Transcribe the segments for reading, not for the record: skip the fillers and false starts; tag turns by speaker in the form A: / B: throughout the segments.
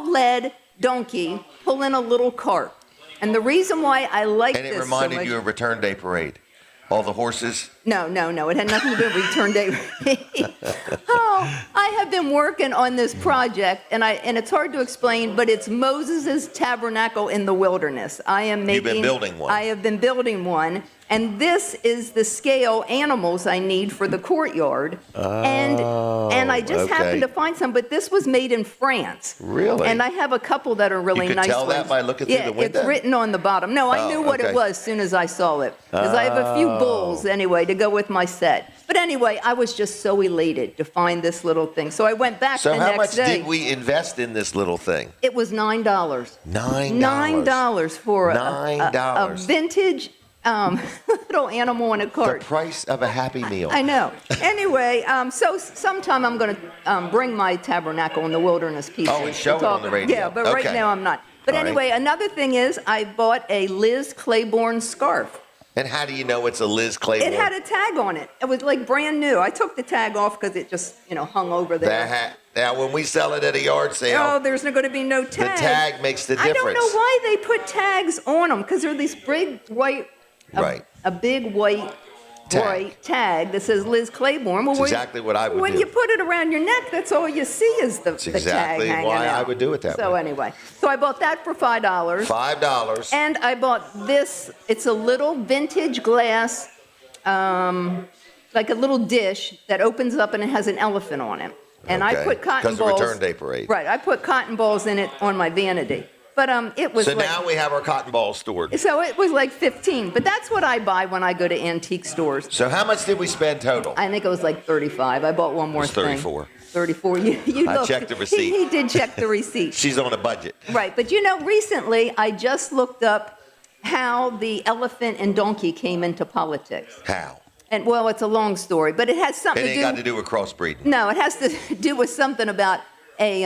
A: dog-led donkey pulling a little cart. And the reason why I like this so much...
B: And it reminded you of Return Day Parade. All the horses?
A: No. It had nothing to do with Return Day. Oh, I have been working on this project, and it's hard to explain, but it's Moses' tabernacle in the wilderness.
B: You've been building one.
A: I have been building one, and this is the scale animals I need for the courtyard. And I just happened to find some, but this was made in France.
B: Really?
A: And I have a couple that are really nice.
B: You could tell that by looking through the window?
A: Yeah, it's written on the bottom. No, I knew what it was as soon as I saw it, because I have a few bulls anyway to go with my set. But anyway, I was just so elated to find this little thing. So I went back the next day.
B: So how much did we invest in this little thing?
A: It was $9. $9 for a vintage little animal in a cart.
B: The price of a Happy Meal.
A: I know. Anyway, so sometime I'm going to bring my tabernacle in the wilderness pieces.
B: Oh, and show it on the radio.
A: Yeah, but right now I'm not. But anyway, another thing is I bought a Liz Claiborne scarf.
B: And how do you know it's a Liz Claiborne?
A: It had a tag on it. It was like brand new. I took the tag off because it just, hung over there.
B: Now, when we sell it at a yard sale,
A: there's going to be no tag.
B: The tag makes the difference.
A: I don't know why they put tags on them, because they're these big white, a big white tag that says Liz Claiborne. Well,
B: that's exactly what I would do.
A: When you put it around your neck, that's all you see is the tag hanging out.
B: Why I would do it that way.
A: So anyway, I bought that for $5.
B: $5.
A: And I bought this. It's a little vintage glass, like a little dish that opens up and it has an elephant on it. And I put cotton balls.
B: Because of Return Day Parade.
A: Right. I put cotton balls in it on my vanity. But it was.
B: So now we have our cotton balls stored.
A: So it was like 15. But that's what I buy when I go to antique stores.
B: So how much did we spend total?
A: I think it was like 35. I bought one more thing.
B: 34.
A: 34. I
B: checked the receipt.
A: He did check the receipt.
B: She's on a budget.
A: Right. But recently I just looked up how the elephant and donkey came into politics.
B: How?
A: And well, it's a long story, but it has something to do.
B: It ain't got to do with crossbreeding.
A: No, it has to do with something about a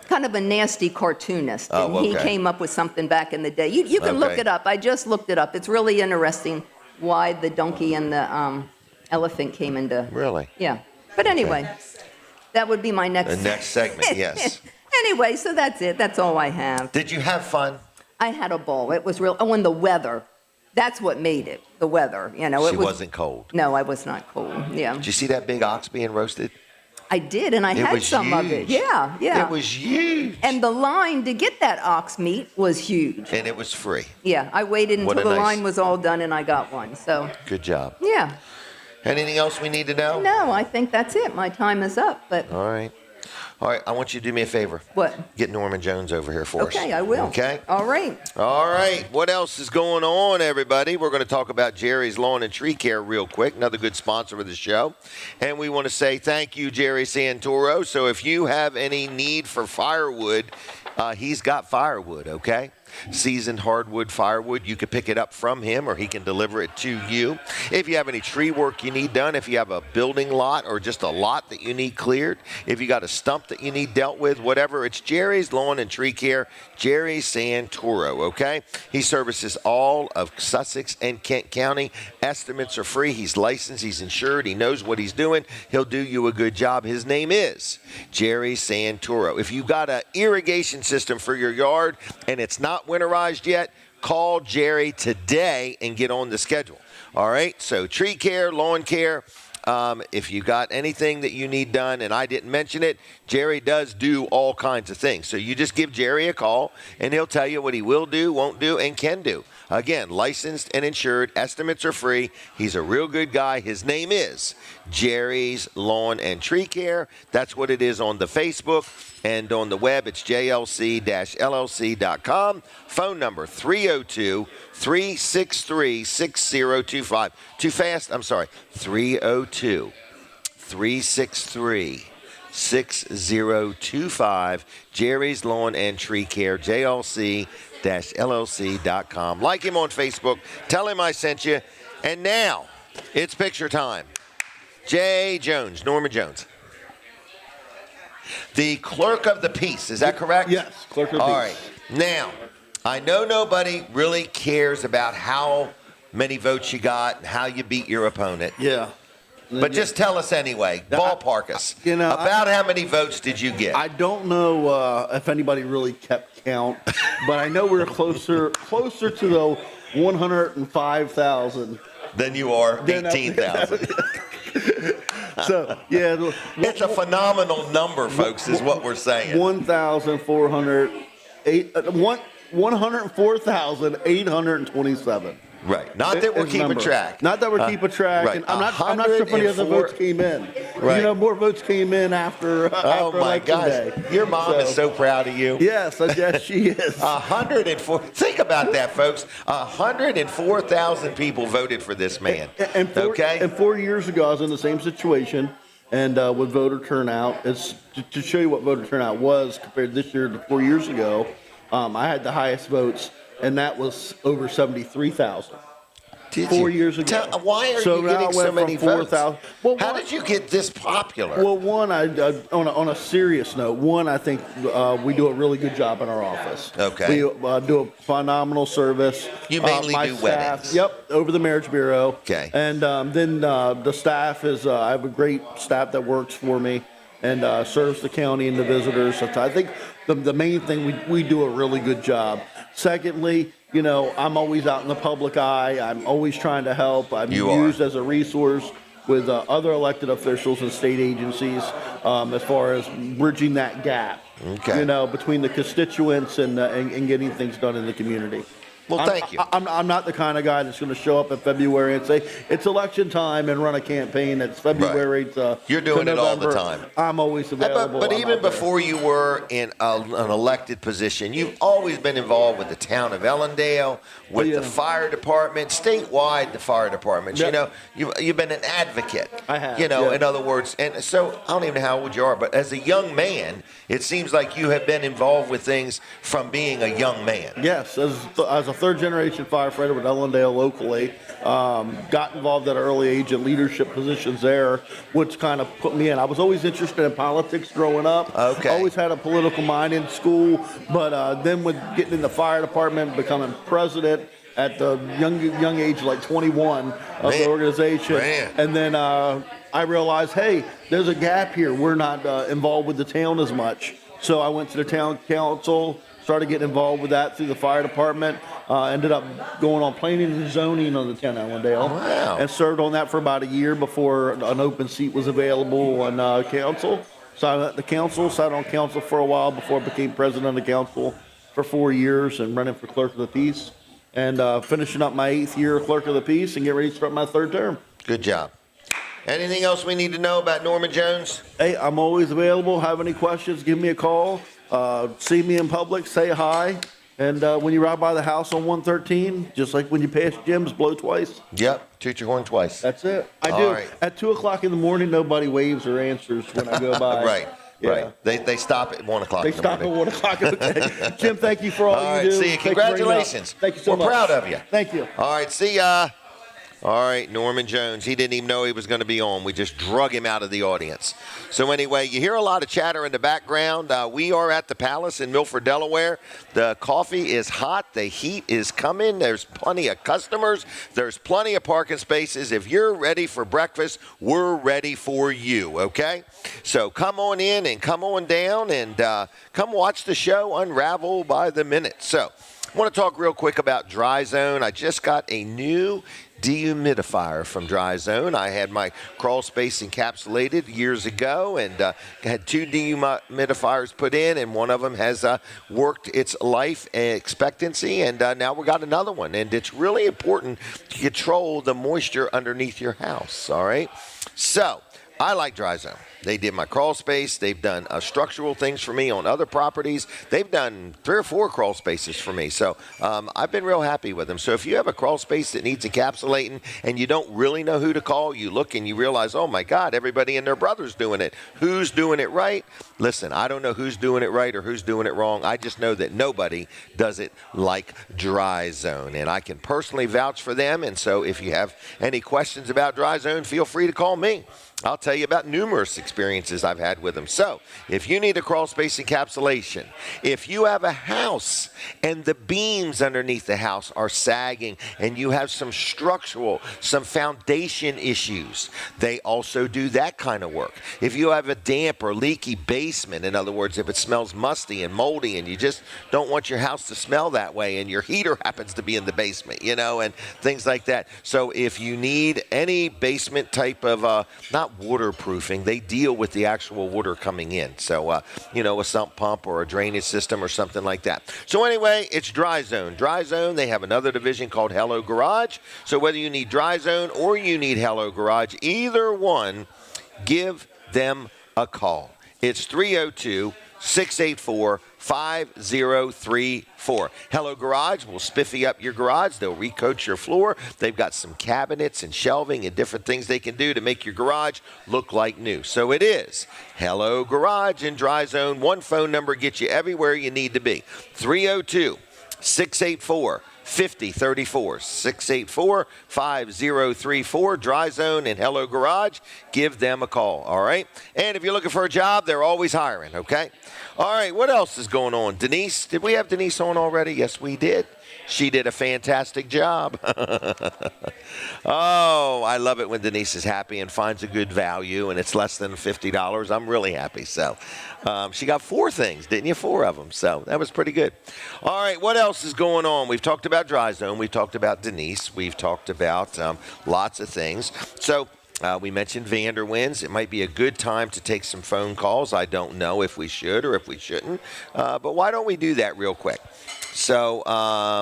A: kind of a nasty cartoonist. And he came up with something back in the day. You can look it up. I just looked it up. It's really interesting why the donkey and the elephant came into.
B: Really?
A: Yeah. But anyway, that would be my next.
B: The next segment, yes.
A: Anyway, so that's it. That's all I have.
B: Did you have fun?
A: I had a ball. It was real. Oh, and the weather. That's what made it. The weather.
B: She wasn't cold.
A: No, I was not cold. Yeah.
B: Did you see that big ox being roasted?
A: I did, and I had some of it. Yeah.
B: It was huge.
A: And the line to get that ox meat was huge.
B: And it was free.
A: Yeah, I waited until the line was all done, and I got one. So.
B: Good job.
A: Yeah.
B: Anything else we need to know?
A: No, I think that's it. My time is up. But.
B: All right. I want you to do me a favor.
A: What?
B: Get Norman Jones over here for us.
A: Okay, I will.
B: Okay?
A: All right.
B: All right. What else is going on, everybody? We're going to talk about Jerry's Lawn and Tree Care real quick, another good sponsor of the show. And we want to say thank you, Jerry Santoro. So if you have any need for firewood, he's got firewood, okay? Seasoned hardwood firewood. You can pick it up from him or he can deliver it to you. If you have any tree work you need done, if you have a building lot or just a lot that you need cleared, if you got a stump that you need dealt with, whatever, it's Jerry's Lawn and Tree Care, Jerry Santoro, okay? He services all of Sussex and Kent County. Estimates are free. He's licensed. He's insured. He knows what he's doing. He'll do you a good job. His name is Jerry Santoro. If you got an irrigation system for your yard and it's not winterized yet, call Jerry today and get on the schedule. All right, so tree care, lawn care, if you got anything that you need done, and I didn't mention it, Jerry does do all kinds of things. So you just give Jerry a call, and he'll tell you what he will do, won't do, and can do. Again, licensed and insured. Estimates are free. He's a real good guy. His name is Jerry's Lawn and Tree Care. That's what it is on the Facebook. And on the web, it's jlc-llc.com. Phone number 302-363-6025. Too fast? I'm sorry. 302-363-6025. Jerry's Lawn and Tree Care, jlc-llc.com. Like him on Facebook. Tell him I sent you. And now, it's picture time. Jay Jones, Norman Jones. The clerk of the peace, is that correct?
C: Yes, clerk of the peace.
B: All right. Now, I know nobody really cares about how many votes you got and how you beat your opponent.
C: Yeah.
B: But just tell us anyway. Ballpark us. About how many votes did you get?
C: I don't know if anybody really kept count, but I know we were closer to the 105,000.
B: Than you are 18,000.
C: So, yeah.
B: It's a phenomenal number, folks, is what we're saying.
C: 104,827.
B: Right. Not that we're keeping track.
C: Not that we're keeping track.
B: Right.
C: And I'm not sure if any other votes came in.
B: Right.
C: More votes came in after
B: oh my gosh.
C: Day.
B: Your mom is so proud of you.
C: Yes, she is.
B: 104. Think about that, folks. 104,000 people voted for this man.
C: And 4 years ago, I was in the same situation. And with voter turnout, it's to show you what voter turnout was compared this year to 4 years ago. I had the highest votes, and that was over 73,000. 4 years ago.
B: Why are you getting so many votes? How did you get this popular?
C: Well, one, on a serious note, I think we do a really good job in our office.
B: Okay.
C: We do a phenomenal service.
B: You mainly do weddings.
C: Yep, over the Marriage Bureau.
B: Okay.
C: And then the staff is, I have a great staff that works for me and serves the county and the visitors. So I think the main thing, we do a really good job. Secondly, I'm always out in the public eye. I'm always trying to help. I'm used as a resource with other elected officials and state agencies as far as bridging that gap, between the constituents and getting things done in the community.
B: Well, thank you.
C: I'm not the kind of guy that's going to show up in February and say, it's election time and run a campaign. It's February to
B: You're doing it all the
C: November.
B: time.
C: I'm always available.
B: But even before you were in an elected position, you've always been involved with the town of Ellendale, with the fire department, statewide the fire departments.
C: Yeah.
B: You've been an advocate.
C: I have.
B: In other words. And so I don't even know how old you are, but as a young man, it seems like you have been involved with things from being a young man.
C: Yes, as a third-generation firefighter with Ellendale locally, got involved at an early age in leadership positions there, which kind of put me in. I was always interested in politics growing up.
B: Okay.
C: Always had a political mind in school, but then with getting in the fire department, becoming president at the young age, like 21, of the organization.
B: Man.
C: And then I realized, hey, there's a gap here. We're not involved with the town as much. So I went to the town council, started getting involved with that through the fire department. Ended up going on planning and zoning on the town of Ellendale.
B: Wow.
C: And served on that for about a year before an open seat was available on council. So I went to council, sat on council for a while before I became president of the council for 4 years and running for clerk of the peace. And finishing up my 8th year clerk of the peace and getting ready to start my 3rd term.
B: Good job. Anything else we need to know about Norman Jones?
C: Hey, I'm always available. Have any questions, give me a call. See me in public, say hi. And when you ride by the house on 113, just like when you pass Jim's, blow twice.
B: Yep, toot your horn twice.
C: That's it. I
B: All
C: do.
B: right.
C: At 2 o'clock in the morning, nobody waves or answers when I go by.
B: Right.
C: Yeah.
B: Right. They stop at 1 o'clock.
C: They stop at 1 o'clock. Okay. Jim, thank you for all
B: right,
C: you do.
B: see you. Congratulations.
C: Thank you so much.
B: We're proud of you.
C: Thank you.
B: All right, see ya. All right, Norman Jones. He didn't even know he was going to be on. We just drug him out of the audience. So anyway, you hear a lot of chatter in the background. We are at the Palace in Milford, Delaware. The coffee is hot. The heat is coming. There's plenty of customers. There's plenty of parking spaces. If you're ready for breakfast, we're ready for you, okay? So come on in and come on down and come watch the show unravel by the minute. So I want to talk real quick about Dry Zone. I just got a new dehumidifier from Dry Zone. I had my crawl space encapsulated years ago and had 2 dehumidifiers put in, and one of them has worked its life expectancy, and now we got another one. And it's really important to control the moisture underneath your house, all right? So I like Dry Zone. They did my crawl space. They've done structural things for me on other properties. They've done 3 or 4 crawl spaces for me. So I've been real happy with them. So if you have a crawl space that needs encapsulating and you don't really know who to call, you look and you realize, oh, my God, everybody and their brother's doing it. Who's doing it right? Listen, I don't know who's doing it right or who's doing it wrong. I just know that nobody does it like Dry Zone. And I can personally vouch for them. And so if you have any questions about Dry Zone, feel free to call me. I'll tell you about numerous experiences experiences I've had with them. So if you need a crawl space encapsulation, if you have a house and the beams underneath the house are sagging and you have some structural, some foundation issues, they also do that kind of work. If you have a damp or leaky basement, in other words, if it smells musty and moldy and you just don't want your house to smell that way and your heater happens to be in the basement, and things like that. So if you need any basement type of, not waterproofing, they deal with the actual water coming in. So, a sump pump or a drainage system or something like that. So anyway, it's Dry Zone. Dry Zone, they have another division called Hello Garage. So whether you need Dry Zone or you need Hello Garage, either one, give them a call. It's 302-684-5034. Hello Garage will spiffy up your garage. They'll recoat your floor. They've got some cabinets and shelving and different things they can do to make your garage look like new. So it is Hello Garage in Dry Zone. One phone number gets you everywhere you need to be. 302-684-5034. 684-5034. Dry Zone and Hello Garage. Give them a call, all right? And if you're looking for a job, they're always hiring, okay? All right, what else is going on? Denise, did we have Denise on already? Yes, we did. She did a fantastic job. Oh, I love it when Denise is happy and finds a good value and it's less than $50. I'm really happy. So she got 4 things, didn't you? 4 of them. So that was pretty good. All right, what else is going on? We've talked about Dry Zone. We've talked about Denise. We've talked about lots of things. So we mentioned Vanderwinds. It might be a good time to take some phone calls. I don't know if we should or if we shouldn't. But why don't we do that real quick? So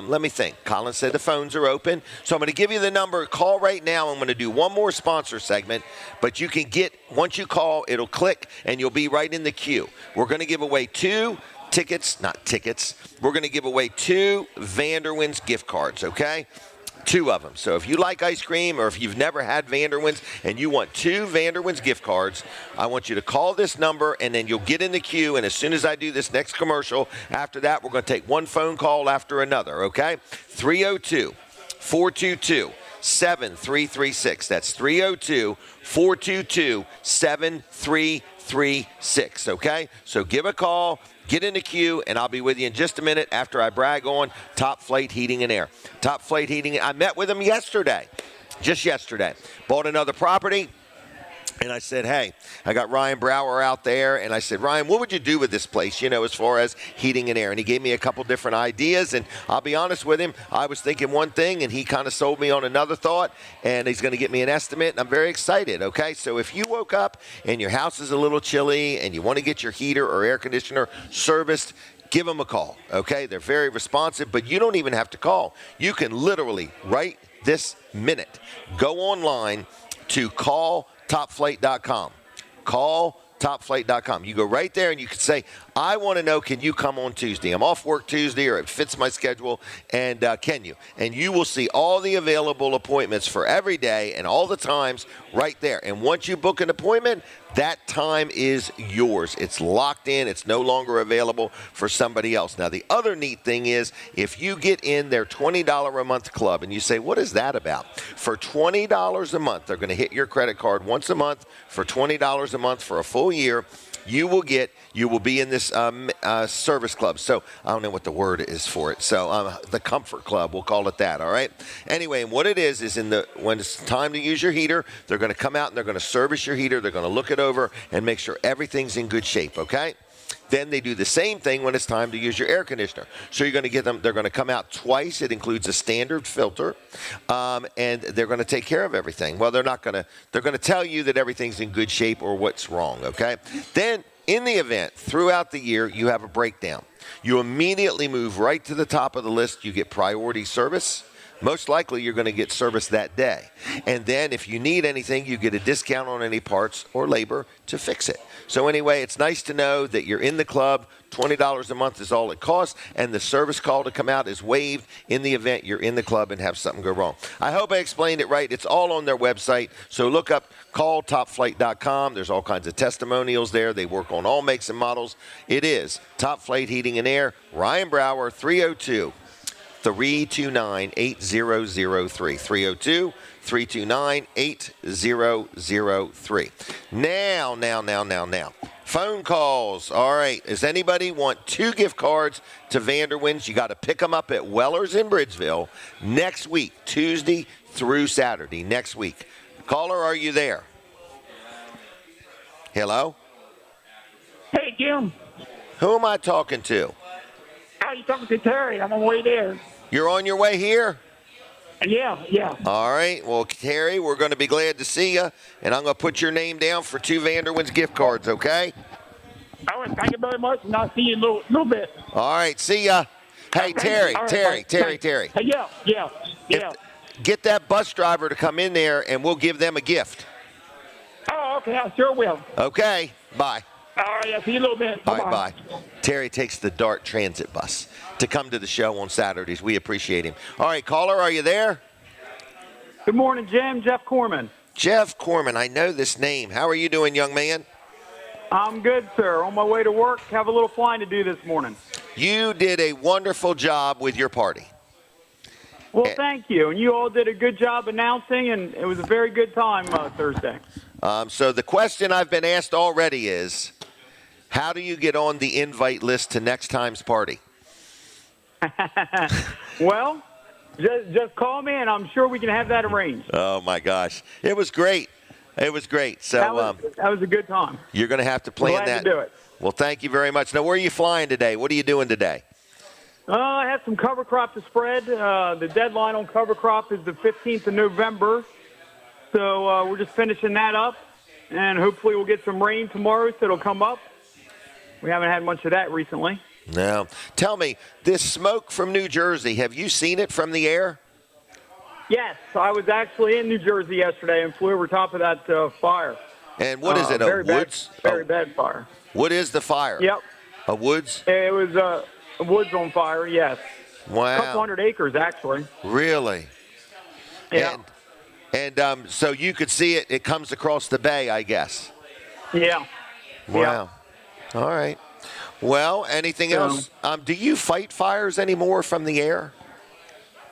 B: let me think. Colin said the phones are open. So I'm going to give you the number. Call right now. I'm going to do one more sponsor segment. But you can get, once you call, it'll click and you'll be right in the queue. We're going to give away 2 tickets, not tickets. We're going to give away 2 Vanderwinds gift cards, okay? 2 of them. So if you like ice cream or if you've never had Vanderwinds and you want 2 Vanderwinds gift cards, I want you to call this number and then you'll get in the queue. And as soon as I do this next commercial, after that, we're going to take one phone call after another, okay? 302-422-7336. That's 302-422-7336, okay? So give a call. Get in the queue, and I'll be with you in just a minute after I brag on Top Flight Heating and Air. Top Flight Heating, I met with them yesterday, just yesterday. Bought another property, and I said, hey, I got Ryan Brower out there, and I said, Ryan, what would you do with this place, as far as heating and air? And he gave me a couple different ideas, and I'll be honest with him, I was thinking one thing, and he kind of sold me on another thought, and he's going to get me an estimate, and I'm very excited, okay? So if you woke up and your house is a little chilly and you want to get your heater or air conditioner serviced, give them a call, okay? They're very responsive, but you don't even have to call. You can literally, right this minute, go online to calltopflight.com. Calltopflight.com. You go right there and you can say, I want to know, can you come on Tuesday? I'm off work Tuesday or it fits my schedule, and can you? And you will see all the available appointments for every day and all the times right there. And once you book an appointment, that time is yours. It's locked in. It's no longer available for somebody else. Now, the other neat thing is if you get in their $20 a month club and you say, what is that about? For $20 a month, they're going to hit your credit card once a month for $20 a month for a full year. You will be in this service club. So I don't know what the word is for it. So the comfort club, we'll call it that, all right? Anyway, and what it is when it's time to use your heater, they're going to come out and they're going to service your heater. They're going to look it over and make sure everything's in good shape, okay? Then they do the same thing when it's time to use your air conditioner. So you're going to get them, they're going to come out twice. It includes a standard filter, and they're going to take care of everything. Well, they're going to tell you that everything's in good shape or what's wrong, okay? Then in the event, throughout the year, you have a breakdown. You immediately move right to the top of the list. You get priority service. Most likely you're going to get service that day. And then if you need anything, you get a discount on any parts or labor to fix it. So anyway, it's nice to know that you're in the club. $20 a month is all it costs, and the service call to come out is waived in the event you're in the club and have something go wrong. I hope I explained it right. It's all on their website, so look up calltopflight.com. There's all kinds of testimonials there. They work on all makes and models. It is Top Flight Heating and Air. Ryan Brower, 302 329-8003. 302-329-8003. Now. Phone calls. All right. Does anybody want 2 gift cards to Vanderwins? You got to pick them up at Weller's in Bridgeville next week, Tuesday through Saturday next week. Caller, are you there? Hello?
D: Hey, Jim.
B: Who am I talking to?
D: How you talking to Terry? I'm on my way there.
B: You're on your way here?
D: Yeah.
B: All right. Well, Terry, we're going to be glad to see you, and I'm going to put your name down for 2 Vanderwins gift cards, okay?
D: All right, thank you very much, and I'll see you in a little bit.
B: All right, see ya. Hey, Terry.
D: Hey, yeah.
B: Get that bus driver to come in there, and we'll give them a gift.
D: Oh, okay, I sure will.
B: Okay, bye.
D: All right, I'll see you in a little bit.
B: All right, bye. Terry takes the DART transit bus to come to the show on Saturdays. We appreciate him. All right, caller, are you there?
E: Good morning, Jim. Jeff Corman.
B: Jeff Corman, I know this name. How are you doing, young man?
E: I'm good, sir. On my way to work. Have a little flying to do this morning.
B: You did a wonderful job with your party.
E: Well, thank you. And you all did a good job announcing, and it was a very good time Thursday.
B: So the question I've been asked already is, how do you get on the invite list to next time's party?
E: Well, just call me, and I'm sure we can have that arranged.
B: Oh, my gosh. It was great. So
E: that was a good time.
B: You're going to have to plan
E: Glad
B: that.
E: to do it.
B: Well, thank you very much. Now, where are you flying today? What are you doing today?
E: I have some cover crop to spread. The deadline on cover crop is the 15th of November. So we're just finishing that up, and hopefully we'll get some rain tomorrow, so it'll come up. We haven't had much of that recently.
B: No. Tell me, this smoke from New Jersey, have you seen it from the air?
E: Yes, I was actually in New Jersey yesterday and flew over top of that fire.
B: And what is it, a woods?
E: Very bad fire.
B: What is the fire?
E: Yep.
B: A woods?
E: It was woods on fire, yes.
B: Wow.
E: A couple 100 acres, actually.
B: Really?
E: Yeah.
B: And so you could see it. It comes across the bay, I guess.
E: Yeah.
B: Wow. Yeah. All right. Well, anything else? Do you fight fires anymore from the air?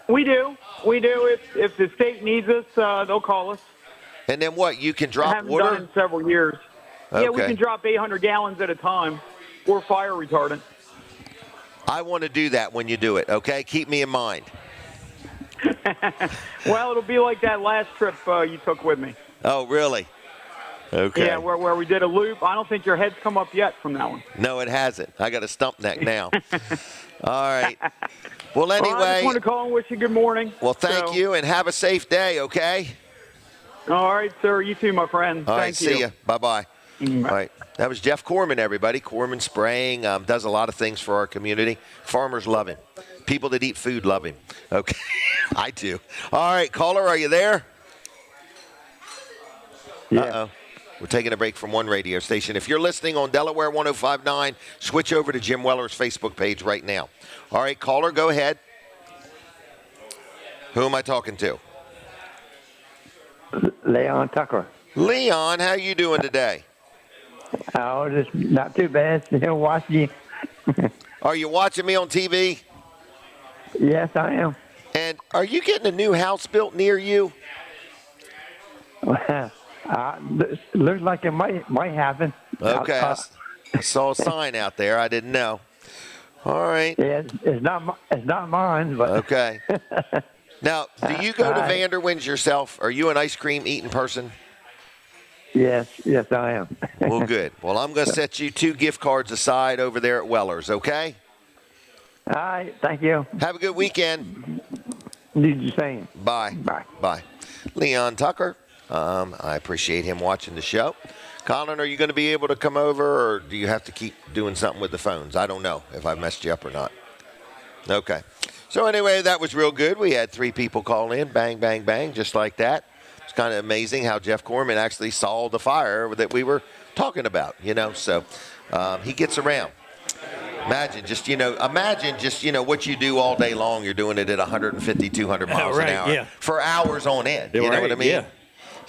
E: We do. If the state needs us, they'll call us.
B: And then what? You can drop
E: I haven't
B: water?
E: done it in several years.
B: Okay.
E: Yeah, we can drop 800 gallons at a time. We're fire retardant.
B: I want to do that when you do it, okay? Keep me in mind.
E: Well, it'll be like that last trip you took with me.
B: Oh, really? Okay.
E: Yeah, where we did a loop. I don't think your head's come up yet from that one.
B: No, it hasn't. I got a stump neck now. All right. Well, anyway.
E: Well, I just want to call and wish you good morning.
B: Well, thank you, and have a safe day, okay?
E: All right, sir. You too, my friend.
B: All right, see you. Bye-bye.
E: Bye.
B: All right. That was Jeff Corman, everybody. Corman Spraying does a lot of things for our community. Farmers love him. People that eat food love him. Okay. I do. All right, caller, are you there?
E: Yeah.
B: Uh-oh. We're taking a break from one radio station. If you're listening on Delaware 105.9, switch over to Jim Weller's Facebook page right now. All right, caller, go ahead. Who am I talking to?
F: Leon Tucker.
B: Leon, how you doing today?
F: Oh, just not too bad. Still watching you.
B: Are you watching me on TV?
F: Yes, I am.
B: And are you getting a new house built near you?
F: Looks like it might happen.
B: Okay, I saw a sign out there. I didn't know. All right.
F: Yeah, it's not mine, but
B: okay. Now, do you go to Vanderwins yourself? Are you an ice cream eating person?
F: Yes, I am.
B: Well, good. Well, I'm going to set you 2 gift cards aside over there at Weller's, okay?
F: All right, thank you.
B: Have a good weekend.
F: Do the same.
B: Bye.
F: Bye.
B: Bye. Leon Tucker. I appreciate him watching the show. Colin, are you going to be able to come over, or do you have to keep doing something with the phones? I don't know if I messed you up or not. Okay. So anyway, that was real good. We had 3 people call in, bang, bang, bang, just like that. It's kind of amazing how Jeff Corman actually saw the fire that we were talking about, So he gets around. Imagine just what you do all day long. You're doing it at 150, 200 miles an hour for hours on end. You know what I mean?
G: Yeah.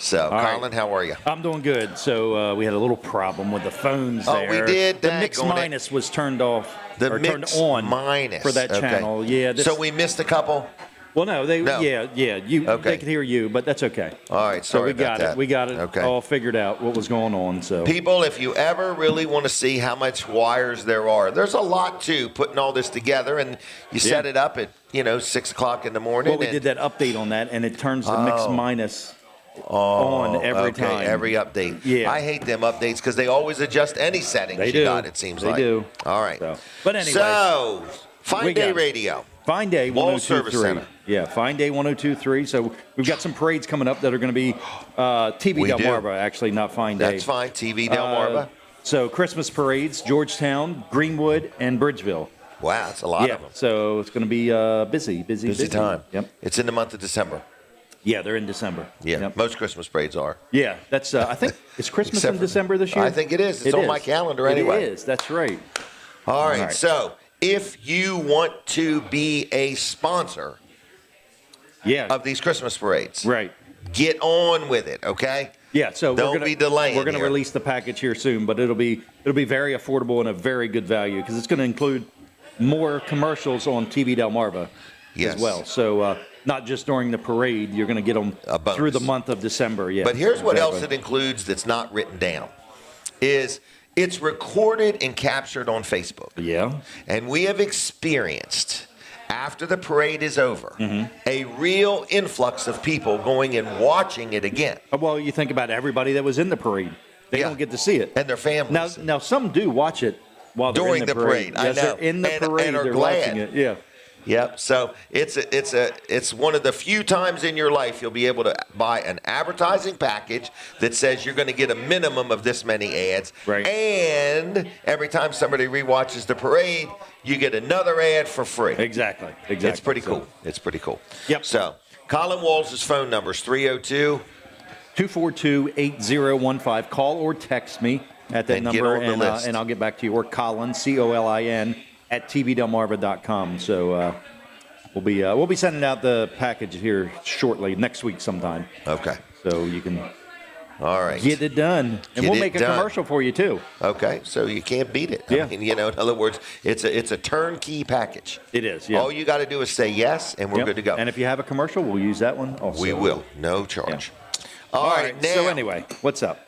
B: So,
G: right.
B: Colin, how are you?
G: I'm doing good. So we had a little problem with the phones there.
B: Oh, we did?
G: The mix minus was turned off.
B: The
G: turned
B: mix
G: on
B: minus
G: for that channel. Yeah.
B: So we missed a couple?
G: Well, no. Yeah. They could hear you, but that's okay.
B: All right,
G: so
B: sorry
G: we got
B: about that.
G: We got it all figured out what was going on. So
B: people, if you ever really want to see how much wires there are, there's a lot to putting all this together, and you set it up at 6 o'clock in the morning.
G: Well, we did that update on that, and it turns the mix minus on every time.
B: Every update.
G: Yeah.
B: I hate them updates because they always adjust any settings got, it seems like.
G: They do.
B: All right.
G: So, but anyway.
B: So, Fine Day Radio.
G: Fine Day
B: Wall Service
G: 1023.
B: Center.
G: Yeah, Fine Day 1023. So we've got some parades coming up that are going to be TV Delmarva, actually, not Fine Day.
B: That's fine, TV Delmarva.
G: So Christmas parades, Georgetown, Greenwood, and Bridgeville.
B: Wow, that's a lot of them.
G: So it's going to be busy
B: time.
G: Yep.
B: It's in the month of December.
G: Yeah, they're in December.
B: Yeah,
G: yep.
B: Most Christmas parades are.
G: Yeah, that's. I think it's Christmas in December this year.
B: I think it is. It's on my calendar anyway.
G: It is. That's right.
B: All right. So if you want to be a sponsor, of these Christmas parades,
G: right,
B: get on with it. Okay.
G: Yeah. So
B: don't be delaying.
G: We're going to release the package here soon, but it'll be very affordable and a very good value because it's going to include more commercials on TV Delmarva as well. So. Not just during the parade, you're going to get them through the month of December. Yeah.
B: But here's what else it includes that's not written down: is it's recorded and captured on Facebook.
G: Yeah.
B: And we have experienced, after the parade is over, a real influx of people going and watching it again.
G: Well, you think about everybody that was in the parade; they don't get to see it,
B: and their families.
G: Now some do watch it while they're
B: during
G: in the
B: parade.
G: Yes,
B: I know.
G: they're in the parade,
B: and are
G: they're
B: glad.
G: watching it. Yeah.
B: Yep. So it's one of the few times in your life you'll be able to buy an advertising package that says you're going to get a minimum of this many ads.
G: Right.
B: And every time somebody rewatches the parade, you get another ad for free.
G: Exactly.
B: It's pretty cool. It's pretty cool.
G: Yep.
B: So Colin Walls' phone number is
G: 302-242-8015. Call or text me at that number, and I'll get back to you. Or Colin, Colin, at tvdelmarva.com. So we'll be sending out the package here shortly, next week sometime.
B: Okay.
G: So you can
B: get
G: it done. And we'll make a commercial for you, too.
B: Okay. So you can't beat it.
G: Yeah.
B: I mean, in other words, it's a turnkey package.
G: It is, yeah.
B: All you got to do is say yes, and we're good to go.
G: And if you have a commercial, we'll use that one also.
B: We will. No charge.
G: Yeah.
B: All right. Now,
G: so anyway, what's up?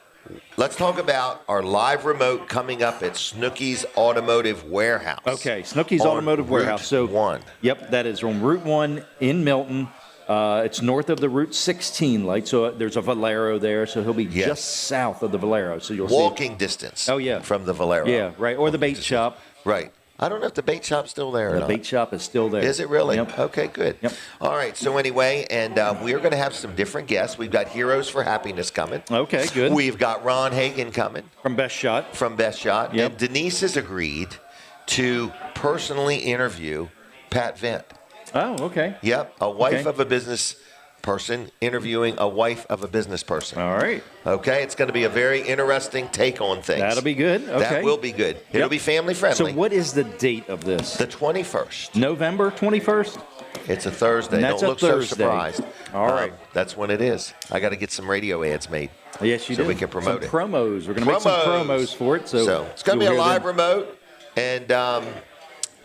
B: Let's talk about our live remote coming up at Snooky's Automotive Warehouse.
G: Okay, Snooky's Automotive Warehouse.
B: Route 1.
G: Yep, that is on Route 1 in Milton. It's north of the Route 16 light, so there's a Valero there, so he'll be just south of the Valero. So you'll
B: walking distance.
G: Oh yeah,
B: from the Valero.
G: Yeah, right, or the bait shop.
B: Right. I don't know if the bait shop's still there or not.
G: The bait shop is still there.
B: Is it really?
G: Yep.
B: Okay, good.
G: Yep.
B: All right, so anyway, and we are going to have some different guests. We've got Heroes for Happiness coming.
G: Okay, good.
B: We've got Ron Hagen coming.
G: From Best Shot.
B: Yep. And Denise has agreed to personally interview Pat Vent.
G: Oh, okay.
B: Yep, a wife of a business person interviewing a wife of a business person.
G: All right.
B: Okay, it's going to be a very interesting take on things.
G: That'll be good. Okay.
B: That will be good. It'll be family friendly.
G: So what is the date of this?
B: The 21st.
G: November 21st?
B: It's a Thursday.
G: And that's
B: Don't look
G: a Thursday.
B: so surprised.
G: All right.
B: That's when it is. I got to get some radio ads made.
G: Yes, you do.
B: So we can promote it.
G: Promos. We're going to make some promos for it. So
B: it's going to be a live remote, and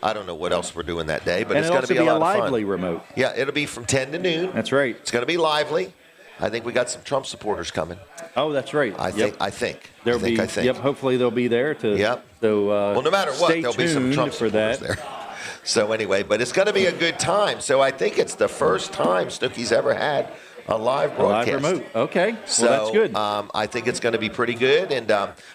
B: I don't know what else we're doing that day, but it's going to be a lot of fun.
G: lively remote.
B: Yeah, it'll be from 10 to noon.
G: That's right.
B: It's going to be lively. I think we got some Trump supporters coming.
G: Oh, that's right.
B: I think. I think.
G: Yep. Hopefully they'll be there to.
B: Yep.
G: So,
B: well, no matter what, there'll be some Trump supporters there. So anyway, but it's going to be a good time. So I think it's the first time Snooky's ever had a live broadcast.
G: A live remote. Okay.
B: So
G: well, that's good.
B: I think it's going to be pretty good. And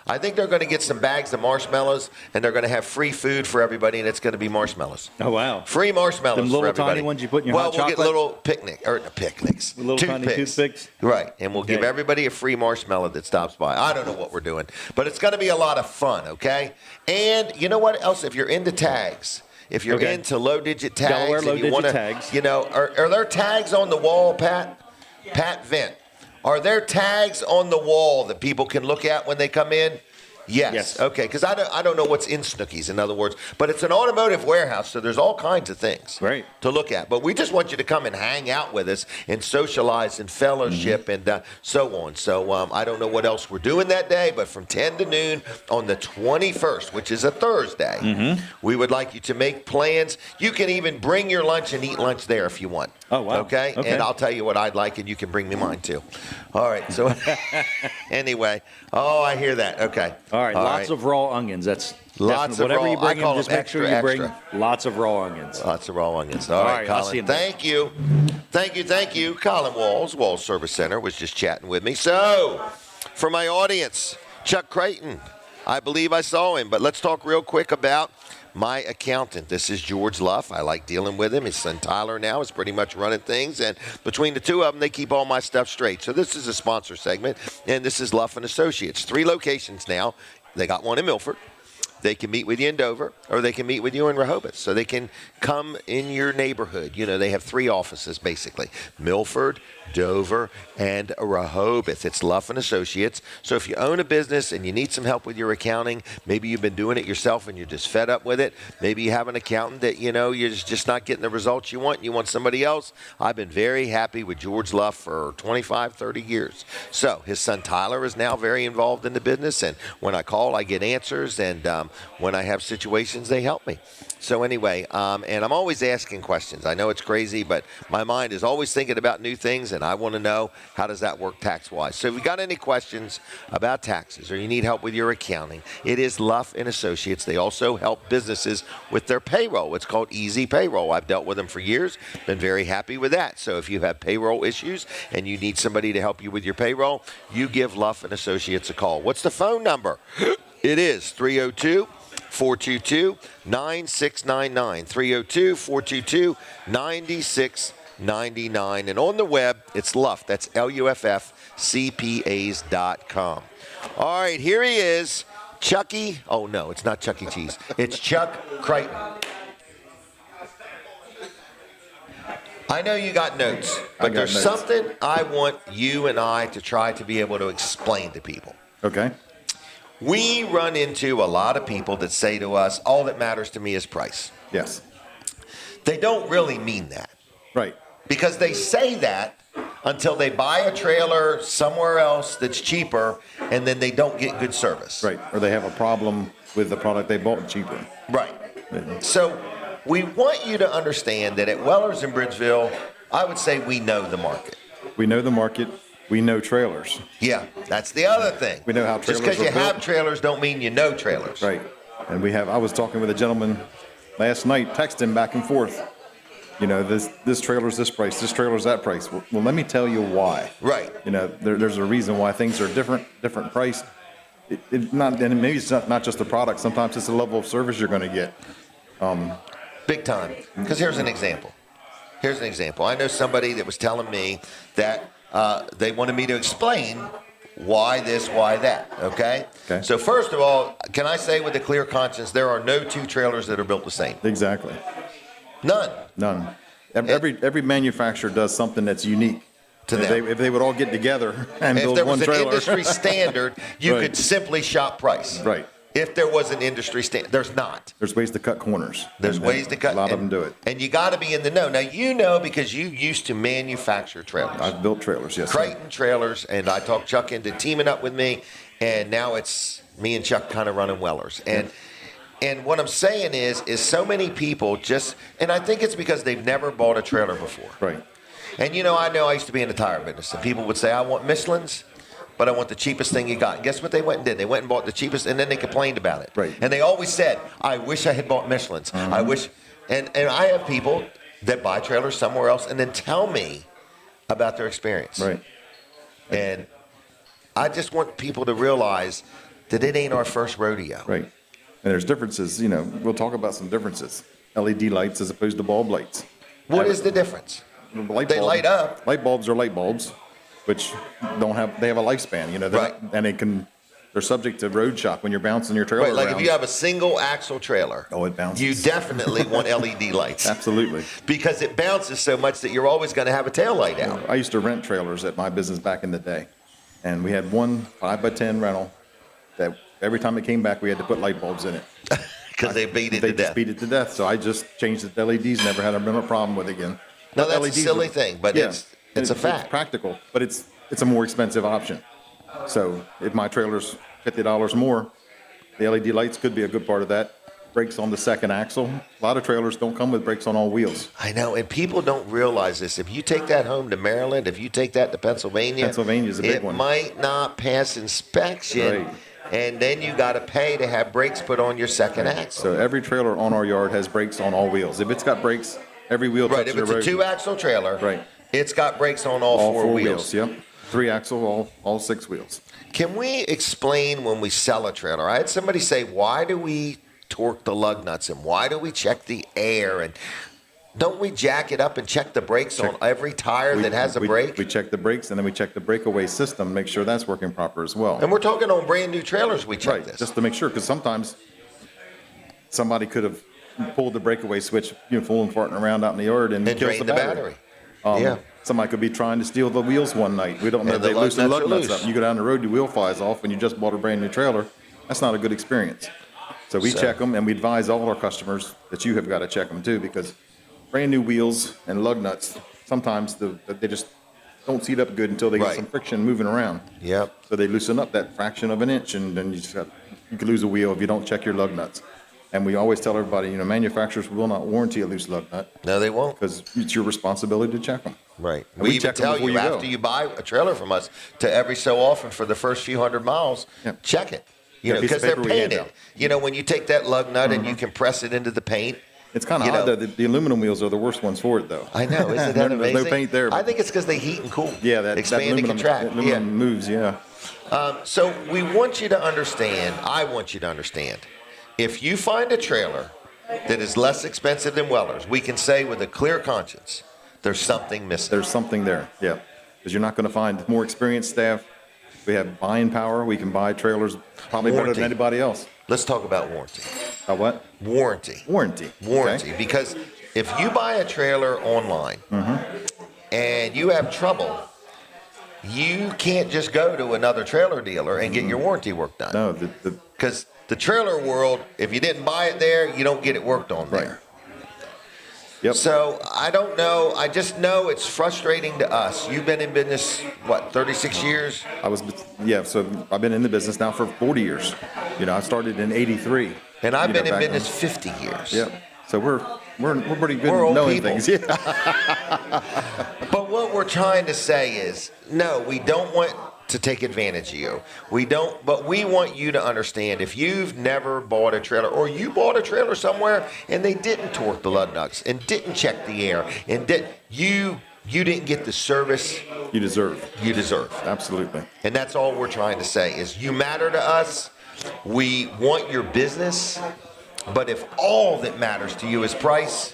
B: I think they're going to get some bags of marshmallows, and they're going to have free food for everybody, and it's going to be marshmallows.
G: Oh, wow.
B: Free marshmallows
G: Them little
B: for everybody.
G: tiny ones you put in your hot
B: we'll
G: chocolate?
B: get little picnics.
G: Little tiny toothpicks?
B: Right. And we'll give everybody a free marshmallow that stops by. I don't know what we're doing, but it's going to be a lot of fun, okay? And you know what else? If you're into tags, if you're into low-digit tags,
G: Delaware
B: and you want to,
G: tags.
B: Are there tags on the wall, Pat? Pat Vent. Are there tags on the wall that people can look at when they come in? Yes. Okay, because I don't know what's in Snooki's, in other words. But it's an automotive warehouse, so there's all kinds of things to look at. But we just want you to come and hang out with us and socialize and fellowship and so on. So I don't know what else we're doing that day, but from 10 to noon on the 21st, which is a Thursday, we would like you to make plans. You can even bring your lunch and eat lunch there if you want.
G: Oh, wow.
B: Okay? And I'll tell you what I'd like, and you can bring me mine too. All right. So anyway, I hear that. Okay.
G: All right. Lots of raw onions. That's
B: lots of
G: whatever
B: raw.
G: you bring
B: I call
G: in, just
B: them
G: make sure you bring
B: extra.
G: lots of raw onions.
B: Lots of raw onions. All right,
G: I'll see
B: Colin.
G: you
B: Thank you. Colin Walls Service Center was just chatting with me. So, for my audience, Chuck Creighton, I believe I saw him, but let's talk real quick about my accountant. This is George Luff. I like dealing with him. His son Tyler now is pretty much running things, and between the two of them, they keep all my stuff straight. So this is a sponsor segment, and this is Luff and Associates. 3 locations now. They got one in Milford. They can meet with you in Dover, or they can meet with you in Rehoboth. So they can come in your neighborhood. You know, they have 3 offices, basically. Milford, Dover, and Rehoboth. It's Luff and Associates. So if you own a business and you need some help with your accounting, maybe you've been doing it yourself and you're just fed up with it. Maybe you have an accountant that, you know, you're just not getting the results you want and you want somebody else. I've been very happy with George Luff for 25, 30 years. So his son Tyler is now very involved in the business, and when I call, I get answers, and when I have situations, they help me. So anyway, and I'm always asking questions. I know it's crazy, but my mind is always thinking about new things, and I want to know, how does that work tax-wise? So if you got any questions about taxes or you need help with your accounting, it is Luff and Associates. They also help businesses with their payroll. It's called Easy Payroll. I've dealt with them for years, been very happy with that. So if you have payroll issues and you need somebody to help you with your payroll, you give Luff and Associates a call. What's the phone number? It is 302-422-9699, 302-422-9699. And on the web, it's Luff. That's LUFF, All right, here he is, Chucky. Oh, no, it's not Chuck E. Cheese. It's Chuck Creighton. I know you got notes, but there's something I want you and I to try to be able to explain to people.
H: Okay.
B: We run into a lot of people that say to us, all that matters to me is price.
H: Yes.
B: They don't really mean that.
H: Right.
B: Because they say that until they buy a trailer somewhere else that's cheaper, and then they don't get good service.
H: Right. Or they have a problem with the product they bought cheaper.
B: Right. So we want you to understand that at Weller's in Bridgeville, I would say we know the market.
H: We know the market. We know trailers.
B: Yeah, that's the other thing.
H: We know how trailers
B: Just because you
H: are built.
B: have trailers don't mean you know trailers.
H: Right. And I was talking with a gentleman last night, texting back and forth. You know, this trailer's this price, this trailer's that price. Well, let me tell you why.
B: Right.
H: You know, there's a reason why things are different priced. And maybe it's not just the product. Sometimes it's the level of service you're going to get.
B: Big time. Because here's an example. I know somebody that was telling me that they wanted me to explain why this, why that, okay? So first of all, can I say with a clear conscience, there are no 2 trailers that are built the same.
H: Exactly.
B: None.
H: Every manufacturer does something that's unique
B: to them.
H: If they would all get together and build one trailer.
B: If there was an industry standard, you could simply shop price.
H: Right.
B: If there was an industry standard, there's not.
H: There's ways to cut corners.
B: There's ways to cut.
H: A lot of them do it.
B: And you got to be in the know. Now, you know because you used to manufacture trailers.
H: I've built trailers, yes.
B: Creighton trailers, and I talked Chuck into teaming up with me, and now it's me and Chuck kind of running Wellers. And what I'm saying is so many people just, and I think it's because they've never bought a trailer before.
H: Right.
B: And I know I used to be in the tire business, and people would say, I want Michelin's, but I want the cheapest thing you got. And guess what they went and did? They went and bought the cheapest, and then they complained about it.
H: Right.
B: And they always said, I wish I had bought Michelin's.
H: Mm-hmm.
B: I wish, and I have people that buy trailers somewhere else and then tell me about their experience.
H: Right.
B: And I just want people to realize that it ain't our first rodeo.
H: Right. And there's differences, we'll talk about some differences. LED lights as opposed to bulb lights.
B: What is the difference? They light up.
H: Light bulbs are light bulbs, which they have a lifespan,
B: Right.
H: And they're subject to road shock when you're bouncing your trailer
B: Right, like
H: around.
B: if you have a single axle trailer,
H: it bounces.
B: You definitely want LED lights.
H: Absolutely.
B: Because it bounces so much that you're always going to have a tail light out.
H: I used to rent trailers at my business back in the day, and we had one 5x10 rental that Every time it came back, we had to put light bulbs in it.
B: Because they beat it to
H: They
B: death.
H: just beat it to death. So I just changed it to LEDs. Never had a problem with it again.
B: No, that's
H: LEDs
B: a silly thing, but
H: yeah,
B: it's a fact.
H: It's practical, but it's a more expensive option. So if my trailer's $50 more, the LED lights could be a good part of that. Brakes on the second axle. A lot of trailers don't come with brakes on all wheels.
B: I know, and people don't realize this. If you take that home to Maryland, if you take that to Pennsylvania's
H: a big one.
B: It might not pass inspection,
H: Right.
B: and then you got to pay to have brakes put on your second axle.
H: So every trailer on our yard has brakes on all wheels. If it's got brakes, every wheel
B: Right,
H: touches
B: if it's
H: the
B: a
H: road.
B: 2-axle trailer,
H: Right.
B: it's got brakes on all four wheels.
H: Yep. 3-axle, all 6 wheels.
B: Can we explain when we sell a trailer? I had somebody say, why do we torque the lug nuts and why do we check the air? And don't we jack it up and check the brakes on every tire that has a brake?
H: We check the brakes and then we check the breakaway system, make sure that's working proper as well.
B: And we're talking on brand new trailers, we check
H: Right,
B: this.
H: just to make sure, because sometimes somebody could have pulled the breakaway switch, fooling, farting around out in the yard and kills
B: drain the battery. Yeah.
H: Somebody could be trying to steal the wheels one night. We don't know.
B: And the
H: They
B: lug
H: loosen
B: nuts
H: lug
B: are
H: nuts
B: loose.
H: up. You go down the road, your wheel flies off, and you just bought a brand new trailer. That's not a good experience. So we check them, and we advise all our customers that you have got to check them too, because brand new wheels and lug nuts, sometimes they just don't seat up good until they get
B: Right.
H: some friction moving around.
B: Yep.
H: So they loosen up that fraction of an inch, and then you could lose a wheel if you don't check your lug nuts. And we always tell everybody, manufacturers will not warranty a loose lug nut
B: No, they won't.
H: because it's your responsibility to check them.
B: Right.
H: And
B: We
H: we
B: even
H: check 'em
B: tell
H: before
B: you
H: you go.
B: after you buy a trailer from us to every so often for the first few hundred miles,
H: Yep.
B: check it.
H: Yeah, piece of
B: Because they're
H: paper we hand
B: painted.
H: out.
B: When you take that lug nut and you compress it into the paint.
H: It's kind of
B: You
H: odd
B: know.
H: though. The aluminum wheels are the worst ones for it though.
B: I know, isn't that
H: There's
B: amazing?
H: no paint there.
B: I think it's because they heat and cool.
H: Yeah, that
B: expand and
H: aluminum,
B: contract.
H: that aluminum moves. Yeah.
B: So we want you to understand, I want you to understand, if you find a trailer that is less expensive than Weller's, we can say with a clear conscience, there's something missing.
H: There's something there. Yeah. Because you're not going to find more experienced staff. We have buying power. We can buy trailers probably better
B: Warranty.
H: than anybody else.
B: Let's talk about warranty.
H: What?
B: Warranty.
H: Warranty.
B: Warranty.
H: Okay.
B: Because if you buy a trailer online and you have trouble, you can't just go to another trailer dealer and get your warranty work done.
H: No,
B: Because the trailer world, if you didn't buy it there, you don't get it worked on there.
H: Right. Yep.
B: So I don't know. I just know it's frustrating to us. You've been in business, 36 years?
H: So I've been in the business now for 40 years. I started in '83.
B: And I've been in
H: back
B: business
H: then.
B: 50 years.
H: Yep. So we're pretty good
B: We're
H: at
B: old
H: knowing
B: people.
H: things. Yeah.
B: But what we're trying to say is, no, we don't want to take advantage of you. We don't, but we want you to understand if you've never bought a trailer or you bought a trailer somewhere and they didn't torque the lug nuts and didn't check the air and you didn't get the service
H: You deserve.
B: you deserve.
H: Absolutely.
B: And that's all we're trying to say is you matter to us. We want your business, but if all that matters to you is price,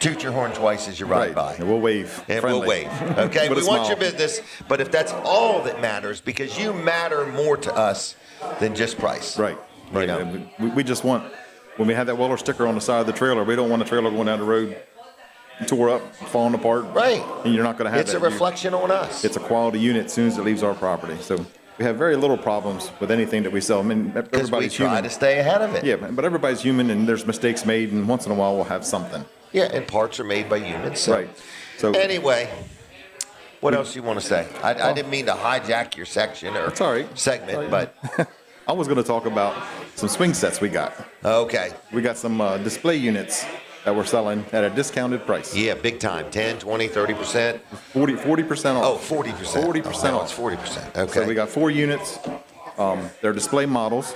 B: toot your horn twice as you ride by.
H: And we'll wave.
B: And
H: friendly.
B: we'll wave. Okay,
H: With
B: we
H: a
B: want
H: smile.
B: your business, but if that's all that matters, because you matter more to us than just price.
H: Right.
B: You
H: Right.
B: know?
H: And we just want, when we have that Weller sticker on the side of the trailer, we don't want a trailer going down the road tore up, falling apart.
B: Right.
H: And you're not going to have
B: It's
H: that.
B: a reflection on us.
H: It's a quality unit as soon as it leaves our property. So we have very little problems with anything that we sell. I mean,
B: Because we
H: everybody's
B: try
H: human.
B: to stay ahead of it.
H: Yeah, but everybody's human, and there's mistakes made, and once in a while we'll have something.
B: Yeah, and parts are made by humans. So.
H: Right. So
B: Anyway, what else you want to say? I didn't mean to hijack your section or
H: That's all right.
B: segment, but
H: I was going to talk about some swing sets we got.
B: okay.
H: We got some display units that we're selling at a discounted price.
B: Yeah, big time. 10, 20, 30%.
H: 40%
B: Oh,
H: off.
B: 40%.
H: 40%
B: Oh,
H: off.
B: it's 40%. Okay.
H: So we got 4 units. They're display models.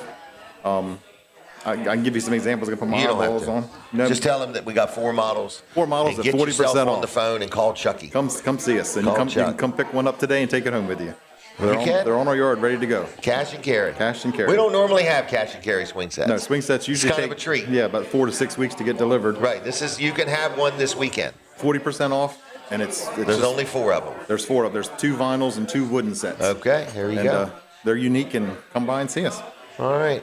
H: I can give you some examples. I can put my
B: You don't have
H: eyeballs
B: to.
H: on. No,
B: Just tell them that we got 4 models.
H: 4 models
B: and
H: at
B: get
H: 40%
B: yourself on
H: off.
B: the phone and call Chucky.
H: come see us, and
B: Call
H: you can
B: Chuck.
H: come pick one up today and take it home with you.
B: can?
H: They're on our yard, ready to go.
B: Cash and carry.
H: Cash and carry.
B: We don't normally have cash and carry swing sets.
H: No, swing sets usually
B: kind
H: take
B: of a treat.
H: Yeah, about 4 to 6 weeks to get delivered.
B: Right. You can have one this weekend.
H: 40% off, and it's
B: There's
H: just,
B: only 4 of them.
H: there's 4 of. There's 2 vinyls and 2 wooden sets.
B: Okay. Here you
H: And
B: go.
H: they're unique, and come by and see us.
B: All right.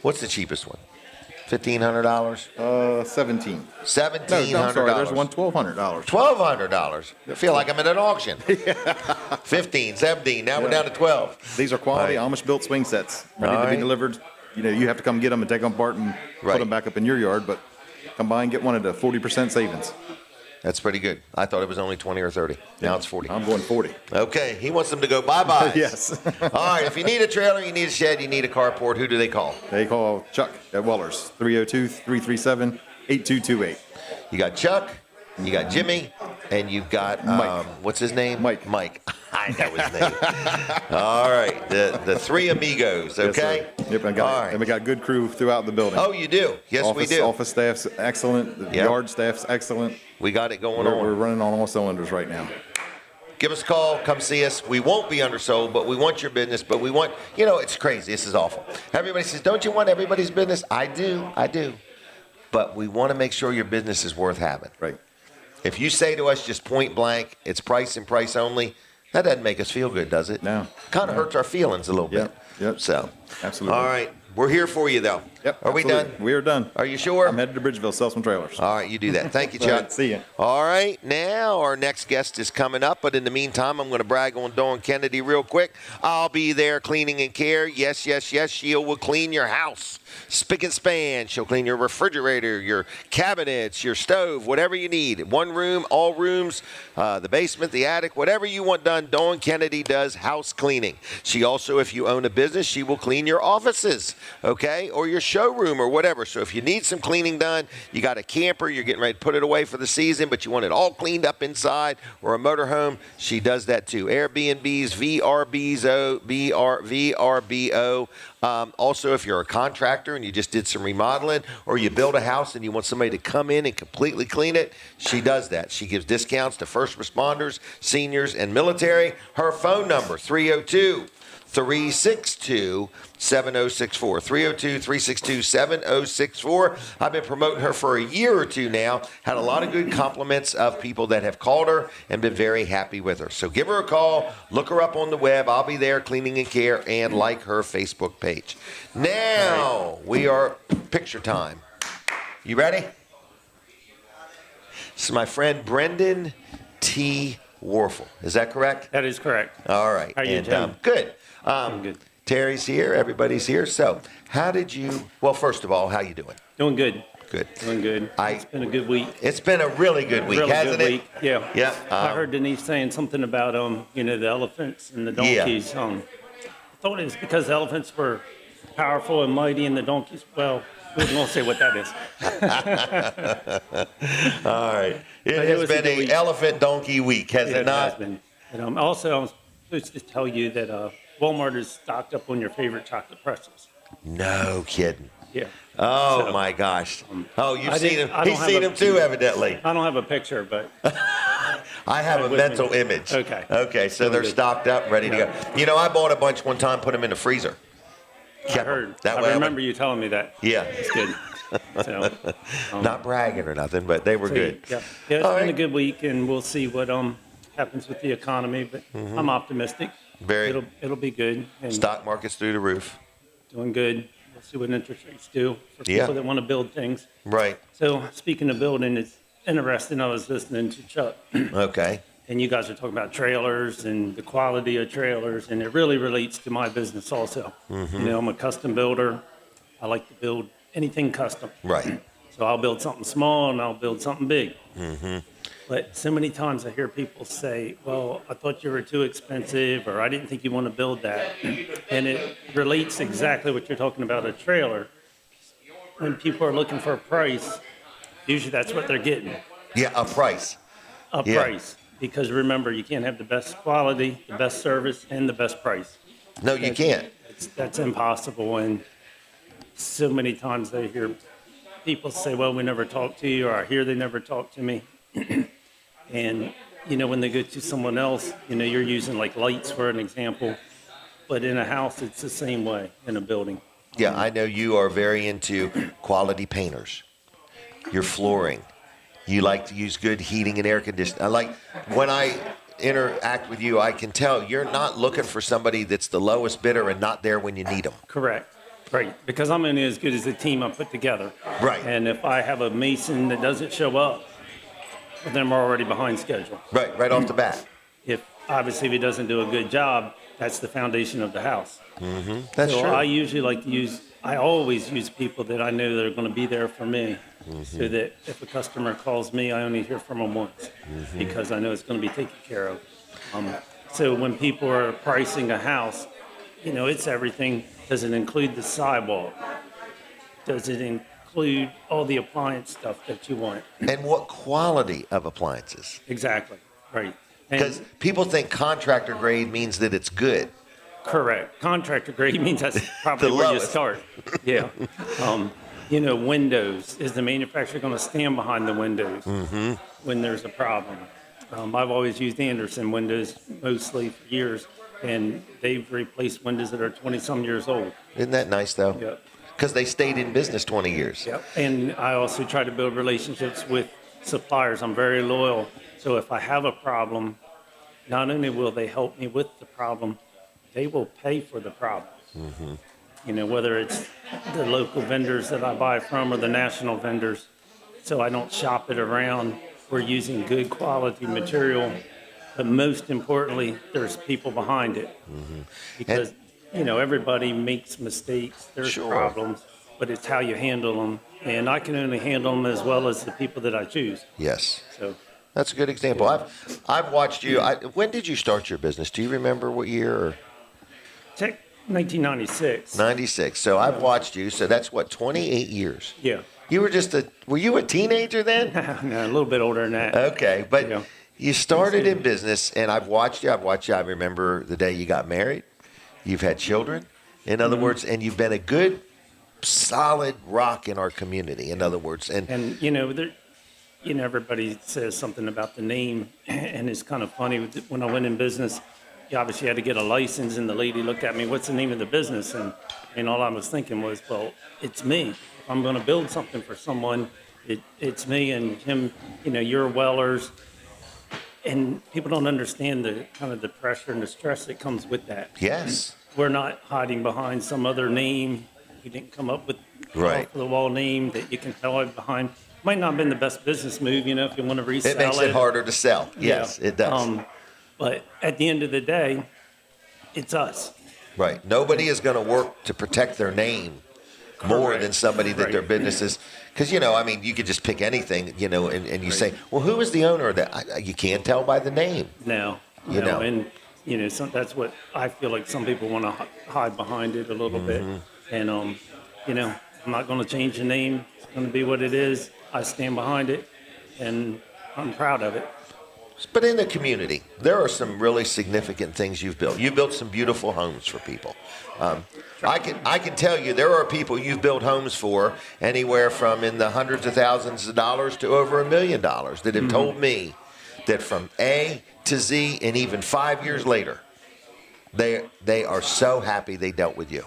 B: What's the cheapest one? $1,500?
H: 17.
B: $1,700.
H: No, I'm sorry. There's one $1,200.
B: $1,200. I feel like I'm at an auction. 15, 17. Now we're down to 12.
H: These are quality Amish-built swing sets ready to be delivered. You know, you have to come get them and take them apart and put them back up in your yard, but come by and get one at a 40% savings.
B: That's pretty good. I thought it was only 20 or 30. Now it's 40.
H: I'm going 40.
B: Okay. He wants them to go bye-bye.
H: Yes.
B: All right. If you need a trailer, you need a shed, you need a carport, who do they call?
H: They call Chuck at Weller's, 302-337-8228.
B: You got Chuck, you got Jimmy, and you've got,
H: Mike.
B: What's his name?
H: Mike.
B: I know his name. All right. The three amigos, okay?
H: Yes, yep, and we got good crew throughout the building.
B: Oh, you do? Yes, we do.
H: Office staff's excellent. The yard staff's excellent.
B: We got it going
H: We're
B: on.
H: running on all cylinders right now.
B: Give us a call. Come see us. We won't be undersold, but we want your business. But we want, it's crazy. This is awful. Everybody says, don't you want everybody's business? I do. But we want to make sure your business is worth having.
H: Right.
B: If you say to us just point blank, it's price and price only, that doesn't make us feel good, does it?
H: No.
B: Kind of hurts our feelings a little bit.
H: Yep.
B: So.
H: Absolutely.
B: All right. We're here for you, though.
H: Yep.
B: Are we done?
H: We are done.
B: Are you sure?
H: I'm headed to Bridgeville, sell some trailers.
B: All right, you do that. Thank you, Chuck.
H: All right, see ya.
B: All right, now our next guest is coming up, but in the meantime, I'm going to brag on Dawn Kennedy real quick. I'll be there cleaning and care. Yes, she will clean your house. Spick and span. She'll clean your refrigerator, your cabinets, your stove, whatever you need. One room, all rooms, the basement, the attic, whatever you want done, Dawn Kennedy does house cleaning. She also, if you own a business, she will clean your offices, okay, or your showroom or whatever. So if you need some cleaning done, you got a camper, you're getting ready to put it away for the season, but you want it all cleaned up inside, or a motorhome, she does that too. Airbnbs, VRBO. Also, if you're a contractor and you just did some remodeling, or you build a house and you want somebody to come in and completely clean it, she does that. She gives discounts to first responders, seniors, and military. Her phone number, 302-362-7064. 302-362-7064. I've been promoting her for a year or two now. Had a lot of good compliments of people that have called her and been very happy with her. So give her a call. Look her up on the web. I'll be there cleaning and care, and like her Facebook page. Now we are picture time. You ready? This is my friend Brendon T. Warfel. Is that correct?
I: That is correct.
B: All right.
I: How are you, Tim?
B: Good.
I: I'm good.
B: Terry's here. Everybody's here. So how did you, well, first of all, how you doing?
I: Doing good.
B: Good.
I: Doing good. It's been a good week.
B: It's been a really good week, hasn't it?
I: Yeah.
B: Yeah.
I: I heard Denise saying something about, the elephants and the donkeys.
B: Yeah.
I: I thought it was because the elephants were powerful and mighty and the donkeys, well, we won't say what that is.
B: All right. It has been an elephant donkey week, has it not?
I: It has been. And, also, I was supposed to tell you that Walmart is stocked up on your favorite chocolate pretzels.
B: No kidding.
I: Yeah.
B: Oh,
I: So,
B: my gosh. You've
I: I
B: seen
I: didn't-
B: him.
I: I don't
B: He's
I: have
B: seen
I: a-
B: him too, evidently.
I: I don't have a picture, but
B: I have a
I: with
B: mental
I: me.
B: image.
I: Okay.
B: Okay, so
I: Doing
B: they're
I: good.
B: stocked up, ready to go. I bought a bunch one time, put them in the freezer.
I: I heard.
B: That way
I: I remember you telling me that.
B: Yeah.
I: It's good. So,
B: Not bragging or nothing, but they were good.
I: Yeah, it's
B: All
I: been
B: right.
I: a good week, and we'll see what happens with the economy. But I'm optimistic.
B: Very.
I: It'll be good. And
B: Stock market's through the roof.
I: doing good. We'll see what interest rates do for
B: Yeah.
I: people that want to build things.
B: Right.
I: So speaking of building, it's interesting. I was listening to Chuck,
B: Okay.
I: and you guys are talking about trailers and the quality of trailers, and it really relates to my business also. I'm a custom builder. I like to build anything custom.
B: Right.
I: So I'll build something small and I'll build something big. But so many times I hear people say, well, I thought you were too expensive, or I didn't think you want to build that. And it relates exactly what you're talking about, a trailer. When people are looking for a price, usually that's what they're getting,
B: Yeah, a price.
I: a
B: Yeah.
I: price. Because remember, you can't have the best quality, the best service, and the best price.
B: No, you can't.
I: That's impossible. And so many times I hear people say, well, we never talked to you, or I hear they never talked to me. And, when they go to someone else, you're using like lights for an example. But in a house, it's the same way in a building.
B: Yeah, I know you are very into quality painters. Your flooring. You like to use good heating and air conditioning. I like when I interact with you, I can tell you're not looking for somebody that's the lowest bidder and not there when you need them.
I: Correct. Right, because I'm only as good as the team I put together.
B: Right.
I: And if I have a mason that doesn't show up, then we're already behind schedule.
B: Right off the bat.
I: If he doesn't do a good job, that's the foundation of the house.
B: That's
I: so
B: true.
I: I always use people that I know that are going to be there for me, so that if a customer calls me, I only hear from them once, because I know it's going to be taken care of. So when people are pricing a house, it's everything. Does it include the sidewalk? Does it include all the appliance stuff that you want?
B: And what quality of appliances?
I: Exactly, right.
B: Because people think contractor grade means that it's good.
I: Correct. Contractor grade means that's probably where you start. Yeah. Windows. Is the manufacturer going to stand behind the windows when there's a problem? I've always used Anderson windows mostly for years, and they've replaced windows that are 20-some years old.
B: Isn't that nice, though?
I: Yep.
B: Because they stayed in business 20 years.
I: Yep. And I also try to build relationships with suppliers. I'm very loyal. So if I have a problem, not only will they help me with the problem, they will pay for the problem. Whether it's the local vendors that I buy from or the national vendors. So I don't shop it around. We're using good quality material. But most importantly, there's people behind it. Because, everybody makes mistakes. There's problems. But it's how you handle them. And I can only handle them as well as the people that I choose.
B: Yes.
I: So
B: that's a good example. I've watched you. When did you start your business? Do you remember what year? Or?
I: 1996.
B: 96. So I've watched you. So that's what, 28 years?
I: Yeah.
B: You were were you a teenager then?
I: No, a little bit older than that.
B: Okay. But you started in business, and I've watched you. I remember the day you got married. You've had children. In other words, and you've been a good, solid rock in our community, in other words. And
I: everybody says something about the name, and it's kind of funny. When I went in business, you obviously had to get a license, and the lady looked at me, what's the name of the business? And all I was thinking was, well, it's me. If I'm going to build something for someone, it's me and him, you're Wellers. And people don't understand the kind of the pressure and the stress that comes with that.
B: Yes.
I: We're not hiding behind some other name. We didn't come up with off the wall name that you can hide behind. Might not have been the best business move, if you want to resell it.
B: It makes it harder to sell. Yes, it does.
I: But at the end of the day, it's us.
B: Right. Nobody is going to work to protect their name more than somebody that their business is. Because, you could just pick anything, and you say, well, who is the owner of that? You can't tell by the name.
I: No. And, that's what I feel like some people want to hide behind it a little bit. And, I'm not going to change the name. It's going to be what it is. I stand behind it, and I'm proud of it.
B: But in the community, there are some really significant things you've built. You built some beautiful homes for people. I can tell you there are people you've built homes for anywhere from in the hundreds of thousands of dollars to over $1 million that have told me that from A to Z and even 5 years later, they are so happy they dealt with you.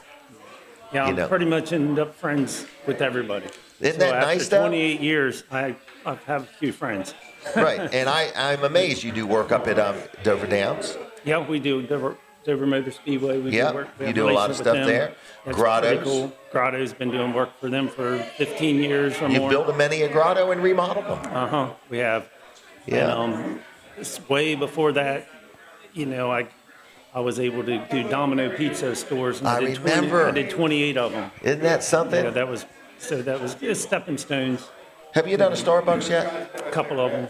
I: Yeah, I'm pretty much ended up friends with everybody.
B: Isn't that nice, though?
I: After 28 years, I have a few friends.
B: Right, and I'm amazed you do work up at Dover Downs.
I: Yeah, we do. Dover Motor Speedway. We
B: you do a lot of stuff there.
I: That's
B: Grottos.
I: Cool. Grotto's been doing work for them for 15 years or more.
B: You've built many a grotto and remodeled them.
I: We have.
B: Yeah.
I: And, it's way before that, I was able to do Domino Pizza stores. And
B: I remember.
I: I did 28 of them.
B: Isn't that something?
I: Yeah, that was it's stepping stones.
B: Have you done a Starbucks yet?
I: A couple of them.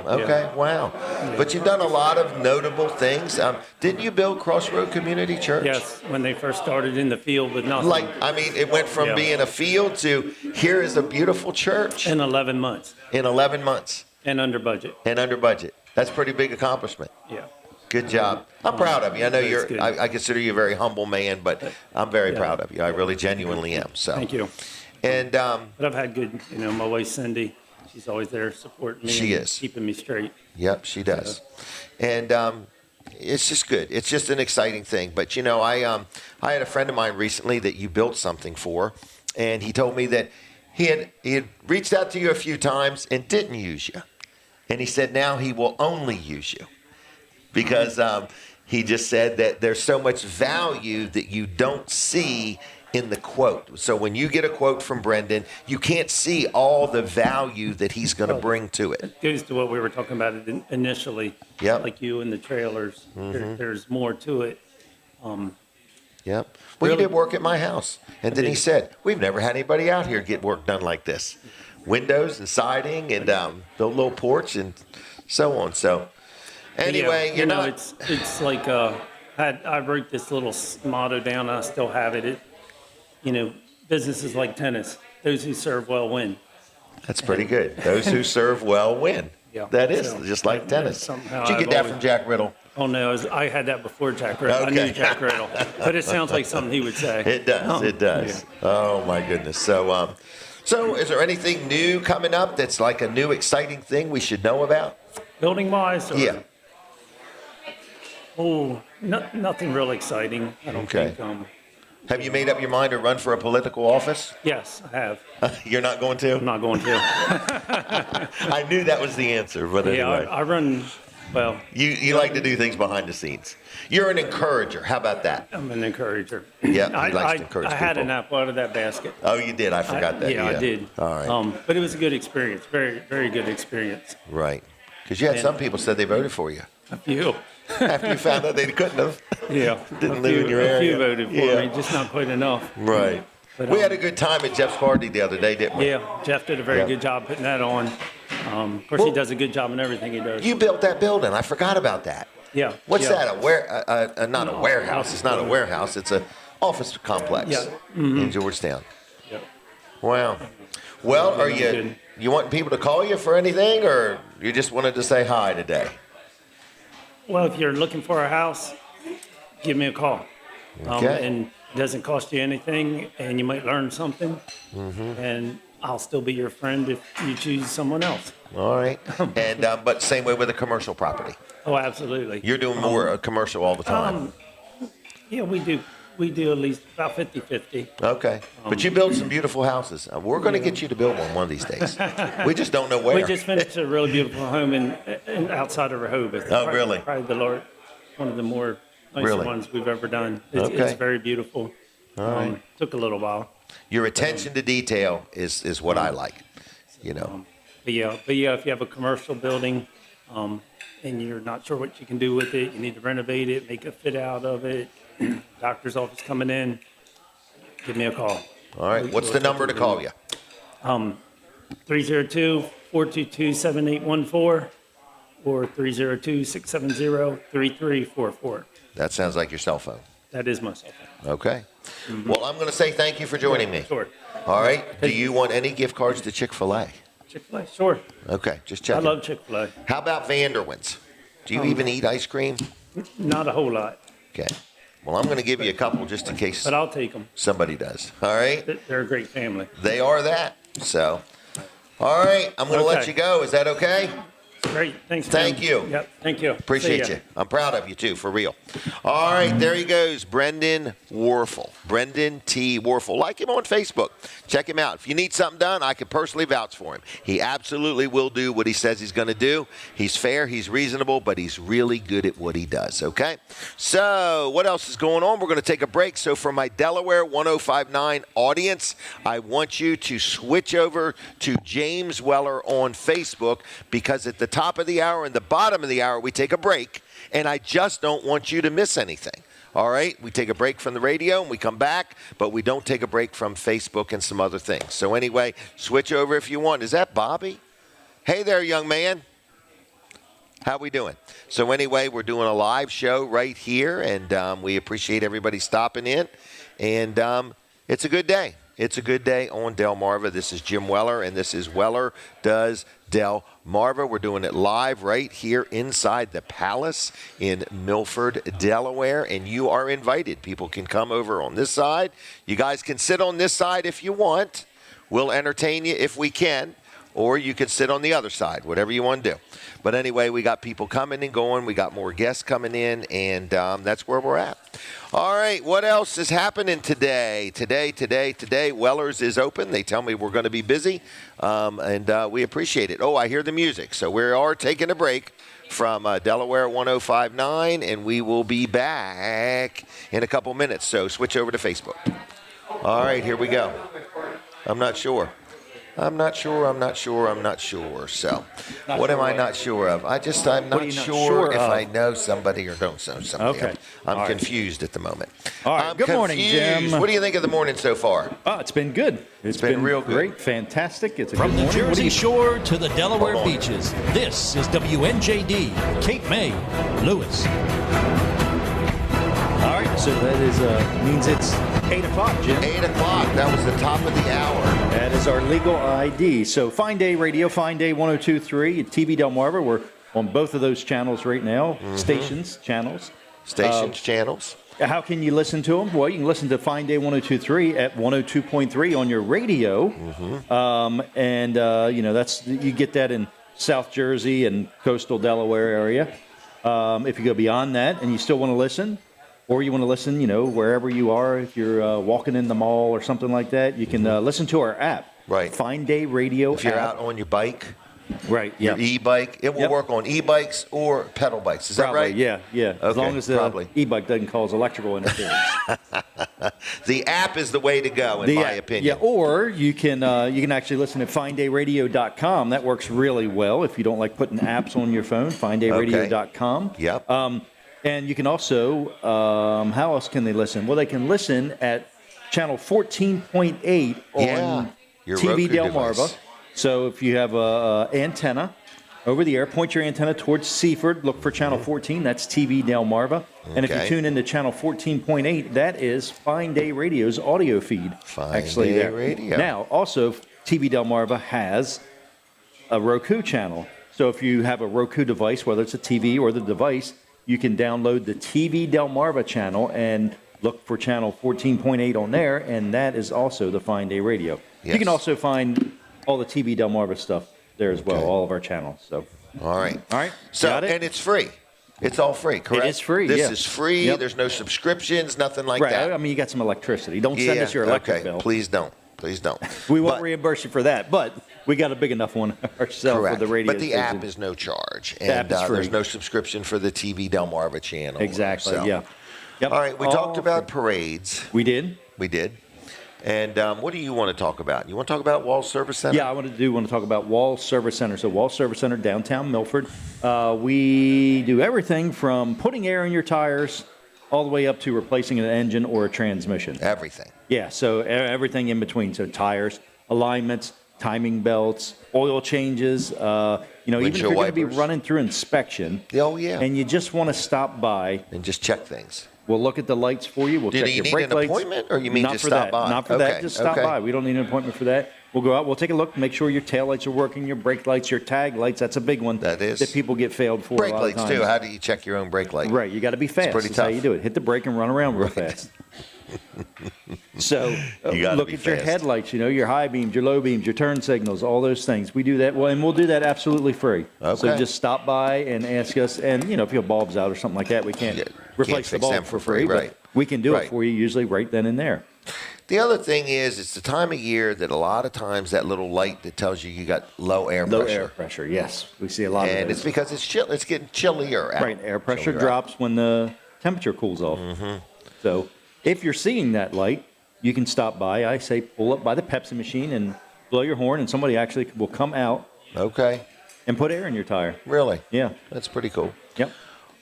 B: Okay, yeah. Wow. Yeah. But you've done a lot of notable things. Didn't you build Crossroad Community Church?
I: Yes, when they first started in the field with nothing.
B: It went from being a field to here is a beautiful church.
I: In 11 months.
B: In 11 months.
I: And under budget.
B: That's a pretty big accomplishment.
I: Yeah.
B: Good job. I'm proud of you. I know I consider you a very humble man, but I'm very proud of you. I really genuinely am. So.
I: Thank you.
B: And
I: but I've had good, my wife Cindy, she's always there supporting me.
B: She is
I: keeping me straight.
B: Yep, she does. And it's just good. It's just an exciting thing. But I had a friend of mine recently that you built something for, and he told me that he had reached out to you a few times and didn't use you, and he said now he will only use you because he just said that there's so much value that you don't see in the quote. So when you get a quote from Brendon, you can't see all the value that he's going to bring to it.
I: It goes to what we were talking about initially.
B: Yep.
I: Like you and the trailers. There's more to it.
B: Yep. Well,
I: Really?
B: you did work at my house. And then he said, we've never had anybody out here get work done like this. Windows and siding and build a little porch and so on. So anyway,
I: Yeah,
B: you're not.
I: It's like I wrote this little motto down. And I still have it. Business is like tennis. Those who serve well win.
B: That's pretty good. Those who serve well win.
I: Yeah.
B: That is
I: So,
B: just like tennis.
I: somehow
B: Did you
I: I've
B: get that
I: always-
B: from Jack Riddle?
I: Oh no, I had that before Jack Riddle. I
B: Okay.
I: knew Jack Riddle, but it sounds like something he would say.
B: It does. It does.
I: Yeah.
B: Oh my goodness. So, so is there anything new coming up that's like a new exciting thing we should know about?
I: Building wise,
B: Yeah.
I: nothing real exciting. I don't
B: Okay.
I: think.
B: Have you made up your mind to run for a political office?
I: Yes, I have.
B: You're not going to?
I: I'm not going to.
B: I knew that was the answer, but
I: Yeah,
B: anyway.
I: I run. Well,
B: You like to do things behind the scenes. You're an encourager. How about that?
I: I'm an encourager.
B: Yeah, he likes to encourage
I: I had
B: people.
I: an apple out of that basket.
B: Oh, you did. I forgot that.
I: Yeah, I did.
B: All right.
I: But it was a good experience. Very, very good experience.
B: Right. Because you had some people said they voted for you
I: A few.
B: after you found out they couldn't have.
I: Yeah.
B: Didn't
I: a
B: live
I: few,
B: in your
I: A
B: area.
I: few voted for
B: Yeah.
I: me, just not quite enough.
B: Right.
I: But,
B: We had a good time at Jeff's party the other day, didn't we?
I: Yeah, Jeff did a very
B: Yeah.
I: good job putting that on. Of course,
B: Well,
I: he does a good job in everything he does.
B: You built that building. I forgot about that.
I: Yeah.
B: What's
I: yeah.
B: that? Not a warehouse. It's not a warehouse. It's a office complex
I: Yeah.
B: in Georgetown.
I: Yeah.
B: Wow. Well, are
I: Good.
B: you want people to call you for anything, or you just wanted to say hi today?
I: Well, if you're looking for a house, give me a call.
B: Okay.
I: And it doesn't cost you anything, and you might learn something.
B: Mm-hmm.
I: And I'll still be your friend if you choose someone else.
B: All right. And but same way with a commercial property.
I: Oh, absolutely.
B: You're doing more commercial all the time.
I: Yeah, we do. We do at least about 50-50.
B: Okay. But you build some beautiful houses. We're going to get you to build one of these days. We just don't know where.
I: We just finished a really beautiful home in outside of Rehoboth.
B: Oh, really?
I: Probably one of the more nicer
B: Really?
I: ones we've ever done. It's
B: Okay.
I: very beautiful.
B: All right.
I: Took a little while.
B: Your attention to detail is what I like. You know.
I: But yeah, if you have a commercial building, and you're not sure what you can do with it, you need to renovate it, make a fit out of it, doctor's office coming in, give me a call.
B: All right. What's the number to call you?
I: 302-422-7814 or 302-670-3344.
B: That sounds like your cell phone.
I: That is my cell phone.
B: Okay. Well, I'm going to say thank you for joining me.
I: Sure.
B: All right. Do you want any gift cards to Chick-fil-A?
I: Chick-fil-A, sure.
B: Okay. Just
I: I
B: checking.
I: love Chick-fil-A.
B: How about Vanderwin's? Do you even eat ice cream?
I: Not a whole lot,
B: Okay. Well, I'm going to give you a couple just in case
I: but I'll take them.
B: somebody does. All right.
I: They're a great family.
B: They are that. So, all right. I'm going to let
I: Okay.
B: you go. Is that okay?
I: Great, thanks.
B: Thank
I: man.
B: you.
I: Yep, thank you.
B: Appreciate
I: See ya.
B: you. I'm proud of you, too, for real. All right, there he goes, Brendon Warfel. Brendon T. Warfel. Like him on Facebook. Check him out. If you need something done, I can personally vouch for him. He absolutely will do what he says he's going to do. He's fair, he's reasonable, but he's really good at what he does, okay? So what else is going on? We're going to take a break. So for my Delaware 105.9 audience, I want you to switch over to James Weller on Facebook, because at the top of the hour and the bottom of the hour, we take a break, and I just don't want you to miss anything. All right? We take a break from the radio, and we come back, but we don't take a break from Facebook and some other things. So anyway, switch over if you want. Is that Bobby? Hey there, young man. How we doing? So anyway, we're doing a live show right here, and we appreciate everybody stopping in, and it's a good day. It's a good day on Delmarva. This is Jim Weller, and this is Weller Does Delmarva. We're doing it live right here inside the Palace in Milford, Delaware, and you are invited. People can come over on this side. You guys can sit on this side if you want. We'll entertain you if we can, or you can sit on the other side, whatever you want to do. But anyway, we got people coming and going. We got more guests coming in, and that's where we're at. All right, what else is happening today? Today, Weller's is open. They tell me we're going to be busy, and we appreciate it. Oh, I hear the music. So we are taking a break from Delaware 105.9, and we will be back in a couple minutes. So switch over to Facebook. All right, here we go. I'm not sure. So, what am I not sure of? I'm not sure if I know somebody or don't know somebody.
G: Okay.
B: I'm confused at the moment.
G: All right. Good morning, Jim.
B: What do you think of the morning so far?
G: Oh, it's been good. It's been real good. Great, fantastic. It's a
J: From
G: good
J: the
G: morning.
J: Jersey Shore to the Delaware beaches, this is WNJD, Cape May, Lewis.
G: All right, so that means it's 8 o'clock, Jim.
B: 8 o'clock. That was the top of the hour.
G: That is our legal ID. So Fine Day Radio, Fine Day 102.3 at TV Delmarva. We're on both of those channels right now, channels.
B: Channels.
G: How can you listen to them? Well, you can listen to Fine Day 102.3 at 102.3 on your radio. That's you get that in South Jersey and coastal Delaware area. If you go beyond that and you still want to listen, or you want to listen, wherever you are, if you're walking in the mall or something like that, you can listen to our app.
B: Right.
G: Fine Day Radio
B: If you're
G: app.
B: out on your bike.
G: Right,
B: Your e-bike. It will work on e-bikes or pedal bikes. Is that right?
G: Yeah. As long as the e-bike doesn't cause electrical interference.
B: The app is the way to go, in my opinion.
G: Yeah, or you can actually listen at finedayradio.com. That works really well if you don't like putting apps on your phone, finedayradio.com.
B: Okay. Yep.
G: And you can also, how else can they listen? Well, they can listen at channel 14.8 on
B: your
G: TV
B: Roku
G: Delmarva.
B: device.
G: So if you have a antenna over the air, point your antenna towards Seaford, look for channel 14, that's TV Delmarva. And if you tune into channel 14.8, that is Fine Day Radio's audio feed.
B: Fine Day Radio.
G: Now, also, TV Delmarva has a Roku channel. So if you have a Roku device, whether it's a TV or the device, you can download the TV Delmarva channel and look for channel 14.8 on there, and that is also the Fine Day Radio.
B: Yes.
G: You can also find all the TV Delmarva stuff there as well, all of our channels. So,
B: all right.
G: So,
B: and it's free. It's all free, correct?
G: It is free.
B: This is free. Yep. There's no subscriptions, nothing like that.
G: I mean, you got some electricity. Don't send us your electric bill.
B: Please don't.
G: We won't reimburse you for that, but we got a big enough one ourselves for the radio.
B: But the app is no charge, and there's no subscription for the TV Delmarva channel.
G: Exactly.
B: So.
G: Yeah. Yep.
B: All right. We talked about parades.
G: We did.
B: And what do you want to talk about? You want to talk about Wall Service Center?
G: Yeah, I want to talk about Wall Service Center. So Wall Service Center, downtown Milford. We do everything from putting air in your tires all the way up to replacing an engine or a transmission.
B: Everything.
G: Yeah, so everything in between. So tires, alignments, timing belts, oil changes. Even if you're going to be running through inspection.
B: Oh, yeah.
G: And you just want to stop by.
B: And just check things.
G: We'll look at the lights for you. We'll check your brake lights. Do you need an
B: appointment, or you mean just stop by?
G: Not for that. Just stop by. We don't need an appointment for that. We'll go out. We'll take a look, make sure your tail lights are working, your brake lights, your tag lights. That's a big one.
B: That is.
G: That people get failed for.
B: Brake
G: a lot
B: lights
G: of times.
B: too. How do you check your own brake light?
G: Right. You got to be fast.
B: It's pretty
G: That's
B: tough.
G: how you do it. Hit the brake and run around real fast. So look at your headlights. Your high beams, your low beams, your turn signals, all those things. We do that. Well, and we'll do that absolutely free.
B: Okay.
G: So just stop by and ask us. And if your bulb's out or something like that, we can't replace the bulb for free.
B: Right.
G: But we can do it for you usually right then and there.
B: The other thing is, it's the time of year that a lot of times that little light that tells you got low air pressure.
G: Low air pressure, yes. We see a lot of it.
B: And it's because it's chill. It's getting chillier out.
G: Right, air pressure drops when the temperature cools off. So if you're seeing that light, you can stop by. I say pull up by the Pepsi machine and blow your horn, and somebody actually will come out.
B: Okay.
G: And put air in your tire.
B: Really?
G: Yeah.
B: That's pretty cool.
G: Yep.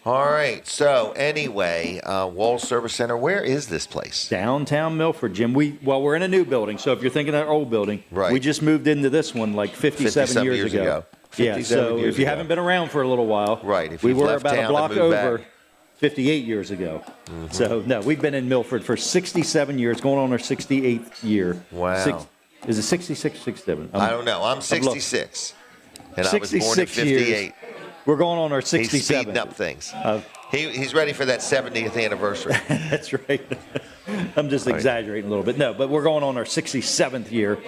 B: All right. So anyway, Wall Service Center. Where is this place?
G: Downtown Milford, Jim. We're in a new building. So if you're thinking of our old building, we just moved into this one like 57 years ago. Yeah. So if you haven't been around for a little while,
B: right?
G: We were about a block over 58 years ago. So no, we've been in Milford for 67 years, going on our 68th year.
B: Wow.
G: Is it 66, 67?
B: I don't know. I'm 66, and I was born in 58.
G: We're going on our 67th.
B: He's speeding up things. He's ready for that 70th anniversary.
G: That's right. I'm just exaggerating a little bit. No, but we're going on our 67th year.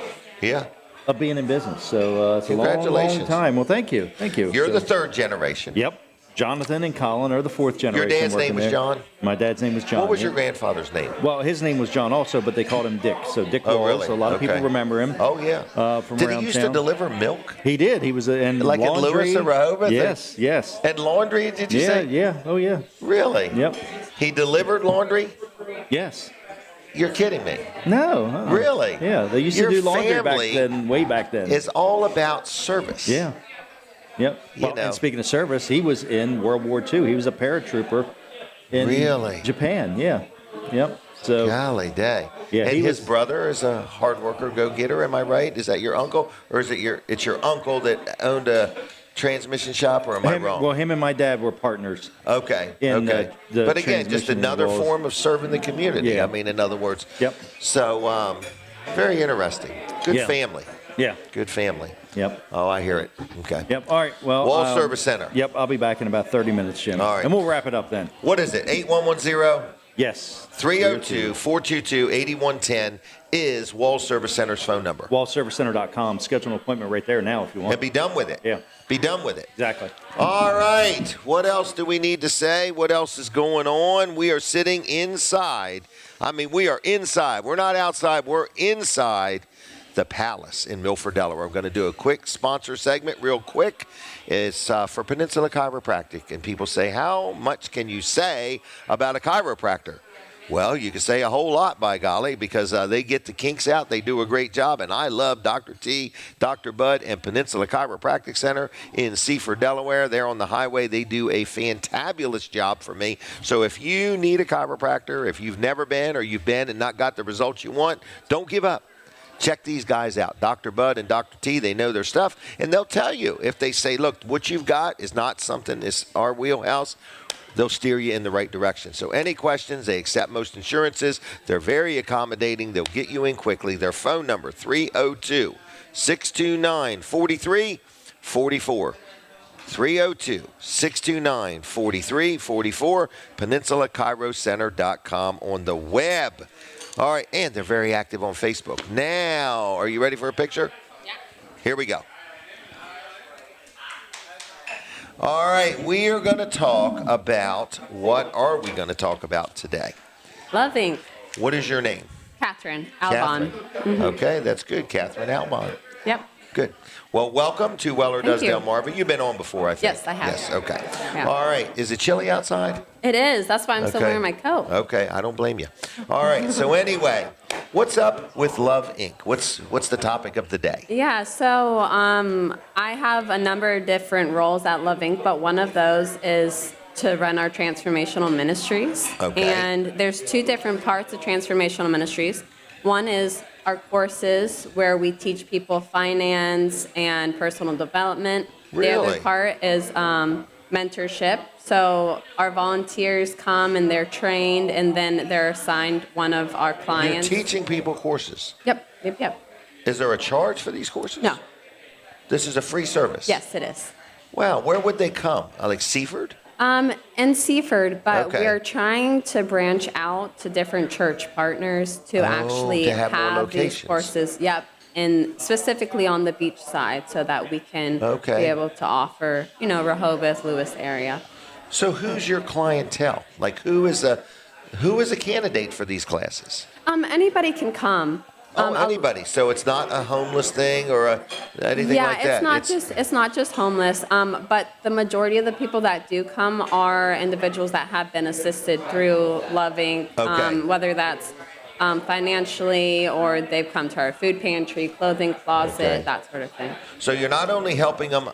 B: Yeah.
G: Of being in business. So it's a long time. Well, thank you.
B: You're the third generation.
G: Yep. Jonathan and Colin are the fourth generation.
B: Your dad's name was John?
G: My dad's name was John.
B: What was your grandfather's name?
G: Well, his name was John also, but they called him Dick. So Dick Walls.
B: Really?
G: So a lot of people remember him.
B: Oh, yeah.
G: From
B: Did
G: around
B: he used
G: town.
B: to deliver milk?
G: He did. He was in
B: like
G: laundry.
B: at Lewis or Rehoboth?
G: Yes.
B: And laundry, did you say?
G: Yeah. Oh, yeah.
B: Really?
G: Yep.
B: He delivered laundry?
G: Yes.
B: You're kidding me.
G: No.
B: Really?
G: Yeah, they used
B: Your
G: to do laundry
B: family
G: way back then.
B: It's all about service.
G: Yeah. Yep. Well, and speaking of service, he was in World War II. He was a paratrooper in Japan. Yeah. Yep. So
B: golly day.
G: Yeah,
B: and his brother is a hard worker, go-getter. Am I right? Is that your uncle, or is it it's your uncle that owned a transmission shop, or am I wrong?
G: Well, him and my dad were partners.
B: Okay.
G: The
B: but again, just
G: transmission
B: another
G: roles.
B: form of serving the community.
G: Yeah.
B: I mean, in other words.
G: Yep.
B: So very interesting. Good
G: Yeah.
B: family.
G: Yeah.
B: Good family.
G: Yep.
B: Oh, I hear it. Okay.
G: Yep. All right. Well,
B: Wall Service Center.
G: Yep. I'll be back in about 30 minutes, Jim.
B: All right.
G: And we'll wrap it up then.
B: What is it? 8110?
G: Yes.
B: 302-422-8110 is Wall Service Center's phone number.
G: WallServiceCenter.com. Schedule an appointment right there now if you want.
B: And be done with it.
G: Yeah.
B: Be done with it.
G: Exactly.
B: All right. What else do we need to say? What else is going on? We are sitting inside. I mean, we are inside. We're not outside. We're inside the Palace in Milford, Delaware. I'm going to do a quick sponsor segment real quick. It's for Peninsula Chiropractic. And people say, how much can you say about a chiropractor? Well, you can say a whole lot, by golly, because they get the kinks out. They do a great job. And I love Dr. T, Dr. Bud, and Peninsula Chiropractic Center in Seaford, Delaware. They're on the highway. They do a fantabulous job for me. So if you need a chiropractor, if you've never been or you've been and not got the results you want, don't give up. Check these guys out, Dr. Bud and Dr. T. They know their stuff, and they'll tell you if they say, look, what you've got is not something that's our wheelhouse. They'll steer you in the right direction. So any questions, they accept most insurances. They're very accommodating. They'll get you in quickly. Their phone number, 302-629-4344. 302-629-4344. PeninsulaChiroCenter.com on the web. All right, and they're very active on Facebook. Now, are you ready for a picture? Yeah. Here we go. All right, we are going to talk about, what are we going to talk about today?
K: Loving.
B: What is your name?
K: Kathryn. Alban.
B: Kathryn. Okay, that's good, Kathryn Alban.
K: Yep.
B: Good. Well, welcome to Weller Does
K: you.
B: Delmarva. You've been on before, I think.
K: Yes, I have.
B: Yes, okay.
K: Yeah.
B: All right, is it chilly outside?
K: It is. That's why I'm still wearing my coat.
B: Okay, I don't blame you. All right, so anyway, what's up with Love Inc.? What's the topic of the day?
K: Yeah, so I have a number of different roles at Love Inc., but one of those is to run our transformational ministries.
B: Okay.
K: And there's two different parts of transformational ministries. One is our courses where we teach people finance and personal development.
B: Really?
K: The other part is mentorship. So our volunteers come and they're trained, and then they're assigned one of our clients.
B: You're teaching people courses.
K: Yep.
B: Is there a charge for these courses?
K: No.
B: This is a free service?
K: Yes, it is.
B: Wow, where would they come? Like Seaford?
K: In Seaford, but
B: Okay.
K: we're trying to branch out to different church partners to actually
B: to have more
K: these
B: locations.
K: courses. Yep. And specifically on the beach side, so that we can
B: Okay.
K: be able to offer, Rehoboth, Lewis area.
B: So who's your clientele? Like who is a candidate for these classes?
K: Anybody can come.
B: Anybody. So it's not a homeless thing or anything like that.
K: It's not just homeless. But the majority of the people that do come are individuals that have been assisted through Loving,
B: Okay.
K: whether that's financially or they've come to our food pantry, clothing closet,
B: Okay.
K: that sort of thing.
B: So you're not only helping them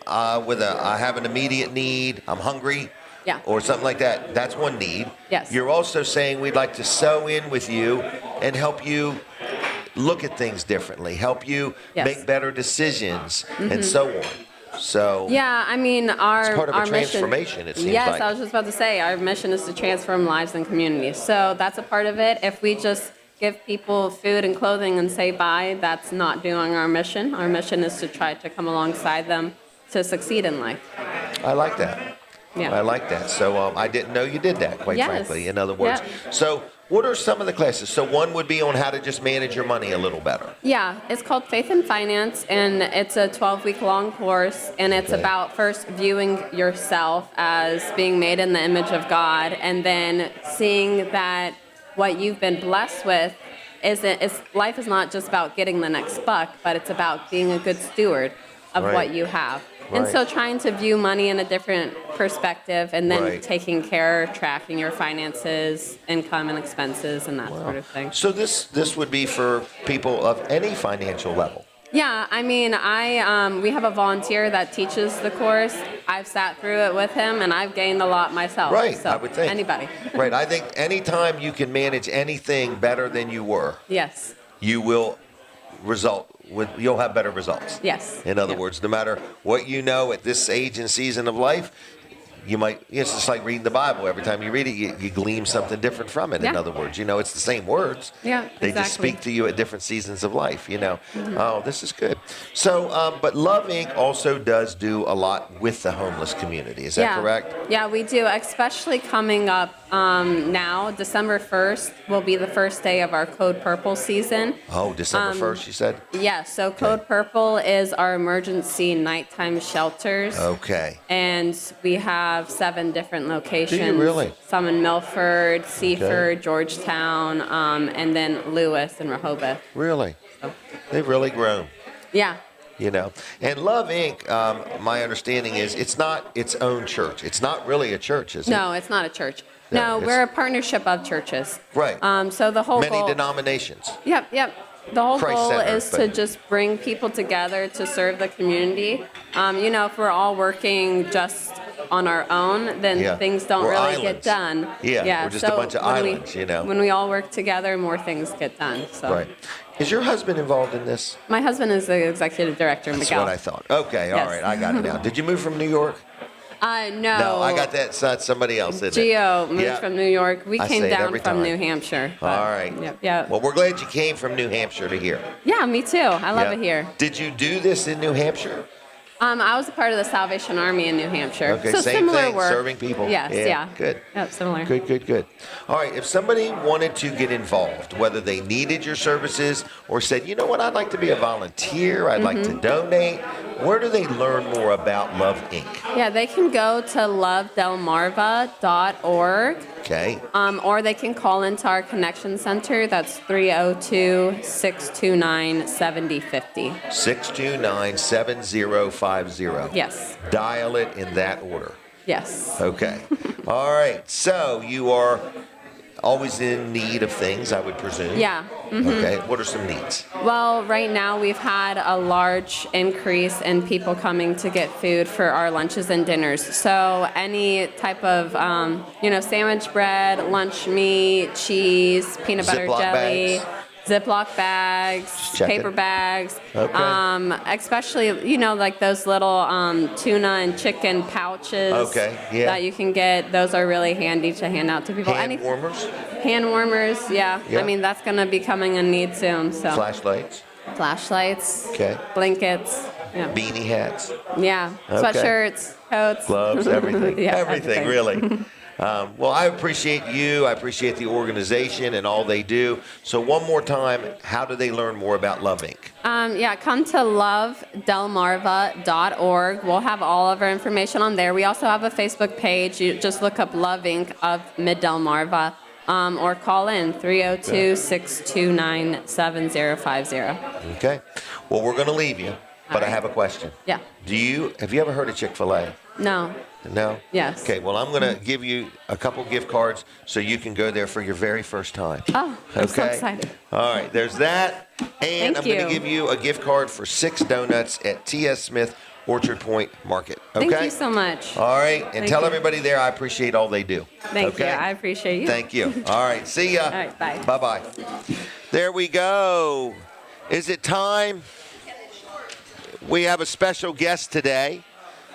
B: with I have an immediate need, I'm hungry,
K: Yeah.
B: or something like that. That's one need.
K: Yes.
B: You're also saying we'd like to sew in with you and help you look at things differently, help you
K: Yes.
B: make better decisions, and so on. So
K: Yeah, I mean, our
B: it's part of a
K: our
B: transformation,
K: mission,
B: it seems
K: yes,
B: like.
K: I was just about to say, our mission is to transform lives and communities. So that's a part of it. If we just give people food and clothing and say bye, that's not doing our mission. Our mission is to try to come alongside them to succeed in life.
B: I like that.
K: Yeah.
B: I like that. So I didn't know you did that, quite
K: Yes.
B: frankly, in other words.
K: Yeah.
B: So what are some of the classes? So one would be on how to just manage your money a little better.
K: Yeah, it's called Faith and Finance, and it's a 12-week-long course, and it's
B: Okay.
K: about first viewing yourself as being made in the image of God, and then seeing that what you've been blessed with life is not just about getting the next buck, but it's about being a good steward of
B: Right.
K: what you have. And
B: Right.
K: so trying to view money in a different perspective and then
B: Right.
K: taking care, tracking your finances, income and expenses and that sort of thing.
B: So this would be for people of any financial level.
K: Yeah, I mean, we have a volunteer that teaches the course. I've sat through it with him, and I've gained a lot myself.
B: Right,
K: So,
B: I would think.
K: Anybody.
B: Right, I think anytime you can manage anything better than you were,
K: Yes.
B: you will you'll have better results.
K: Yes.
B: In other
K: Yeah.
B: words, no matter what you know at this age and season of life, it's just like reading the Bible. Every time you read it, you glean something different from it. In
K: Yeah.
B: other words, it's the same words.
K: Yeah,
B: They just
K: exactly.
B: speak to you at different seasons of life,
K: Mm-hmm.
B: Oh, this is good. So, but Love Inc. also does do a lot with the homeless community. Is that correct?
K: Yeah, we do, especially coming up now. December 1st will be the first day of our Code Purple season.
B: Oh, December 1st, you said?
K: Yeah, so Code Purple is our emergency nighttime shelters.
B: Okay.
K: And we have 7 different locations.
B: Do you really?
K: Some in Milford, Seaford, Georgetown, and then Lewis and Rehoboth.
B: Really? They've really grown.
K: Yeah.
B: And Love Inc., my understanding is it's not its own church. It's not really a church, is it?
K: No, it's not a church.
B: No,
K: No,
B: it's-
K: we're a partnership of churches.
B: Right.
K: So the whole
B: Many
K: goal.
B: denominations.
K: Yep. The whole
B: Christ
K: goal
B: Center,
K: is
B: but-
K: to just bring people together to serve the community. If we're all working just on our own, then
B: Yeah.
K: things don't
B: We're
K: really
B: islands.
K: get done.
B: Yeah, we're just a bunch of
K: when
B: islands,
K: When we all work together, more things get done. So.
B: Right. Is your husband involved in this?
K: My husband is the executive director,
B: That's
K: Miguel.
B: what I thought. Okay, all
K: Yes.
B: right, I got it now. Did you move from New York?
K: No.
B: No, I got that. That's somebody else, isn't it?
K: Gio moved
B: Yeah.
K: from New York. We
B: I
K: came
B: say it
K: down
B: every
K: from
B: time.
K: New Hampshire.
B: All right.
K: Yep.
B: Well, we're glad you came from New Hampshire to here.
K: Yeah, me too. I love
B: Yeah.
K: it here.
B: Did you do this in New Hampshire?
K: I was a part of the Salvation Army in New Hampshire.
B: Okay,
K: so
B: same
K: similar
B: thing,
K: work.
B: serving people.
K: Yes, yeah.
B: Good.
K: Yep, similar.
B: Good. All right, if somebody wanted to get involved, whether they needed your services or said, you know what, I'd like to be a volunteer, I'd like to donate, where do they learn more about Love Inc.?
K: Yeah, they can go to lovedelmarva.org.
B: Okay.
K: Or they can call into our connection center. That's 302-629-7050.
B: 629-7050.
K: Yes.
B: Dial it in that order.
K: Yes.
B: Okay. All right. So you are always in need of things, I would presume.
K: Yeah.
B: Okay. What are some needs?
K: Well, right now we've had a large increase in people coming to get food for our lunches and dinners. So any type of, sandwich bread, lunch meat, cheese, peanut butter
B: Ziploc
K: jelly.
B: bags.
K: Ziploc bags,
B: Check
K: paper
B: it.
K: bags,
B: Okay.
K: especially, like those little tuna and chicken pouches
B: Okay, yeah.
K: that you can get. Those are really handy to hand out to people.
B: Hand warmers,
K: Hand warmers, yeah.
B: Yeah.
K: I mean, that's going to be coming in need soon. So
B: flashlights,
K: flashlights,
B: okay,
K: blankets, yeah,
B: beanie hats,
K: yeah,
B: Okay.
K: sweatshirts, coats,
B: gloves, everything.
K: Yeah,
B: everything, really. Well, I appreciate you. I appreciate the organization and all they do. So one more time, how do they learn more about Love Inc.?
K: Come to lovedelmarva.org. We'll have all of our information on there. We also have a Facebook page. You just look up Love Inc. of Mid-Delmarva, or call in 302-629-7050.
B: Okay. Well, we're going to leave you, but I have a question.
K: Yeah.
B: Have you ever heard of Chick-fil-A?
K: No.
B: No?
K: Yes.
B: Okay, well, I'm going to give you a couple gift cards so you can go there for your very first time.
K: Oh, I'm so excited.
B: All right, there's that. And
K: Thank
B: I'm going to
K: you.
B: give you a gift card for 6 donuts at T.S. Smith Orchard Point Market. Okay?
K: Thank you so much.
B: All right, and
K: Thank
B: tell
K: you.
B: everybody there I appreciate all they do.
K: Thank
B: okay?
K: you. I appreciate you.
B: Thank you. All right, see ya.
K: All right, bye.
B: Bye-bye. There we go. Is it time? We have a special guest today.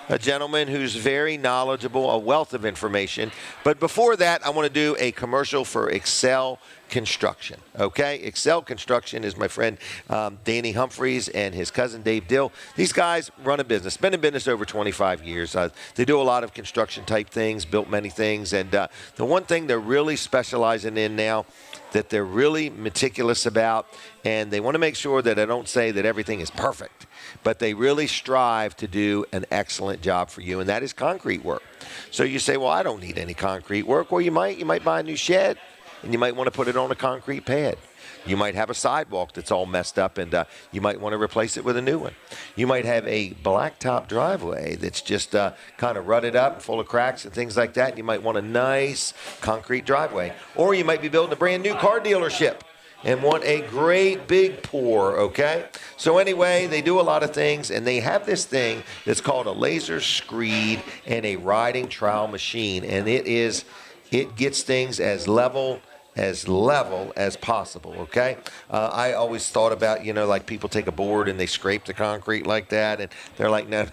B: A gentleman who's very knowledgeable, a wealth of information. But before that, I want to do a commercial for Excel Construction. Okay? Excel Construction is my friend Danny Humphreys and his cousin Dave Dill. These guys run a business, been in business over 25 years. They do a lot of construction type things, built many things. And the one thing they're really specializing in now that they're really meticulous about, and they want to make sure that I don't say that everything is perfect, but they really strive to do an excellent job for you, and that is concrete work. So you say, well, I don't need any concrete work. Well, you might buy a new shed, and you might want to put it on a concrete pad. You might have a sidewalk that's all messed up, and you might want to replace it with a new one. You might have a blacktop driveway that's just kind of rutted up and full of cracks and things like that. You might want a nice concrete driveway. Or you might be building a brand new car dealership and want a great big pour, okay? So anyway, they do a lot of things, and they have this thing that's called a laser screed and a riding trowel machine, and it gets things as level as possible, okay? I always thought about, like people take a board and they scrape the concrete like that, and they're like, no,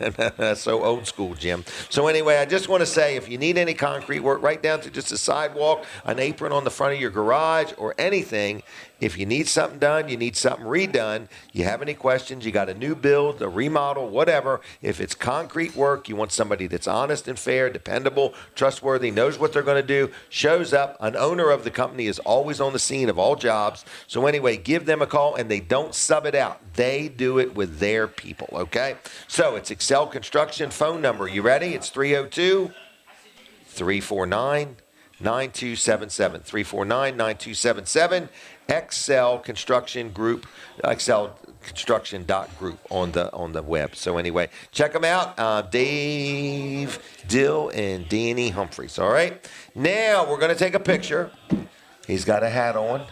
B: so old school, Jim. So anyway, I just want to say, if you need any concrete work, right down to just a sidewalk, an apron on the front of your garage, or anything, if you need something done, you need something redone, you have any questions, you got a new build, a remodel, whatever, if it's concrete work, you want somebody that's honest and fair, dependable, trustworthy, knows what they're going to do, shows up. An owner of the company is always on the scene of all jobs. So anyway, give them a call, and they don't sub it out. They do it with their people, okay? So it's Excel Construction phone number. You ready? It's 302-349-9277. 349-9277. Excel Construction Group, excelconstruction.group on the web. So anyway, check them out. Dave, Dill, and Danny Humphreys. All right. Now we're going to take a picture. He's got a hat on.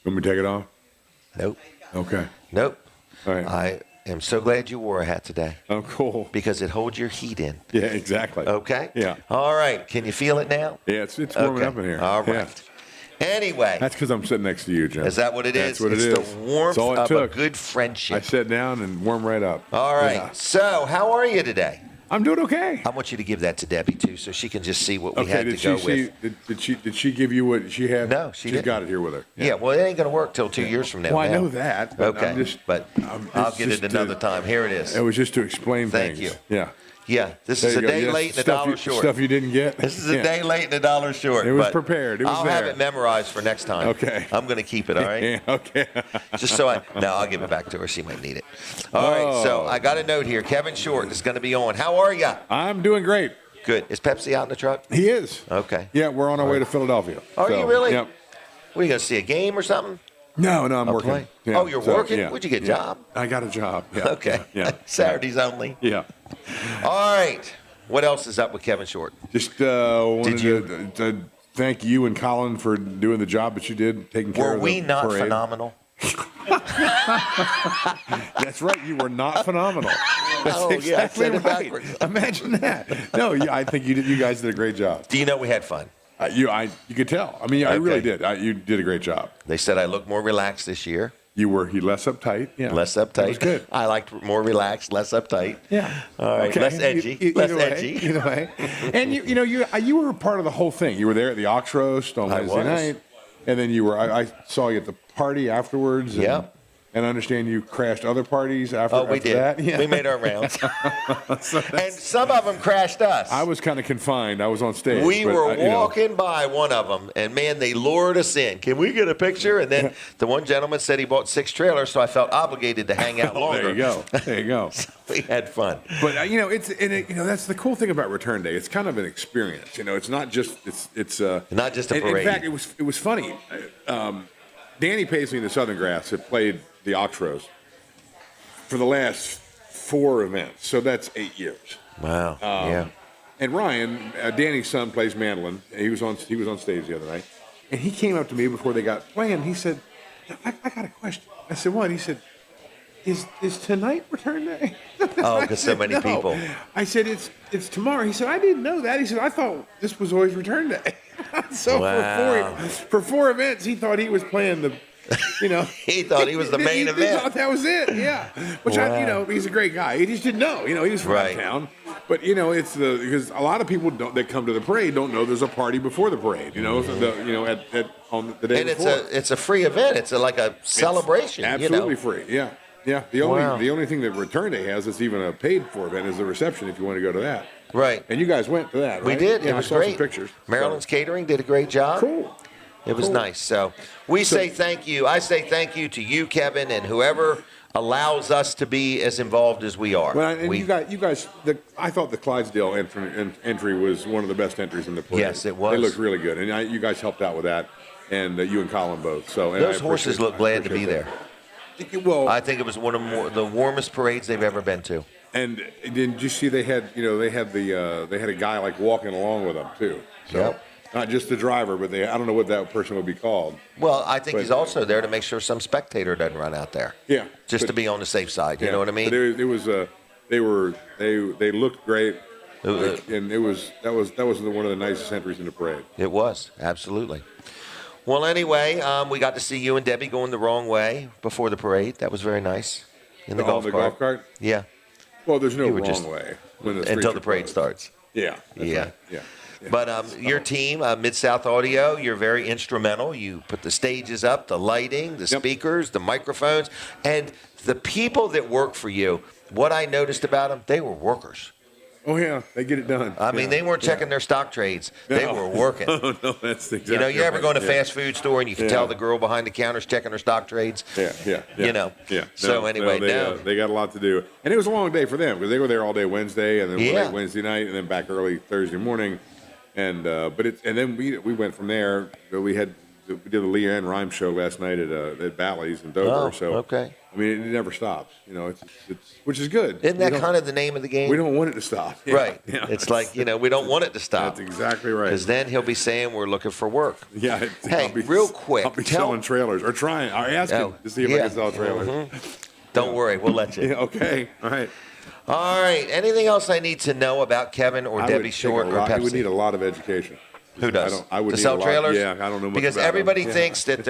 L: Want me to take it off?
B: Nope.
L: Okay.
B: Nope.
L: All right.
B: I am so glad you wore a hat today.
L: Oh, cool.
B: Because it holds your heat in.
L: Yeah, exactly.
B: Okay?
L: Yeah.
B: All right. Can you feel it now?
L: Yeah, it's warming up in here.
B: All right.
L: Yeah.
B: Anyway.
L: That's because I'm sitting next to you, Jim.
B: Is that what it is?
L: That's what it is.
B: It's the warmth of a good friendship.
L: I sat down and warmed right up.
B: All right.
L: Yeah.
B: So, how are you today?
L: I'm doing okay.
B: I want you to give that to Debbie, too, so she can just see what we had to go with.
L: Did she give you what she had?
B: No, she didn't.
L: She's got it here with her.
B: Yeah, well, it ain't going to work till 2 years from now.
L: Well, I know that. But
B: okay, I'll get it another time. Here it is.
L: It was just to explain
B: things.
L: Thank
B: you.
L: Yeah.
B: Yeah, this is a day late and a dollar short.
L: Stuff you didn't get?
B: This is a day late and a dollar short.
L: It was prepared. It was
B: I'll
L: there.
B: have it memorized for next time.
L: Okay.
B: I'm going to keep it, all right?
L: Yeah, okay.
B: Just so I'll give it back to her. She might need it. All right, so I got a note here. Kevin Short is going to be on. How are you?
L: I'm doing great.
B: Good. Is Pepsi out in the truck?
L: He is.
B: Okay.
L: Yeah, we're on our way to Philadelphia.
B: Are you really?
L: Yep.
B: What, are you going to see a game or something?
L: No, I'm working.
B: Play?
L: Yeah,
B: oh, you're working?
L: Yeah,
B: Where'd you get a job?
L: I got a job. Yeah.
B: Okay.
L: Yeah.
B: Saturdays only?
L: Yeah.
B: All right. What else is up with Kevin Short?
L: Just wanted to thank you and Colin for doing the job that you did, taking care of the parade.
B: Were we not phenomenal?
L: That's right. You were not phenomenal. That's
B: exactly
L: right. Imagine that. No, I think you guys did a great job.
B: Do you know we had fun?
L: You could tell. I mean, I really did. You did a great job.
B: They said I look more relaxed this year.
L: You less uptight. Yeah.
B: Less uptight.
L: That was good.
B: I liked more relaxed, less uptight.
L: Yeah.
B: All right.
L: Okay.
B: Less edgy. Less edgy.
L: Either way. And you were a part of the whole thing. You were there at the Ox Roast on Wednesday night, and then I saw you at the party afterwards.
B: Yeah.
L: And I understand you crashed other parties after
B: we did.
L: that. Yeah.
B: We made our rounds. And some of them crashed us.
L: I was kind of confined. I was on stage.
B: We were walking by one of them, and, man, they lured us in. Can we get a picture? And then the one gentleman said he bought 6 trailers, so I felt obligated to hang out longer.
L: There you go. There you go.
B: So we had fun.
L: But, that's the cool thing about Return Day. It's kind of an experience. It's not just it's
B: not just a parade.
L: In fact, it was funny. Danny Paisley and the Southern Grass have played the Ox Roast for the last 4 events, so that's 8 years.
B: Wow. Yeah.
L: And Ryan, Danny's son, plays mandolin. He was on stage the other night, and he came up to me before they got playing. He said, "I got a question." I said, "What?" He said, "Is tonight Return Day?"
B: Oh, because so many people.
L: I said, "It's tomorrow." He said, "I didn't know that." He said, "I thought this was always Return Day." So for 4 events, he thought he was playing the.
B: He thought he was the main event.
L: He thought that was it, yeah. Which he's a great guy. He just didn't know. He was from out of town. But it's because a lot of people that come to the parade don't know there's a party before the parade. On the day before.
B: And it's a free event. It's like a celebration.
L: It's absolutely free. Yeah, yeah. The only thing that Return Day has that's even a paid for event is the reception. If you want to go to that,
B: right?
L: And you guys went to that, right?
B: We did.
L: Yeah,
B: it was
L: I saw
B: great.
L: Some pictures.
B: Maryland's Catering did a great job.
L: Cool.
B: It was nice. So we say thank you. I say thank you to you, Kevin, and whoever allows us to be as involved as we are.
L: Well, and you guys. I thought the Clydesdale entry was one of the best entries in the parade.
B: Yes, it was.
L: It looked really good, and you guys helped out with that. and you and Colin both. So and
B: those horses look glad to be there.
L: Well,
B: I think it was one of the warmest parades they've ever been to.
L: And did you see they had a guy like walking along with them too. So
B: Yep.
L: not just the driver, but I don't know what that person would be called.
B: Well, I think he's also there to make sure some spectator doesn't run out there.
L: Yeah.
B: Just to be on the safe side. You know what I mean?
L: But they looked great. And that was one of the nicest entries in the parade.
B: It was, absolutely. Well, anyway, we got to see you and Debbie going the wrong way before the parade. That was very nice. In the golf cart. Yeah.
L: Well, there's no wrong way
B: until the parade starts.
L: Yeah.
B: Yeah.
L: Right. Yeah.
B: But your team, Mid-South Audio, you're very instrumental. You put the stages up, the lighting, the speakers, the microphones, and the people that work for you. What I noticed about them, they were workers.
L: Oh, yeah, they get it done.
B: I mean, they weren't checking their stock trades. No. They were working.
L: No, that's exactly
B: you ever go in a fast food store and you can tell the girl behind the counter's checking her stock trades?
L: Yeah.
B: Yeah. So anyway,
L: they got a lot to do. And it was a long day for them because they were there all day Wednesday and then late Wednesday night and then back early Thursday morning. And then we went from there. We did the Leanne Rhyme show last night at Bally's in Dover.
B: Okay.
L: I mean, it never stops. It's which is good.
B: Isn't that kind of the name of the game?
L: We don't want it to stop.
B: Right. Yeah. It's like, we don't want it to stop.
L: That's exactly right.
B: Because then he'll be saying we're looking for work.
L: Yeah.
B: Hey, real quick.
L: I'll be selling trailers or trying. I asked him to see if I can sell trailers.
B: Mm-hmm. Don't worry. We'll let you.
L: Yeah, okay. All right.
B: All right. Anything else I need to know about Kevin or Debbie Short or Pepsi?
L: I would need a lot of education.
B: Who does?
L: I would
B: to sell trailers?
L: Yeah, I don't know much
B: because
L: about
B: everybody
L: them.
B: thinks that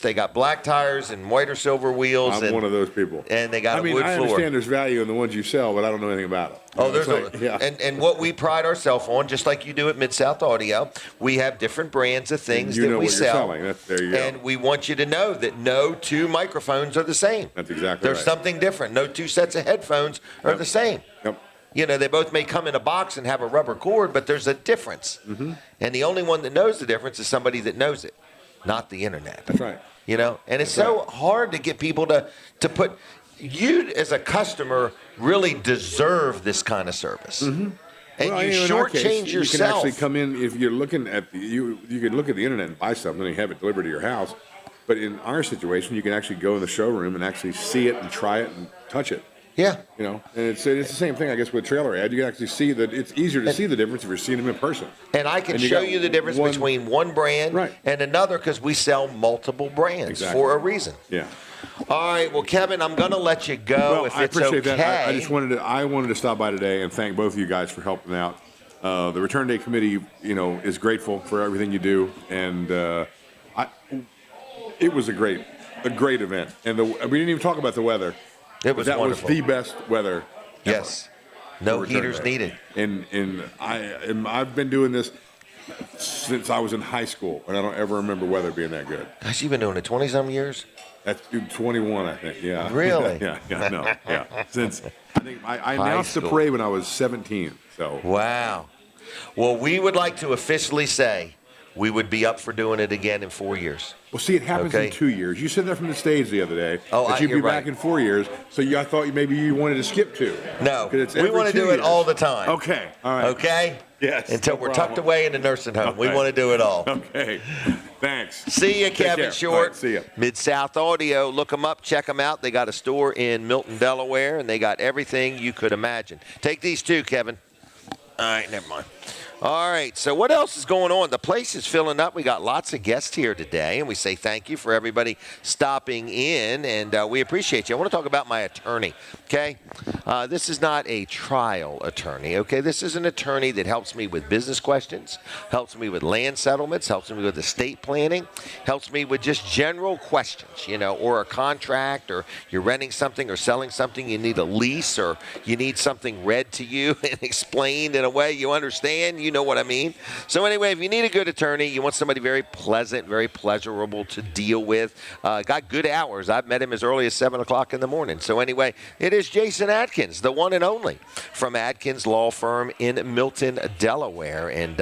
B: they got black tires and white or silver wheels.
L: I'm one of those people.
B: And they got a wood floor.
L: I understand there's value in the ones you sell, but I don't know anything about it.
B: And what we pride ourselves on, just like you do at Mid-South Audio, we have different brands of things that we sell.
L: There you go.
B: And we want you to know that no two microphones are the same.
L: That's exactly
B: There's something different. No two sets of headphones are the same.
L: Yep.
B: They both may come in a box and have a rubber cord, but there's a difference.
L: Mm-hmm.
B: And the only one that knows the difference is somebody that knows it, not the internet.
L: That's right.
B: And it's so hard to get people to put you as a customer really deserve this kind of service.
L: Mm-hmm.
B: And
L: well,
B: you shortchange yourself.
L: You can actually come in if you're looking at you can look at the internet and buy something and have it delivered to your house. But in our situation, you can actually go in the showroom and actually see it and try it and touch it.
B: Yeah.
L: And it's the same thing, I guess, with trailer ad. You can actually see that it's easier to see the difference if you're seeing them in person.
B: And I can show you the difference between one brand and another because we sell multiple brands for a reason.
L: Yeah.
B: All right. Well, Kevin, I'm going to let you go if it's okay.
L: I appreciate that. I just wanted to stop by today and thank both of you guys for helping out. The Return Day Committee, is grateful for everything you do, and it was a great event. And we didn't even talk about the weather.
B: It was wonderful.
L: Was the best weather.
B: Yes. No heaters needed.
L: And I've been doing this since I was in high school, and I don't ever remember weather being that good.
B: Gosh, you've been doing it 20-some years?
L: That's 21, I think. Yeah.
B: Really?
L: Yeah. No. Yeah. Since I think I announced the parade when I was 17. So.
B: Wow. Well, we would like to officially say we would be up for doing it again in 4 years.
L: Well, see, it happens in 2 years. You said that from the stage the other day. That you'd be back in 4 years. So I thought maybe you wanted to skip 2.
B: No, we want to do it all the time.
L: Okay. All right.
B: Okay?
L: Yes.
B: Until we're tucked away in the nursing home. We want to do it all.
L: Okay. Thanks.
B: See you, Kevin Short.
L: Right, see you.
B: Mid-South Audio. Look them up. Check them out. They got a store in Milton, Delaware, and they got everything you could imagine. Take these two, Kevin. All right, never mind. All right, so what else is going on? The place is filling up. We got lots of guests here today, and we say thank you for everybody stopping in, and we appreciate you. I want to talk about my attorney, okay? This is not a trial attorney, okay? This is an attorney that helps me with business questions, helps me with land settlements, helps me with estate planning, helps me with just general questions, or a contract, or you're renting something or selling something, you need a lease, or you need something read to you and explained in a way you understand, you know what I mean? So anyway, if you need a good attorney, you want somebody very pleasant, very pleasurable to deal with, got good hours. I've met him as early as 7 o'clock in the morning. So anyway, it is Jason Adkins, the one and only, from Adkins Law Firm in Milton, Delaware. And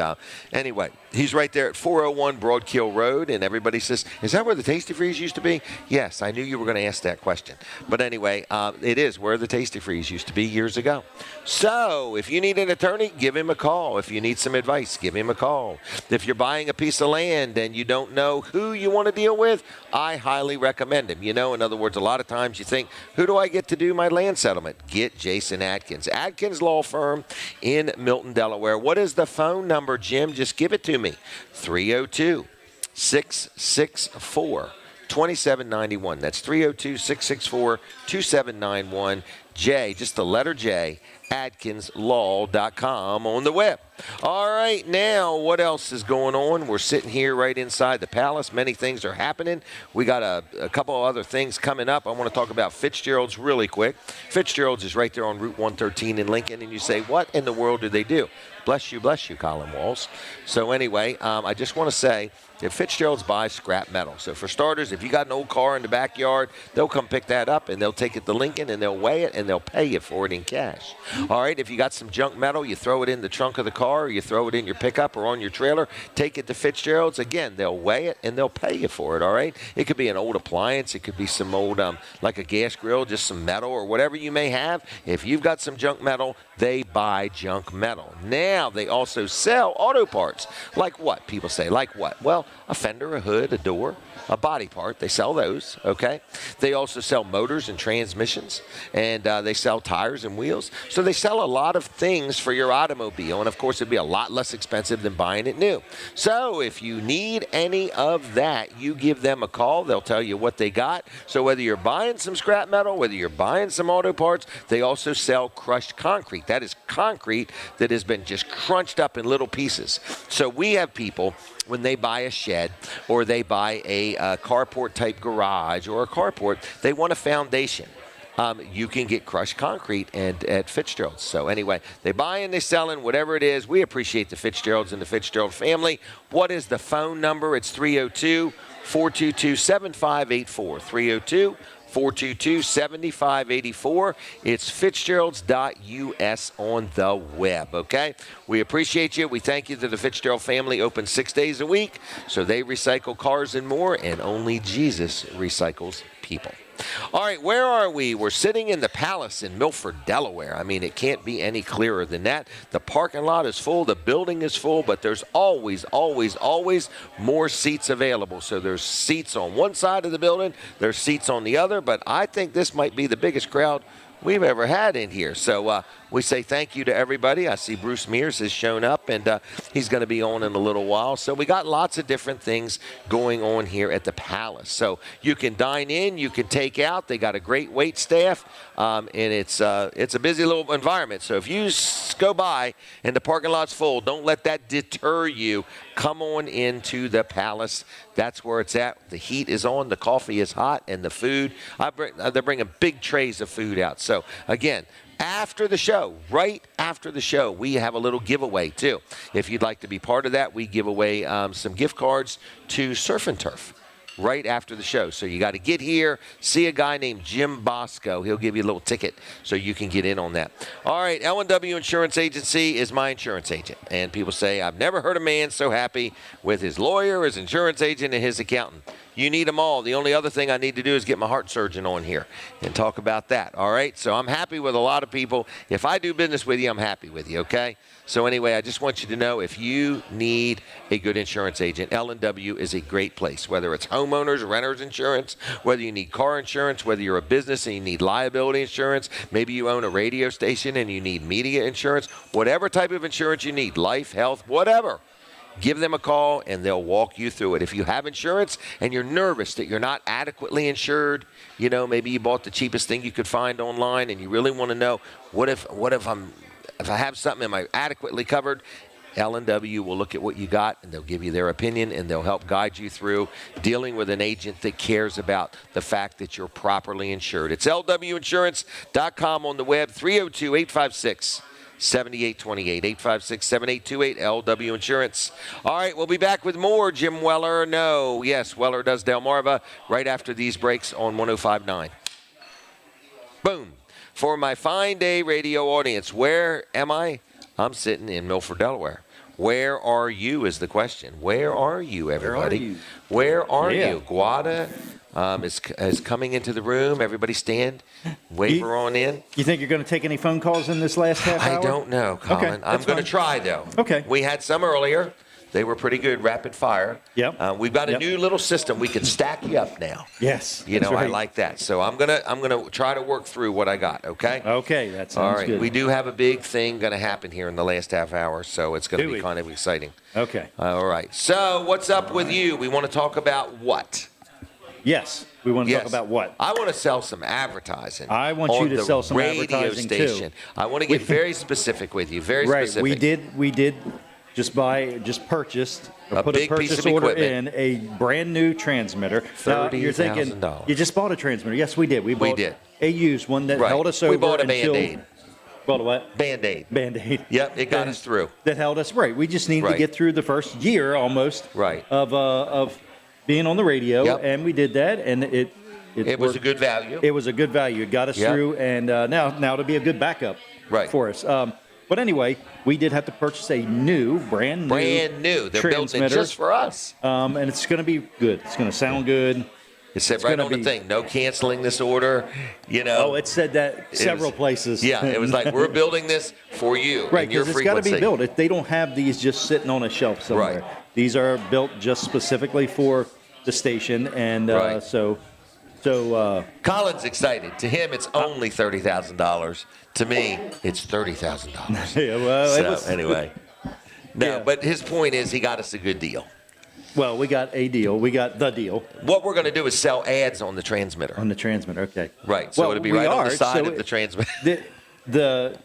B: anyway, he's right there at 401 Broadkill Road, and everybody says, is that where the Tasty Freeze used to be? Yes, I knew you were going to ask that question. But anyway, it is where the Tasty Freeze used to be years ago. So if you need an attorney, give him a call. If you need need some advice, give him a call. If you're buying a piece of land and you don't know who you want to deal with, I highly recommend him. In other words, a lot of times you think, who do I get to do my land settlement? Get Jason Adkins. Adkins Law Firm in Milton, Delaware. What is the phone number, Jim? Just give it to me. 302-664-2791. That's 302-664-2791. J, just the letter J, AdkinsLaw.com on the web. All right, now what else is going on? We're sitting here right inside the palace. Many things are happening. We got a couple of other things coming up. I want to talk about Fitzgerald's really quick. Fitzgerald's is right there on Route 113 in Lincoln, and you say, what in the world do they do? Bless you, Colin Walls. So anyway, I just want to say that Fitzgerald's buys scrap metal. So for starters, if you got an old car in the backyard, they'll come pick that up, and they'll take it to Lincoln, and they'll weigh it, and they'll pay you for it in cash. All right, if you got some junk metal, you throw it in the trunk of the car, or you throw it in your pickup or on your trailer, take it to Fitzgerald's. Again, they'll weigh it, and they'll pay you for it, all right? It could be an old appliance. It could be some old, like a gas grill, just some metal or whatever you may have. If you've got some junk metal, they buy junk metal. Now, they also sell auto parts. Like what? People say, like what? Well, a fender, a hood, a door, a body part. They sell those, okay? They also sell motors and transmissions, and they sell tires and wheels. So they sell a lot of things for your automobile, and of course, it'd be a lot less expensive than buying it new. So if you need any of that, you give them a call. They'll tell you what they got. So whether you're buying some scrap metal, whether you're buying some auto parts, they also sell crushed concrete. That is concrete that has been just crunched up in little pieces. So we have people, when they buy a shed or they buy a carport type garage or a carport, they want a foundation. You can get crushed concrete at Fitzgerald's. So anyway, they buy and they sell in whatever it is. We appreciate the Fitzgerald's and the Fitzgerald family. What is the phone number? It's 302-422-7584. 302-422-7584. It's Fitzgeralds.us on the web, okay? We appreciate you. We thank you to the Fitzgerald family, open 6 days a week, so they recycle cars and more, and only Jesus recycles people. All right, where are we? We're sitting in the Palace in Milford, Delaware. I mean, it can't be any clearer than that. The parking lot is full, the building is full, but there's always, always, always more seats available. So there's seats on one side of the building, there's seats on the other, but I think this might be the biggest crowd we've ever had in here. So we say thank you to everybody. I see Bruce Mears has shown up, and he's going to be on in a little while. So we got lots of different things going on here at the Palace. So you can dine in, you can take out. They got a great wait staff, and it's a busy little environment. So if you go by and the parking lot's full, don't let that deter you. Come on into the Palace. That's where it's at. The heat is on, the coffee is hot, and the food. They're bringing big trays of food out. So, again, after the show, right after the show, we have a little giveaway, too. If you'd like to be part of that, we give away some gift cards to Surf and Turf right after the show. So you got to get here, see a guy named Jim Bosco. He'll give you a little ticket so you can get in on that. All right, L&W Insurance Agency is my insurance agent. And people say, I've never heard a man so happy with his lawyer, his insurance agent, and his accountant. You need them all. The only other thing I need to do is get my heart surgeon on here and talk about that. All right, so I'm happy with a lot of people. If I do business with you, I'm happy with you, okay? So anyway, I just want you to know, if you need a good insurance agent, L&W is a great place. Whether it's homeowners, renters insurance, whether you need car insurance, whether you're a business and you need liability insurance, maybe you own a radio station and you need media insurance, whatever type of insurance you need, life, health, whatever, give them a call and they'll walk you through it. If you have insurance and you're nervous that you're not adequately insured, you know, maybe you bought the cheapest thing you could find online and you really want to know, what if I have something, am I adequately covered? L&W will look at what you got, and they'll give you their opinion, and they'll help guide you through dealing with an agent that cares about the fact that you're properly insured. It's lwinsurance.com on the web, 302-856-7828, 856-7828, LW Insurance. All right, we'll be back with more Jim Weller. No, yes, Weller Does Delmarva right after these breaks on 105.9. Boom. For my fine day radio audience, where am I? I'm sitting in Milford, Delaware. Where are you is the question. Where are you, everybody? Where are you? Guada is coming into the room. Everybody stand. Waver on in.
G: You think you're going to take any phone calls in this last half hour?
B: I don't know, Colin.
G: Okay,
B: I'm going to try, though.
G: Okay.
B: We had some earlier. They were pretty good, rapid fire.
G: Yep.
B: We've got a new little system. We can stack you up now.
G: Yes.
B: You know,
G: right.
B: I like that. So I'm gonna try to work through what I got. Okay.
G: Okay, that sounds
B: all right.
G: good.
B: We do have a big thing going to happen here in the last half hour, so it's going to be kind of exciting.
G: Okay.
B: All right. So what's up with you? We want to talk about what?
G: Yes. We want to talk about what?
B: I want to sell some advertising.
G: I want you to sell some advertising
B: station.
G: too.
B: I want to get very specific with you. Very
G: right.
B: specific.
G: We did just purchased or put a
B: big piece
G: purchase
B: of
G: order
B: equipment.
G: in a brand new transmitter. Now, you're thinking
B: $30,000.
G: you just bought a transmitter. Yes, we did. We
B: did.
G: A used one that held us over.
B: We bought a
G: until,
B: Band-Aid.
G: Bought a what?
B: Band-Aid.
G: Band-Aid.
B: Yep, it got us through.
G: That held us right. We just needed to get through the first year almost of being on the radio, and we did that, and it
B: was a good value.
G: It was a good value. It got us through, and now to be a good backup for us. But anyway, we did have to purchase a brand new.
B: They're building it just for us.
G: And it's going to be good. It's going to sound good.
B: It said right on the thing, no canceling this order. You know.
G: Oh, it said that several places.
B: Yeah, it was like, we're building this for you.
G: Right,
B: and your
G: because it's got to be
B: frequency.
G: built. They don't have these just sitting on a shelf somewhere.
B: Right.
G: These are built just specifically for the station, and so
B: Colin's excited. To him, it's only $30,000. To me, it's $30,000.
G: Yeah, well,
B: so anyway, but his point is he got us a good deal.
G: Well, we got a deal. We got the deal.
B: What we're going to do is sell ads on the transmitter.
G: On the transmitter, okay.
B: Right. So it'll be right on the side of the transmitter.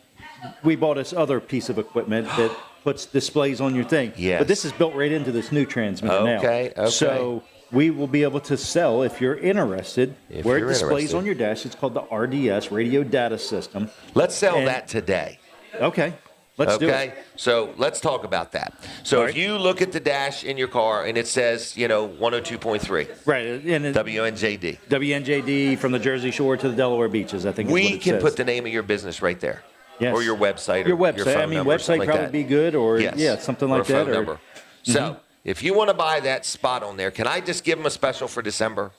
G: We bought this other piece of equipment that puts displays on your thing.
B: Yes.
G: But this is built right into this new transmitter now.
B: Okay.
G: So we will be able to sell, if you're interested, where it displays on your dash. It's called the RDS, Radio Data System.
B: Let's sell that today.
G: Okay. Let's do it.
B: So let's talk about that. So if you look at the dash in your car and it says, 102.3.
G: Right. And
B: WNJD.
G: WNJD from the Jersey Shore to the Delaware beaches, I think is what it
B: can
G: says.
B: put the name of your business right there.
G: Yes.
B: Or your website.
G: Your
B: or
G: website.
B: Your phone number,
G: website
B: like
G: probably
B: that.
G: be good, or
B: Yes.
G: something
B: or
G: like
B: a
G: that.
B: phone number. So if you want to buy that spot on there, can I just give them a special for December?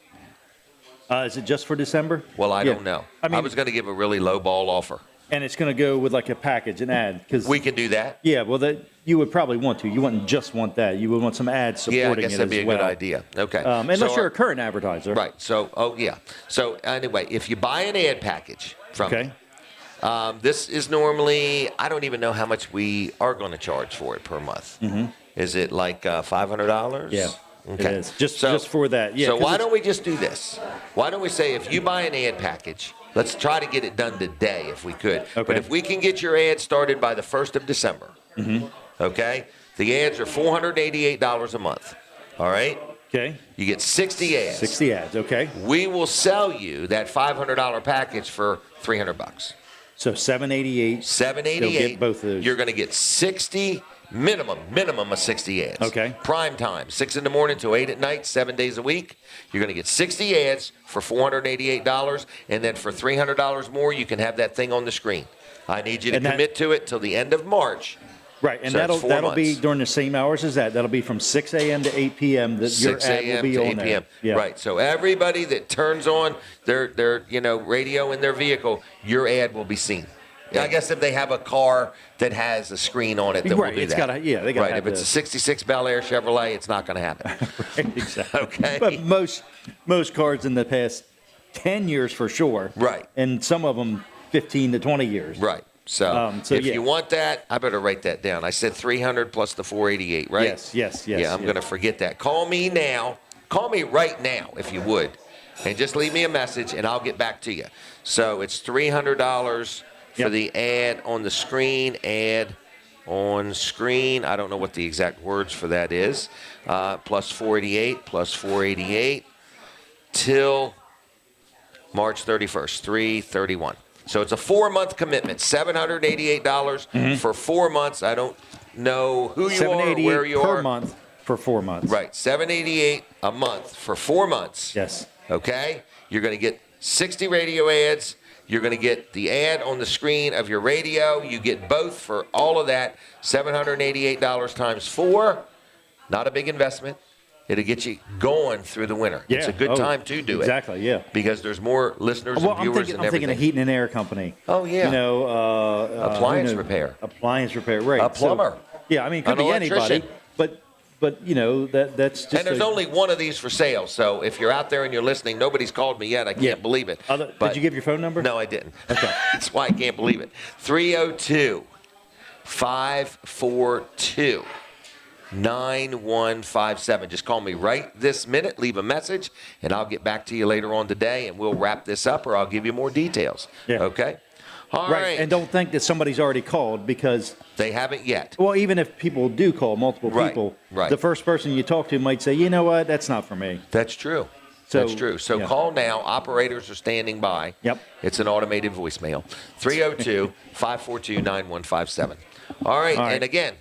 G: Is it just for December?
B: Well, I don't know. I was going to give a really low ball offer.
G: And it's going to go with like a package, an ad.
B: We can do that.
G: Yeah, well, you would probably want to. You wouldn't just want that. You would want some ads supporting it as well.
B: Yeah, I guess that'd be a good idea. Okay.
G: Unless you're a current advertiser.
B: Right. So, So anyway, if you buy an ad package from me, this is normally, I don't even know how much we are going to charge for it per month.
G: Mm-hmm.
B: Is it like $500?
G: Yeah.
B: Okay.
G: It is. Just for that. Yeah.
B: So why don't we just do this? Why don't we say if you buy an ad package, let's try to get it done today if we could.
G: Okay.
B: But if we can get your ad started by the 1st of December, okay, the ads are $488 a month. All right?
G: Okay.
B: You get 60 ads.
G: 60 ads, okay.
B: We will sell you that $500 package for $300.
G: So $788.
B: $788.
G: You'll get both of those.
B: You're going to get 60 minimum of 60 ads.
G: Okay.
B: Prime time, 6 in the morning to 8 at night, 7 days a week. You're going to get 60 ads for $488, and then for $300 more, you can have that thing on the screen. I need you to commit to it till the end of March.
G: Right, and
B: So it's 4
G: that'll be
B: months.
G: during the same hours as that. That'll be from 6 a.m. to 8 p.m. that your
B: 6
G: ad will
B: a.m.
G: be
B: to
G: on
B: 8
G: there.
B: p.m.
G: Yeah.
B: Right. So everybody that turns on their radio in their vehicle, your ad will be seen. I guess if they have a car that has a screen on it, then we'll do
G: it's
B: that.
G: they gotta
B: right.
G: have
B: If it's a 66 Bel Air Chevrolet, it's not going to happen.
G: Right, exactly.
B: Okay.
G: But most cars in the past 10 years for sure.
B: Right.
G: And some of them 15 to 20 years.
B: Right. So if you want that, I better write that down. I said 300 plus the 488, right?
G: Yes.
B: Yeah, I'm going to forget that. Call me now. Call me right now if you would, and just leave me a message, and I'll get back to you. So it's $300 for the ad on the screen. Ad on screen. I don't know what the exact words for that is. Plus 488 till March 31st, 3/31. So it's a 4-month commitment, $788 for 4 months. I don't know who you are, or where you are.
G: per month for 4 months.
B: Right, $788 a month for 4 months.
G: Yes.
B: Okay? You're going to get 60 radio ads. You're going to get the ad on the screen of your radio. You get both for all of that. $788 times 4. Not a big investment. It'll get you going through the winter.
G: Yeah.
B: It's a good time to do it.
G: Exactly, yeah.
B: Because there's more listeners and viewers and everything.
G: I'm thinking a heating and air company.
B: Oh, yeah.
G: You know,
B: appliance repair.
G: Appliance repair, right.
B: A plumber.
G: So, yeah, I mean, it could
B: An
G: be anybody.
B: electrician.
G: But you know, that's just.
B: And there's only one of these for sale. So if you're out there and you're listening, nobody's called me yet. I can't believe it.
G: Did you give your phone number?
B: No, I didn't.
G: Okay.
B: That's why I can't believe it. 302-542. 9157. Just call me right this minute. Leave a message, and I'll get back to you later on today, and we'll wrap this up, or I'll give you more details.
G: Yeah.
B: Okay? All right.
G: And don't think that somebody's already called, because
B: they haven't yet.
G: Well, even if people do call, multiple people, the first person you talk to might say, you know what, that's not for me.
B: That's true. That's true. So call now. Operators are standing by.
G: Yep.
B: It's an automated voicemail. 302-542-9157. All right. And again.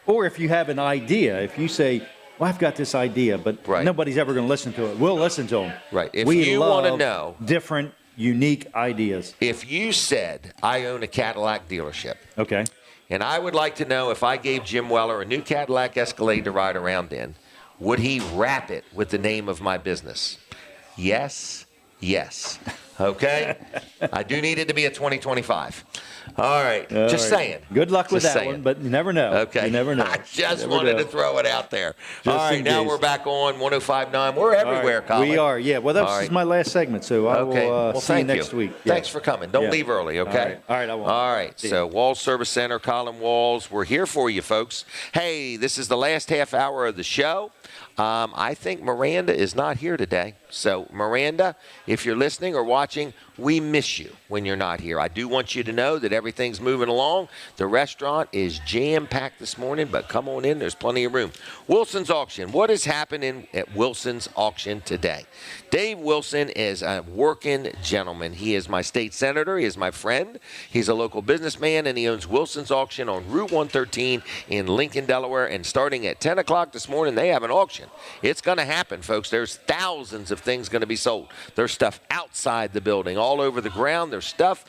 G: Or if you have an idea, if you say, well, I've got this idea, but nobody's ever going to listen to it, we'll listen to them.
B: Right. If
G: we
B: you
G: want
B: to know
G: different, unique ideas.
B: If you said, I own a Cadillac dealership.
G: Okay.
B: And I would like to know, if I gave Jim Weller a new Cadillac Escalade to ride around in, would he wrap it with the name of my business? Yes. Yes. Okay? I do need it to be a 2025. All right. Just saying.
G: Good luck with
B: Just
G: that
B: saying.
G: one, but you never know.
B: Okay.
G: You never know.
B: I just wanted to throw it out there.
G: Just
B: all right.
G: in
B: Now
G: case.
B: we're back on 105.9. We're everywhere, Colin.
G: We are, yeah. Well, that's my last segment, so I will see you next week. Yeah.
B: Thanks for coming. Don't leave early, okay?
G: All right, I won't.
B: All right. So, Walls Service Center, Colin Walls, we're here for you, folks. Hey, this is the last half hour of the show. I think Miranda is not here today. So, Miranda, if you're listening or watching, we miss you when you're not here. I do want you to know that everything's moving along. The restaurant is jam-packed this morning, but come on in. There's plenty of room. Wilson's Auction. What is happening at Wilson's Auction today? Dave Wilson is a working gentleman. He is my state senator. He is my friend. He's a local businessman, and he owns Wilson's Auction on Route 113 in Lincoln, Delaware. And starting at 10 o'clock this morning, they have an auction. It's going to happen, folks. There's thousands of things going to be sold. There's stuff outside the building, all over the ground. There's stuff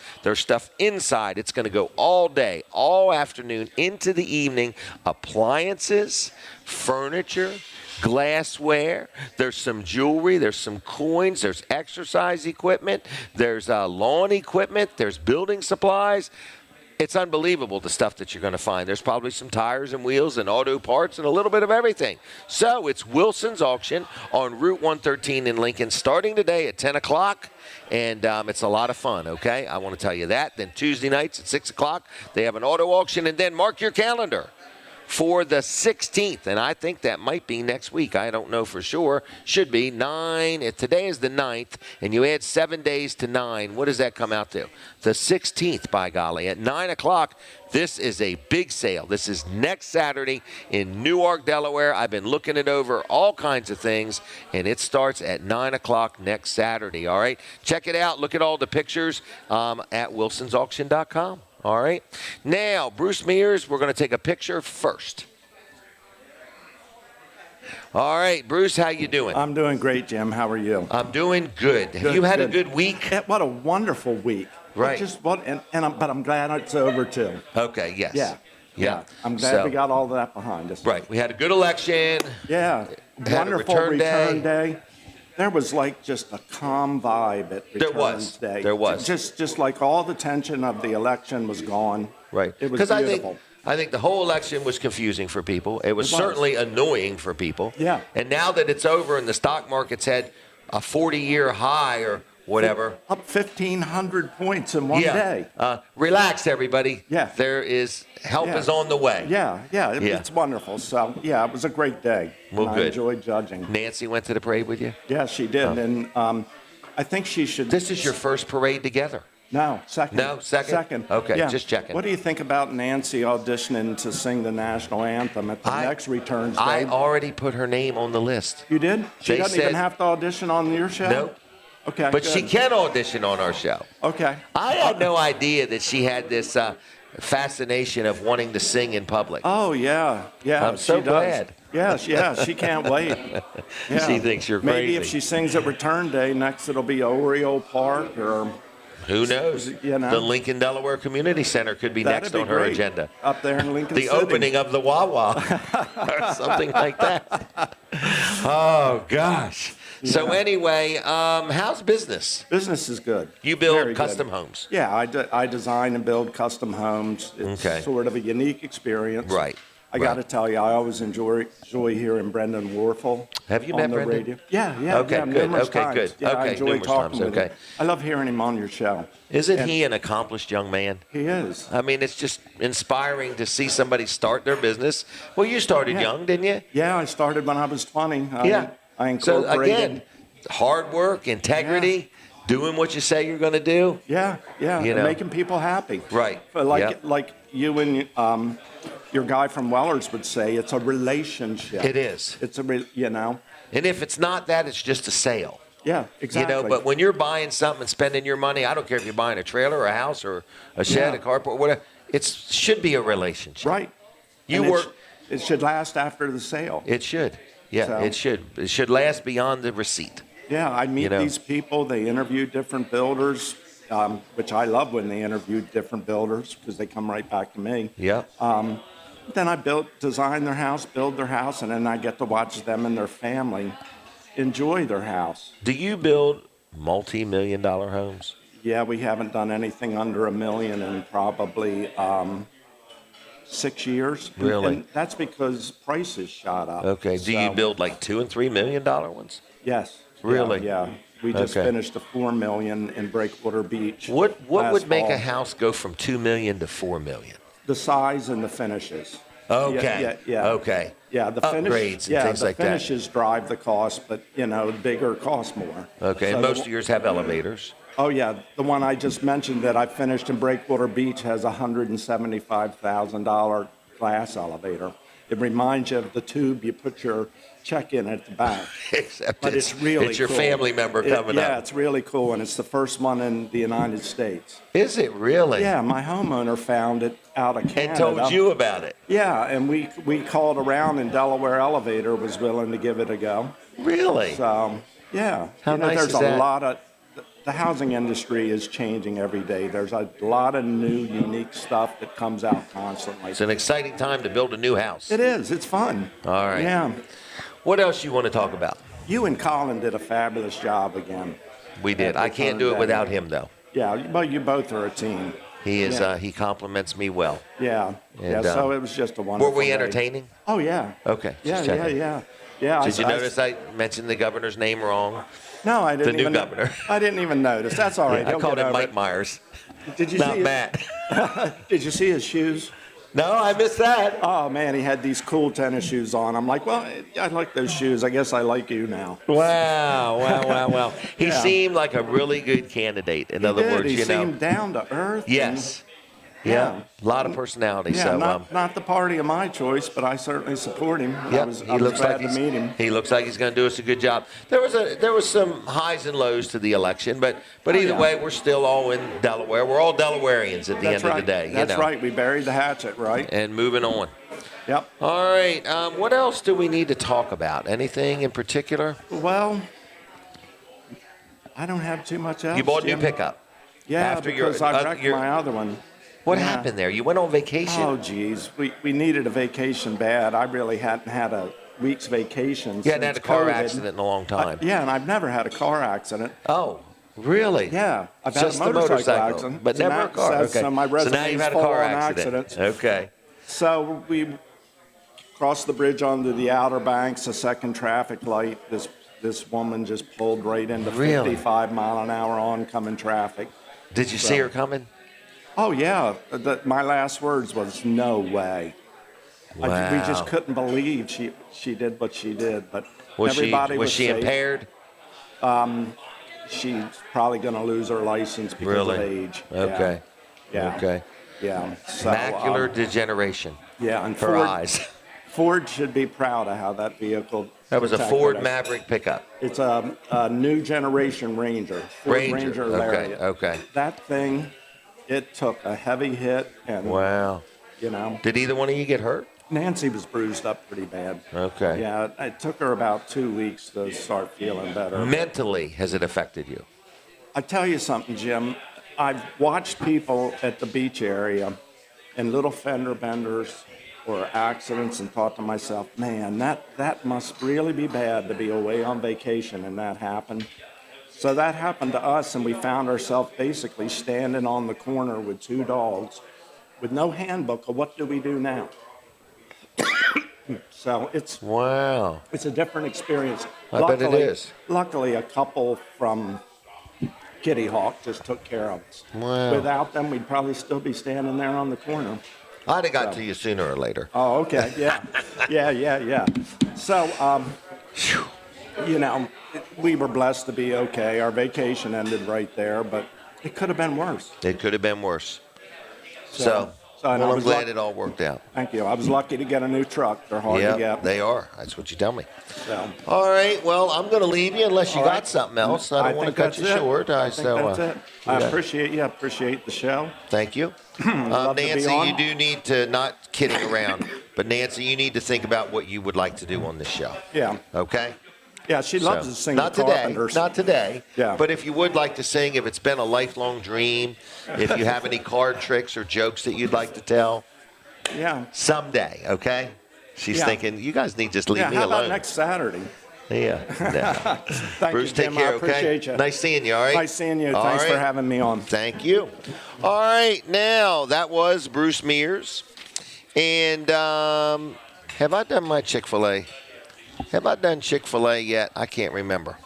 B: inside. It's going to go all day, all afternoon, into the evening. Appliances, furniture, glassware, there's some jewelry, there's some coins, there's exercise equipment, there's lawn equipment, there's building supplies. It's unbelievable, the stuff that you're going to find. There's probably some tires and wheels and auto parts and a little bit of everything. So it's Wilson's Auction on Route 113 in Lincoln, starting today at 10 o'clock. And it's a lot of fun, okay? I want to tell you that. Then Tuesday nights at 6 o'clock, they have an auto auction. And then mark your calendar for the 16th, and I think that might be next week. I don't know for sure. Should be 9. If today is the 9th, and you add 7 days to 9, what does that come out to? The 16th, by golly. At 9 o'clock, this is a big sale. This is next Saturday in Newark, Delaware. I've been looking it over, all kinds of things, and it starts at 9 o'clock next Saturday, all right? Check it out. Look at all the pictures at wilsonsauction.com. All right. Now, Bruce Mears, we're going to take a picture first. All right, Bruce, how you doing?
M: I'm doing great, Jim. How are you?
B: I'm doing good. Have you had a good week?
M: Yeah, what a wonderful week.
B: Right.
M: But I'm glad it's over too.
B: Okay. Yes.
M: Yeah. I'm glad we got all that behind us.
B: Right. We had a good election.
M: Yeah. Wonderful return day. There was like just a calm vibe at Returns Day.
B: There was.
M: Just like all the tension of the election was gone.
B: Right.
M: It was beautiful.
B: I think the whole election was confusing for people. It was certainly annoying for people.
M: Yeah.
B: And now that it's over and the stock market's had a 40-year high or whatever.
M: Up 1,500 points in one day.
B: Relax, everybody.
M: Yeah.
B: There is help is on the way.
M: Yeah. It's wonderful. So, yeah, it was a great day.
B: Well,
M: and
B: good.
M: I enjoyed judging.
B: Nancy went to the parade with you?
M: Yeah, she did. And I think she should.
B: This is your first parade together?
M: No, second.
B: No, second?
M: Second.
B: Okay,
M: yeah.
B: just checking.
M: What do you think about Nancy auditioning to sing the national anthem at the next Returns Day?
B: I already put her name on the list.
M: You did? She doesn't even have to audition on your show?
B: Nope.
M: Okay,
B: but
M: good.
B: she can audition on our show.
M: Okay.
B: I had no idea that she had this fascination of wanting to sing in public.
M: Oh, yeah.
B: I'm so glad.
M: Yeah, she can't wait. Yeah.
B: She thinks you're crazy.
M: Maybe if she sings at Return Day, next it'll be Oriole Park or
B: Who knows?
M: You know?
B: The Lincoln, Delaware Community Center could be
M: That'd
B: next
M: be
B: on her
M: great.
B: agenda.
M: Up there in Lincoln
B: The
M: City.
B: opening of the Wawa or something like that. Oh, gosh. So anyway, how's business?
M: Business is good.
B: You build
M: Very
B: custom
M: good.
B: homes.
M: Yeah, I design and build custom homes. It's sort of a unique experience.
B: Right.
M: I got to tell you, I always enjoy hearing Brendon Warfel.
B: Have you
M: on
B: met
M: the
B: Brendon?
M: Radio. Yeah.
B: Okay,
M: yeah,
B: good.
M: numerous
B: Okay,
M: times.
B: good.
M: Yeah, I
B: Okay,
M: enjoy
B: numerous
M: talking
B: times.
M: with him.
B: Okay.
M: I love hearing him on your show.
B: Isn't he an accomplished young man?
M: He is.
B: I mean, it's just inspiring to see somebody start their business. Well, you started young, didn't you?
M: Yeah, I started when I was 20. I
B: So
M: incorporated.
B: again, hard work, integrity, doing what you say you're going to do.
M: Yeah,
B: You know.
M: making people happy.
B: Right.
M: But like
B: Yep.
M: like you and your guy from Weller's would say, it's a relationship.
B: It is.
M: It's you know.
B: And if it's not that, it's just a sale.
M: Yeah, exactly.
B: You know, but when you're buying something and spending your money, I don't care if you're buying a trailer or a house or a shed, a carport, whatever, it should be a relationship.
M: Right.
B: You
M: And
B: work.
M: It should last after the sale.
B: It should. Yeah,
M: So-
B: it should. It should last beyond the receipt.
M: Yeah, I meet these people. They interview different builders, which I love when they interview different builders because they come right back to me.
B: Yeah.
M: Then I design their house, build their house, and then I get to watch them and their family enjoy their house.
B: Do you build multi-million-dollar homes?
M: Yeah, we haven't done anything under $1 million in probably 6 years.
B: Really?
M: And that's because prices shot up.
B: Okay. Do you
M: So-
B: build like $2 and $3 million ones?
M: Yes.
B: Really?
M: Yeah. We just
B: Okay.
M: finished a $4 million in Breakwater Beach.
B: What
M: last
B: would make
M: fall.
B: a house go from $2 million to $4 million?
M: The size and the finishes.
B: Okay.
M: Yeah.
B: Okay.
M: Yeah, the finish.
B: Upgrades and
M: Yeah,
B: things
M: the
B: like that.
M: finishes drive the cost, but bigger cost more.
B: Okay.
M: So
B: And most
M: the-
B: of yours have elevators.
M: Oh yeah, the one I just mentioned that I finished in Breakwater Beach has a $175,000 glass elevator. It reminds you of the tube you put your check in at the back.
B: Except
M: But it's really
B: it's your
M: cool.
B: family member coming
M: Yeah,
B: up.
M: it's really cool, and it's the first one in the United States.
B: Is it really?
M: Yeah, my homeowner found it out of Canada.
B: And told you about it.
M: Yeah, and we called around, and Delaware Elevator was willing to give it a go.
B: Really?
M: So, yeah.
B: How nice
M: there's
B: is
M: a
B: that?
M: lot of the housing industry is changing every day. There's a lot of new, unique stuff that comes out constantly.
B: It's an exciting time to build a new house.
M: It is. It's fun.
B: All right.
M: Yeah.
B: What else you want to talk about?
M: You and Colin did a fabulous job again.
B: We did. I can't do it without him, though.
M: Yeah, well, you both are a team.
B: He is.
M: Yeah.
B: He compliments me well.
M: Yeah.
B: And,
M: So it was just a wonderful
B: Were we
M: day.
B: entertaining?
M: Oh, yeah.
B: Okay.
M: Yeah,
B: just
M: yeah,
B: checking.
M: yeah. Yeah.
B: Did you notice I mentioned the governor's name wrong?
M: No, I didn't
B: The new
M: even
B: governor.
M: I didn't even notice. That's all right.
B: Yeah, I
M: He'll
B: called
M: get
B: him
M: over
B: Mike
M: it.
B: Myers.
M: Did you
B: Not
M: see
B: Matt.
M: Did you see his shoes?
B: No, I missed that.
M: Oh man, he had these cool tennis shoes on. I'm like, well, I like those shoes. I guess I like you now.
B: Wow. He
M: Yeah.
B: seemed like a really good candidate. In
M: He
B: other
M: did.
B: words,
M: He
B: you know.
M: seemed down to earth.
B: Yes.
M: Yeah.
B: Yeah. A lot of personality.
M: Yeah,
B: so
M: not the party of my choice, but I certainly support him. And I
B: Yep,
M: was
B: he
M: glad
B: looks like
M: to meet him.
B: he looks like he's going to do us a good job. There was some highs and lows to the election, but either
M: yeah.
B: way, we're still all in Delaware. We're all Delawareans at the
M: That's
B: end
M: right.
B: of the day.
M: That's
B: you know.
M: right. We buried the hatchet, right?
B: And moving on.
M: Yep.
B: All right. What else do we need to talk about? Anything in particular?
M: Well, I don't have too much else.
B: You bought a new
M: Jim.
B: pickup.
M: Yeah,
B: after your-
M: because I wrecked
B: your-
M: my other one.
B: What
M: Yeah.
B: happened there? You went on vacation.
M: Oh, geez. We needed a vacation bad. I really hadn't had a week's vacation
B: You hadn't had a
M: since
B: car
M: COVID.
B: accident in a long time.
M: Yeah, and I've never had a car accident.
B: Oh, really?
M: Yeah, I've
B: Just
M: had a
B: the
M: motorcycle
B: motorcycle,
M: accident.
B: but
M: So
B: never
M: now-
B: a car. Okay.
M: So my
B: So now
M: resume's
B: you've had a
M: full
B: car
M: on
B: accident.
M: accidents.
B: Okay.
M: So we crossed the bridge onto the Outer Banks, a second traffic light. This woman just pulled right into
B: Really?
M: 55 mile an hour oncoming traffic.
B: Did you see her coming?
M: Oh yeah, my last words was no way. We just
B: Wow.
M: couldn't believe she did what she did. But
B: Was
M: everybody
B: she
M: safe.
B: impaired?
M: She's probably going to lose her license because
B: Really?
M: of age.
B: Okay.
M: Yeah.
B: Okay.
M: Yeah. So,
B: Macular degeneration.
M: Yeah, and
B: her eyes.
M: Ford should be proud of how that vehicle.
B: That was a
M: protected
B: Ford
M: us.
B: Maverick pickup.
M: It's a new generation Ranger. Ford Ranger
B: Okay.
M: Lariat.
B: Okay.
M: That thing, it took a heavy hit, and
B: Wow.
M: you know,
B: Did either one of you get hurt?
M: Nancy was bruised up pretty bad.
B: Okay.
M: Yeah, it took her about 2 weeks to start feeling better.
B: Mentally, has it affected you?
M: I tell you something, Jim. I've watched people at the beach area in little fender benders or accidents and thought to myself, man, that must really be bad to be away on vacation and that happened. So that happened to us, and we found ourselves basically standing on the corner with 2 dogs with no handbook of what do we do now. So it's a different experience.
B: I bet it is.
M: Luckily, a couple from Kitty Hawk just took care of us.
B: Wow.
M: Without them, we'd probably still be standing there on the corner.
B: I'd have got to you sooner or later.
M: Oh, okay. Yeah. Yeah. So, you know, we were blessed to be okay. Our vacation ended right there, but it could have been worse.
B: It could have been worse. So I'm glad it all worked out.
M: Thank you. I was lucky to get a new truck. They're hard to get.
B: They are. That's what you tell me.
M: So.
B: All right. Well, I'm going to leave you unless you got something else. I don't want to cut you short.
M: That's it. I appreciate you. I appreciate the show.
B: Thank you. Nancy, you do need to, not kidding around, but Nancy, you need to think about what you would like to do on this show.
M: Yeah.
B: Okay?
M: Yeah, she loves to sing.
B: Not today. Not today.
M: Yeah.
B: But if you would like to sing, if it's been a lifelong dream, if you have any card tricks or jokes that you'd like to tell, someday, okay? She's thinking, you guys need to just leave me
M: how
B: alone.
M: about next Saturday?
B: Yeah.
M: Thank
B: Bruce,
M: you,
B: take
M: Jim.
B: care,
M: I appreciate you.
B: Nice seeing you, all right?
M: Nice seeing you.
B: All
M: Thanks for
B: right.
M: having me on.
B: Thank you. All right, now, that was Bruce Mears. And have I done my Chick-fil-A? Have I done Chick-fil-A yet? I can't remember.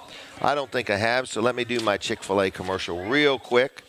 B: I don't think I have, so let me do my Chick-fil-A commercial real quick.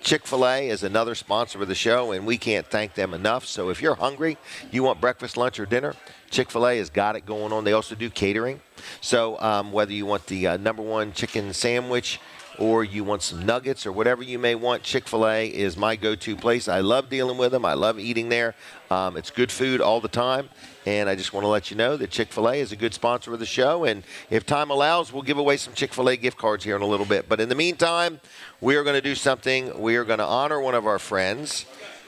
B: Chick-fil-A is another sponsor of the show, and we can't thank them enough. So if you're hungry, you want breakfast, lunch, or dinner, Chick-fil-A has got it going on. They also do catering. So whether you want the number one chicken sandwich or you want some nuggets or whatever you may want, Chick-fil-A is my go-to place. I love dealing with them. I love eating there. It's good food all the time. And I just want to let you know that Chick-fil-A is a good sponsor of the show. And if time allows, we'll give away some Chick-fil-A gift cards here in a little bit. But in the meantime, we are going to do something. We are going to honor one of our friends.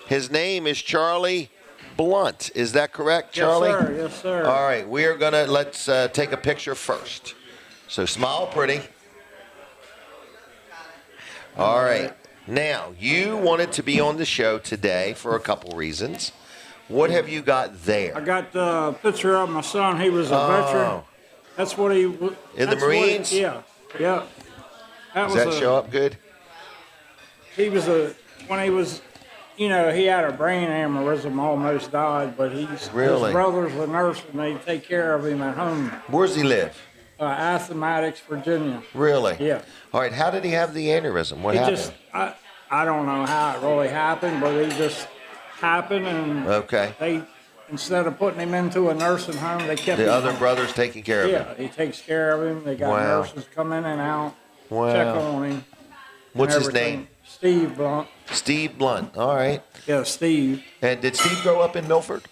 B: His name is Charlie Blunt. Is that correct, Charlie?
N: Yes, sir. Yes, sir.
B: All right. We are going to, let's take a picture first. So smile pretty. All right. Now, you wanted to be on the show today for a couple reasons. What have you got there?
N: I got a picture of my son. He was a veteran. That's what he was.
B: In the Marines?
N: Yeah.
B: Does that show up good?
N: He was when he was, he had a brain aneurysm, almost died, but his brothers were nurses and they take care of him at home.
B: Where's he live?
N: Appomattox, Virginia.
B: Really?
N: Yeah.
B: All right. How did he have the aneurysm? What happened?
N: I don't know how it really happened, but it just happened, and they, instead of putting him into a nursing home, they kept
B: the
N: him
B: other
N: home.
B: brothers taking care of him.
N: Yeah, he takes care of him. They got nurses come in and out, check on him.
B: What's his name?
N: Steve Blunt.
B: Steve Blunt. All right.
N: Yeah, Steve.
B: And did Steve grow up in Milford?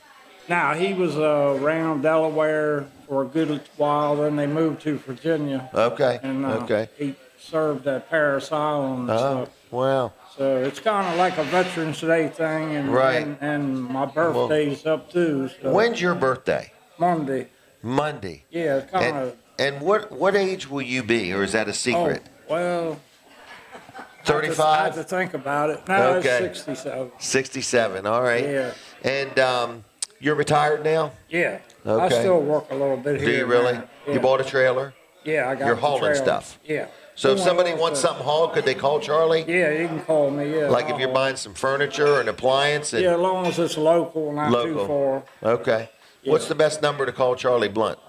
N: Now, he was around Delaware for a good while. Then they moved to Virginia.
B: Okay.
N: And he served at Paris Island and stuff.
B: Wow.
N: So it's kind of like a Veterans Day thing, and my birthday's up too. So.
B: When's your birthday?
N: Monday.
B: Monday.
N: Yeah, it's kind of.
B: And what age will you be, or is that a secret?
N: Oh, well.
B: 35?
N: I have to think about it. No, it's 67.
B: 67, all right.
N: Yeah.
B: And you're retired now?
N: Yeah.
B: Okay.
N: I still work a little bit here.
B: Do you really?
N: Yeah.
B: You bought a trailer?
N: Yeah, I got
B: You're
N: the
B: hauling
N: trailer.
B: stuff?
N: Yeah.
B: So if somebody wants something hauled, could they call Charlie?
N: Yeah, you can call me, yeah.
B: Like if you're buying some furniture or an appliance?
N: Yeah, as long as it's local, not too far.
B: Okay.
N: Yeah.
B: What's the best number to call Charlie Blunt?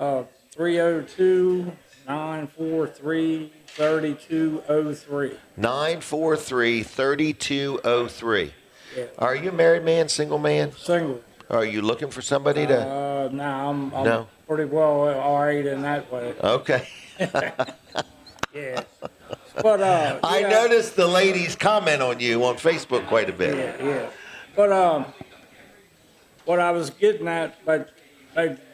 N: 302-943-3203.
B: 943-3203.
N: Yeah.
B: Are you a married man, single man?
N: Single.
B: Are you looking for somebody to?
N: No, I'm pretty well all right in that way.
B: Okay.
N: Yeah. But
B: I noticed the ladies comment on you on Facebook quite a bit.
N: Yeah. But what I was getting at by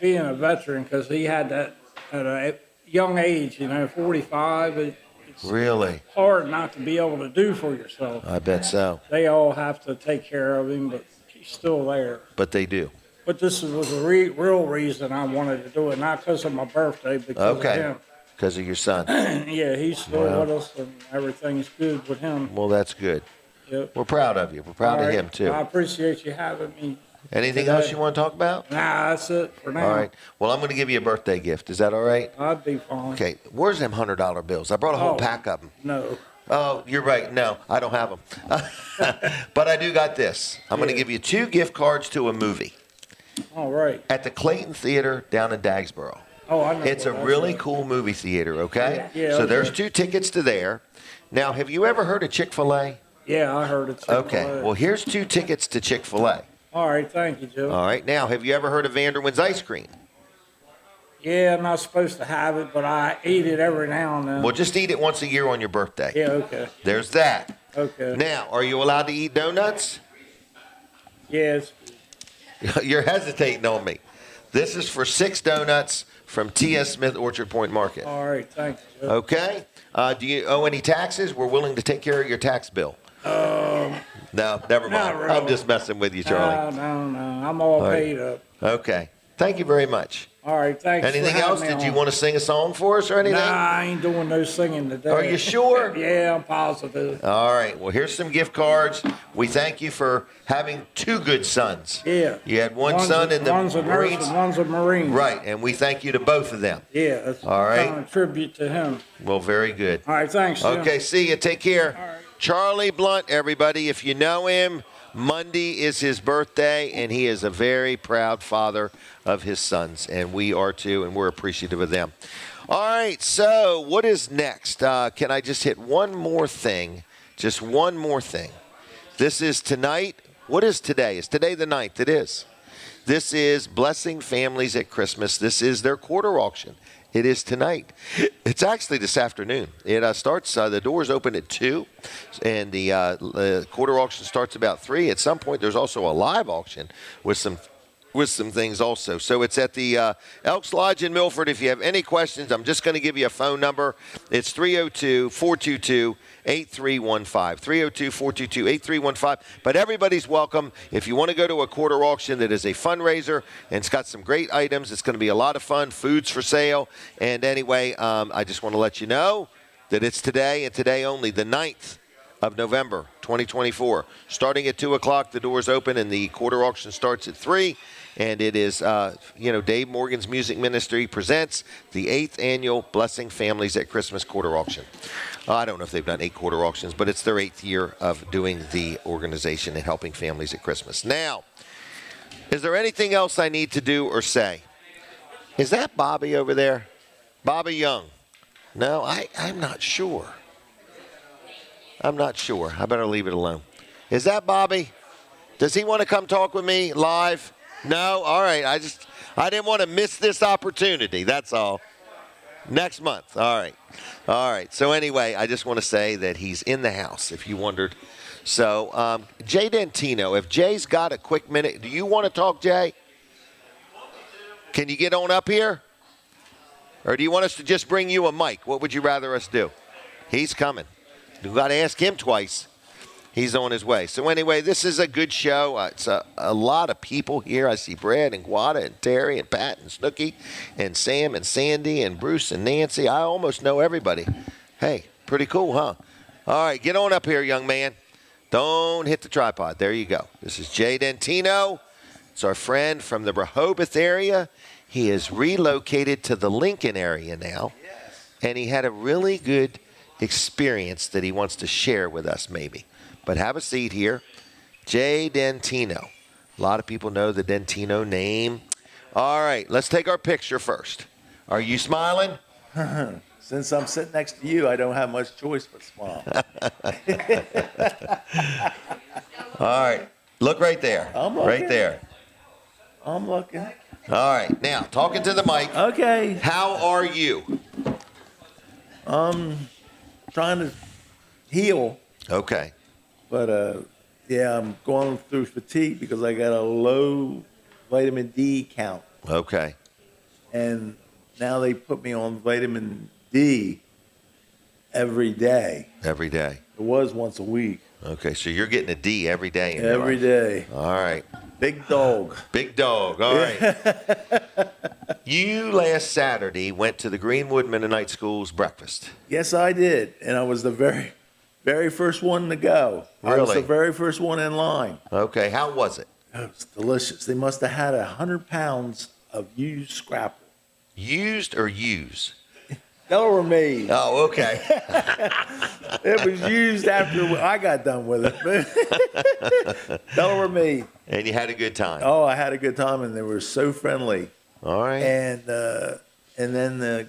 N: being a veteran, because he had that at a young age, 45. It's
B: really
N: hard not to be able to do for yourself.
B: I bet so.
N: They all have to take care of him, but he's still there.
B: But they do.
N: But this was the real reason I wanted to do it, not because of my birthday, because of him.
B: Because of your son.
N: Yeah, he's still with us, and everything's good with him.
B: Well, that's good.
N: Yep.
B: We're proud of you. We're proud of
N: All right.
B: him, too.
N: I appreciate you having me.
B: Anything
N: today.
B: else you want to talk about?
N: Nah, that's it for now.
B: All right. Well, I'm going to give you a birthday gift. Is that all right?
N: I'd be fine.
B: Okay. Where's them $100 bills? I brought a whole pack of them.
N: No.
B: Oh, you're right. No, I don't have them. But I do got this. I'm going to give you 2 gift cards to a movie.
N: All right.
B: At the Clayton Theater down in Dagsboro.
N: Oh, I know.
B: It's a really cool movie theater, okay?
N: Yeah,
B: so
N: okay.
B: there's 2 tickets to there. Now, have you ever heard of Chick-fil-A?
N: Yeah, I heard it.
B: Okay. Well, here's 2 tickets to Chick-fil-A.
N: All right, thank you, Joe.
B: All right. Now, have you ever heard of Vanderwin's Ice Cream?
N: Yeah, I'm not supposed to have it, but I eat it every now and then.
B: Well, just eat it once a year on your birthday.
N: Yeah, okay.
B: There's that.
N: Okay.
B: Now, are you allowed to eat donuts?
N: Yes.
B: You're hesitating on me. This is for 6 donuts from T.S. Smith Orchard Point Market.
N: All right, thank you, Joe.
B: Okay. Do you owe any taxes? We're willing to take care of your tax bill. No, never mind.
N: not really.
B: I'm just messing with you, Charlie.
N: No. I'm all
B: All right.
N: paid up.
B: Okay. Thank you very much.
N: All right, thanks.
B: Anything else? Did you want to sing a song for us or anything?
N: Nah, I ain't doing no singing today.
B: Are you sure?
N: Yeah, I'm positive.
B: All right. Well, here's some gift cards. We thank you for having 2 good sons.
N: Yeah.
B: You had one son in the
N: One's a nurse
B: Marines.
N: and one's a Marine.
B: Right, and we thank you to both of them.
N: Yeah, that's
B: All right.
N: kind of tribute to him.
B: Well, very good.
N: All right, thanks, Jim.
B: Okay, see you. Take care. Charlie Blunt, everybody. If you know him, Monday is his birthday, and he is a very proud father of his sons, and we are too, and we're appreciative of them. All right, so what is next? Can I just hit one more thing? Just one more thing. This is tonight. What is today? Is today the 9th? It is. This is Blessing Families at Christmas. This is their quarter auction. It is tonight. It's actually this afternoon. It starts, the doors open at 2, and the quarter auction starts about 3. At some point, there's also a live auction with some things also. So it's at the Elks Lodge in Milford. If you have any questions, I'm just going to give you a phone number. It's 302-422-8315. 302-422-8315. But everybody's welcome. If you want to go to a quarter auction that is a fundraiser and it's got some great items, it's going to be a lot of fun. Food's for sale. And anyway, I just want to let you know that it's today and today only, the 9th of November, 2024. Starting at 2 o'clock, the doors open, and the quarter auction starts at 3. And it is, Dave Morgan's Music Ministry presents the 8th annual Blessing Families at Christmas quarter auction. I don't know if they've done 8 quarter auctions, but it's their 8th year of doing the organization and helping families at Christmas. Now, is there anything else I need to do or say? Is that Bobby over there? Bobby Young? No, I'm not sure. I'm not sure. I better leave it alone. Is that Bobby? Does he want to come talk with me live? No? All right. I didn't want to miss this opportunity. That's all. Next month. All right. All right. So anyway, I just want to say that he's in the house, if you wondered. So, Jay Dentino, if Jay's got a quick minute, do you want to talk, Jay? Can you get on up here? Or do you want us to just bring you a mic? What would you rather us do? He's coming. We've got to ask him twice. He's on his way. So anyway, this is a good show. It's a lot of people here. I see Brad and Guada and Terry and Pat and Snooky and Sam and Sandy and Bruce and Nancy. I almost know everybody. Hey, pretty cool, huh? All right, get on up here, young man. Don't hit the tripod. There you go. This is Jay Dentino. It's our friend from the Rehoboth area. He is relocated to the Lincoln area now. And he had a really good experience that he wants to share with us maybe. But have a seat here. Jay Dentino. A lot of people know the Dentino name. All right, let's take our picture first. Are you smiling?
O: Since I'm sitting next to you, I don't have much choice but smile.
B: All right, look right there.
O: I'm looking.
B: Right there.
O: I'm looking.
B: All right, now, talking to the mic.
O: Okay.
B: How are you?
O: Trying to heal.
B: Okay.
O: But, yeah, I'm going through fatigue because I got a low vitamin D count.
B: Okay.
O: And now they put me on vitamin D every day.
B: Every day.
O: It was once a week.
B: Okay, so you're getting a D every day in your
O: Every
B: life.
O: day.
B: All right.
O: Big dog.
B: Big dog. All right. You last Saturday went to the Greenwood Mennonite School's breakfast.
O: Yes, I did. And I was the very, very first one to go.
B: Really?
O: I was the very first one in line.
B: Okay, how was it?
O: It was delicious. They must have had 100 pounds of used scrapple.
B: Used or use?
O: Delaware made.
B: Oh, okay.
O: It was used after I got done with it. Delaware made.
B: And you had a good time.
O: Oh, I had a good time, and they were so friendly.
B: All right.
O: And then the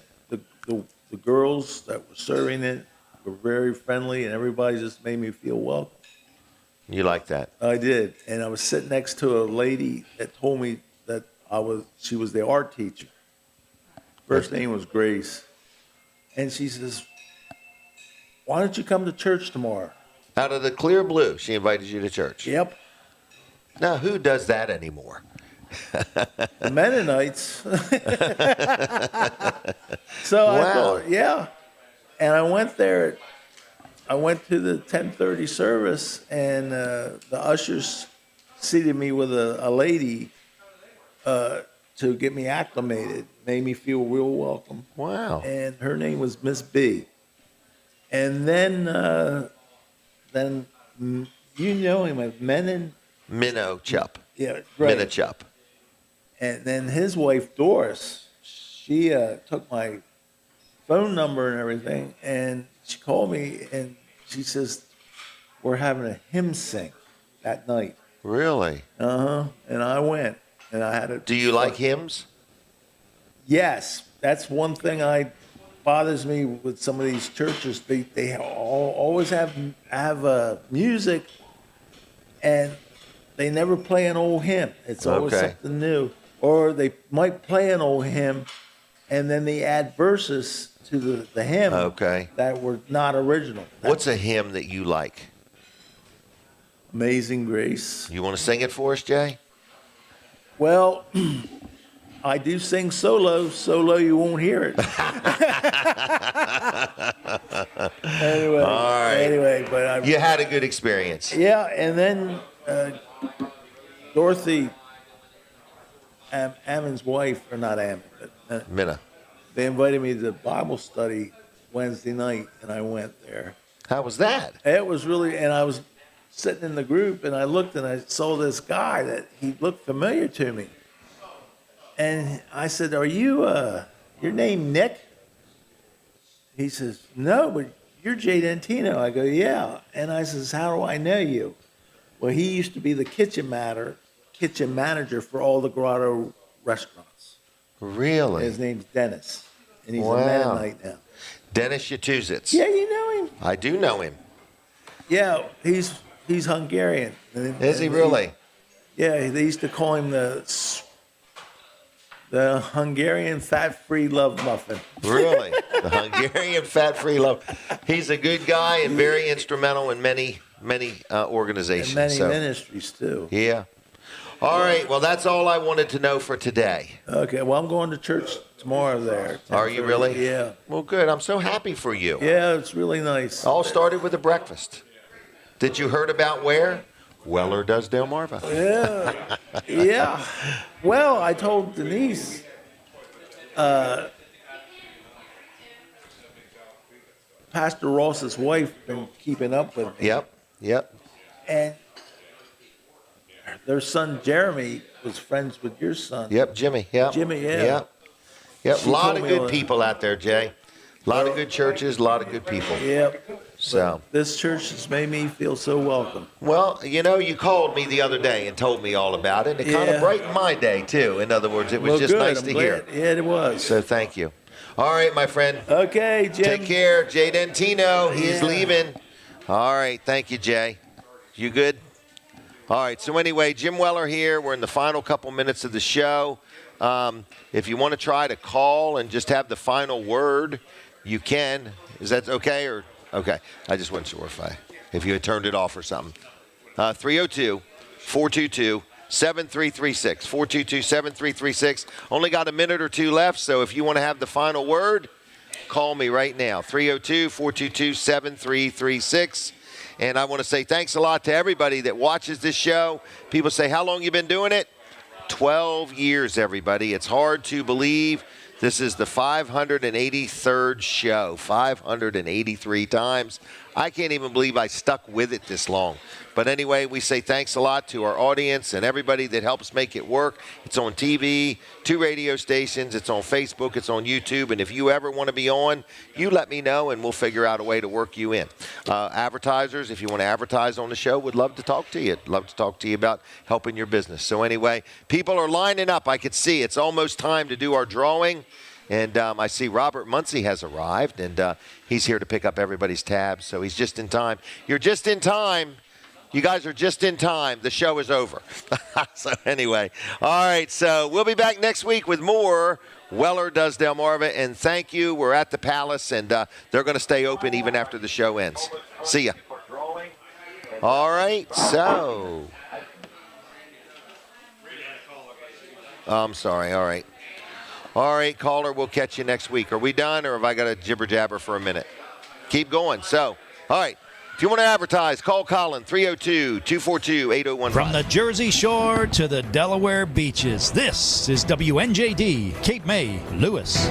O: girls that were serving it were very friendly, and everybody just made me feel welcome.
B: You like that?
O: I did, and I was sitting next to a lady that told me that she was the art teacher. First name was Grace, and she says, "Why don't you come to church tomorrow?"
B: Out of the clear blue, she invited you to church.
O: Yep.
B: Now, who does that anymore?
O: The Mennonites. So I thought, yeah. And I went there. I went to the 10:30 service, and the ushers seated me with a lady to get me acclimated, made me feel real welcome.
B: Wow.
O: And her name was Miss B. And then you know him as
B: Minnow Chup.
O: Yeah, right.
B: Minnow Chup.
O: And then his wife, Doris, she took my phone number and everything, and she called me, and she says, we're having a hymn sing that night.
B: Really?
O: Uh-huh. And I went, and I had a...
B: Do you like hymns?
O: Yes. That's one thing bothers me with some of these churches. They always have music, and they never play an old hymn. It's always something new. Or they might play an old hymn, and then they add verses to the hymn that were not original.
B: What's a hymn that you like?
O: Amazing Grace.
B: You want to sing it for us, Jay?
O: Well, I do sing solo. Solo, you won't hear it. Anyway.
B: All right.
O: Anyway, but
B: you had a good experience.
O: Yeah, and then Dorothy, Ammon's wife, or not Ammon, but
B: Minna.
O: They invited me to the Bible study Wednesday night, and I went there.
B: How was that?
O: It was really, and I was sitting in the group, and I looked, and I saw this guy that he looked familiar to me. And I said, "Are you, your name Nick?" He says, "No, but you're Jay Dentino." I go, "Yeah." And I says, "How do I know you?" Well, he used to be the kitchen manager for all the Grotto restaurants.
B: Really?
O: His name's Dennis, and he's a Mennonite now.
B: Dennis Yatuzits.
O: Yeah, you know him.
B: I do know him.
O: Yeah, he's Hungarian.
B: Is he really?
O: Yeah, they used to call him the Hungarian fat-free love muffin.
B: Really? The Hungarian fat-free love. He's a good guy and very instrumental in many organizations.
O: And many ministries, too.
B: Yeah. All right. Well, that's all I wanted to know for today.
O: Okay. Well, I'm going to church tomorrow there.
B: Are you really?
O: Yeah.
B: Well, good. I'm so happy for you.
O: Yeah, it's really nice.
B: All started with a breakfast. Did you heard about where? Weller Does Delmarva.
O: Yeah. Yeah. Well, I told Denise, Pastor Ross's wife been keeping up with me.
B: Yep.
O: And their son Jeremy was friends with your son.
B: Yep, Jimmy. Yep.
O: Jimmy, yeah.
B: Yep. A lot of
O: told me
B: good people out there, Jay. A lot of good churches, a lot of good people.
O: Yep.
B: So
O: this church has made me feel so welcome.
B: Well, you know, you called me the other day and told me all about it. It kind of brightened my day, too. In other words, it was just
O: good.
B: nice
O: I'm
B: to
O: glad.
B: hear.
O: Yeah, it was.
B: So thank you. All right, my friend.
O: Okay, Jim.
B: Take care. Jay Dentino, he's leaving. All right, thank you, Jay. You good? All right, so anyway, Jim Weller here. We're in the final couple minutes of the show. If you want to try to call and just have the final word, you can. Is that okay? Or okay, I just wasn't sure if you had turned it off or something. 302-422-7336. 422-7336. Only got a minute or two left, so if you want to have the final word, call me right now. 302-422-7336. And I want to say thanks a lot to everybody that watches this show. People say, how long you been doing it? 12 years, everybody. It's hard to believe. This is the 583rd show, 583 times. I can't even believe I stuck with it this long. But anyway, we say thanks a lot to our audience and everybody that helps make it work. It's on TV, 2 radio stations, it's on Facebook, it's on YouTube. And if you ever want to be on, you let me know and we'll figure out a way to work you in. Advertisers, if you want to advertise on the show, would love to talk to you. Love to talk to you about helping your business. So anyway, people are lining up. I could see it's almost time to do our drawing. And I see Robert Muncie has arrived, and he's here to pick up everybody's tabs, so he's just in time. You're just in time. You guys are just in time. The show is over. So anyway, all right, so we'll be back next week with more Weller Does Delmarva, and thank you. We're at the Palace, and they're going to stay open even after the show ends. See ya. All right, so. I'm sorry, all right. All right, caller, we'll catch you next week. Are we done, or have I got to jibber-jabber for a minute? Keep going. So, all right, if you want to advertise, call Colin, 302-242-8015.
J: From the Jersey Shore to the Delaware beaches, this is WNJD, Cape May, Lewis.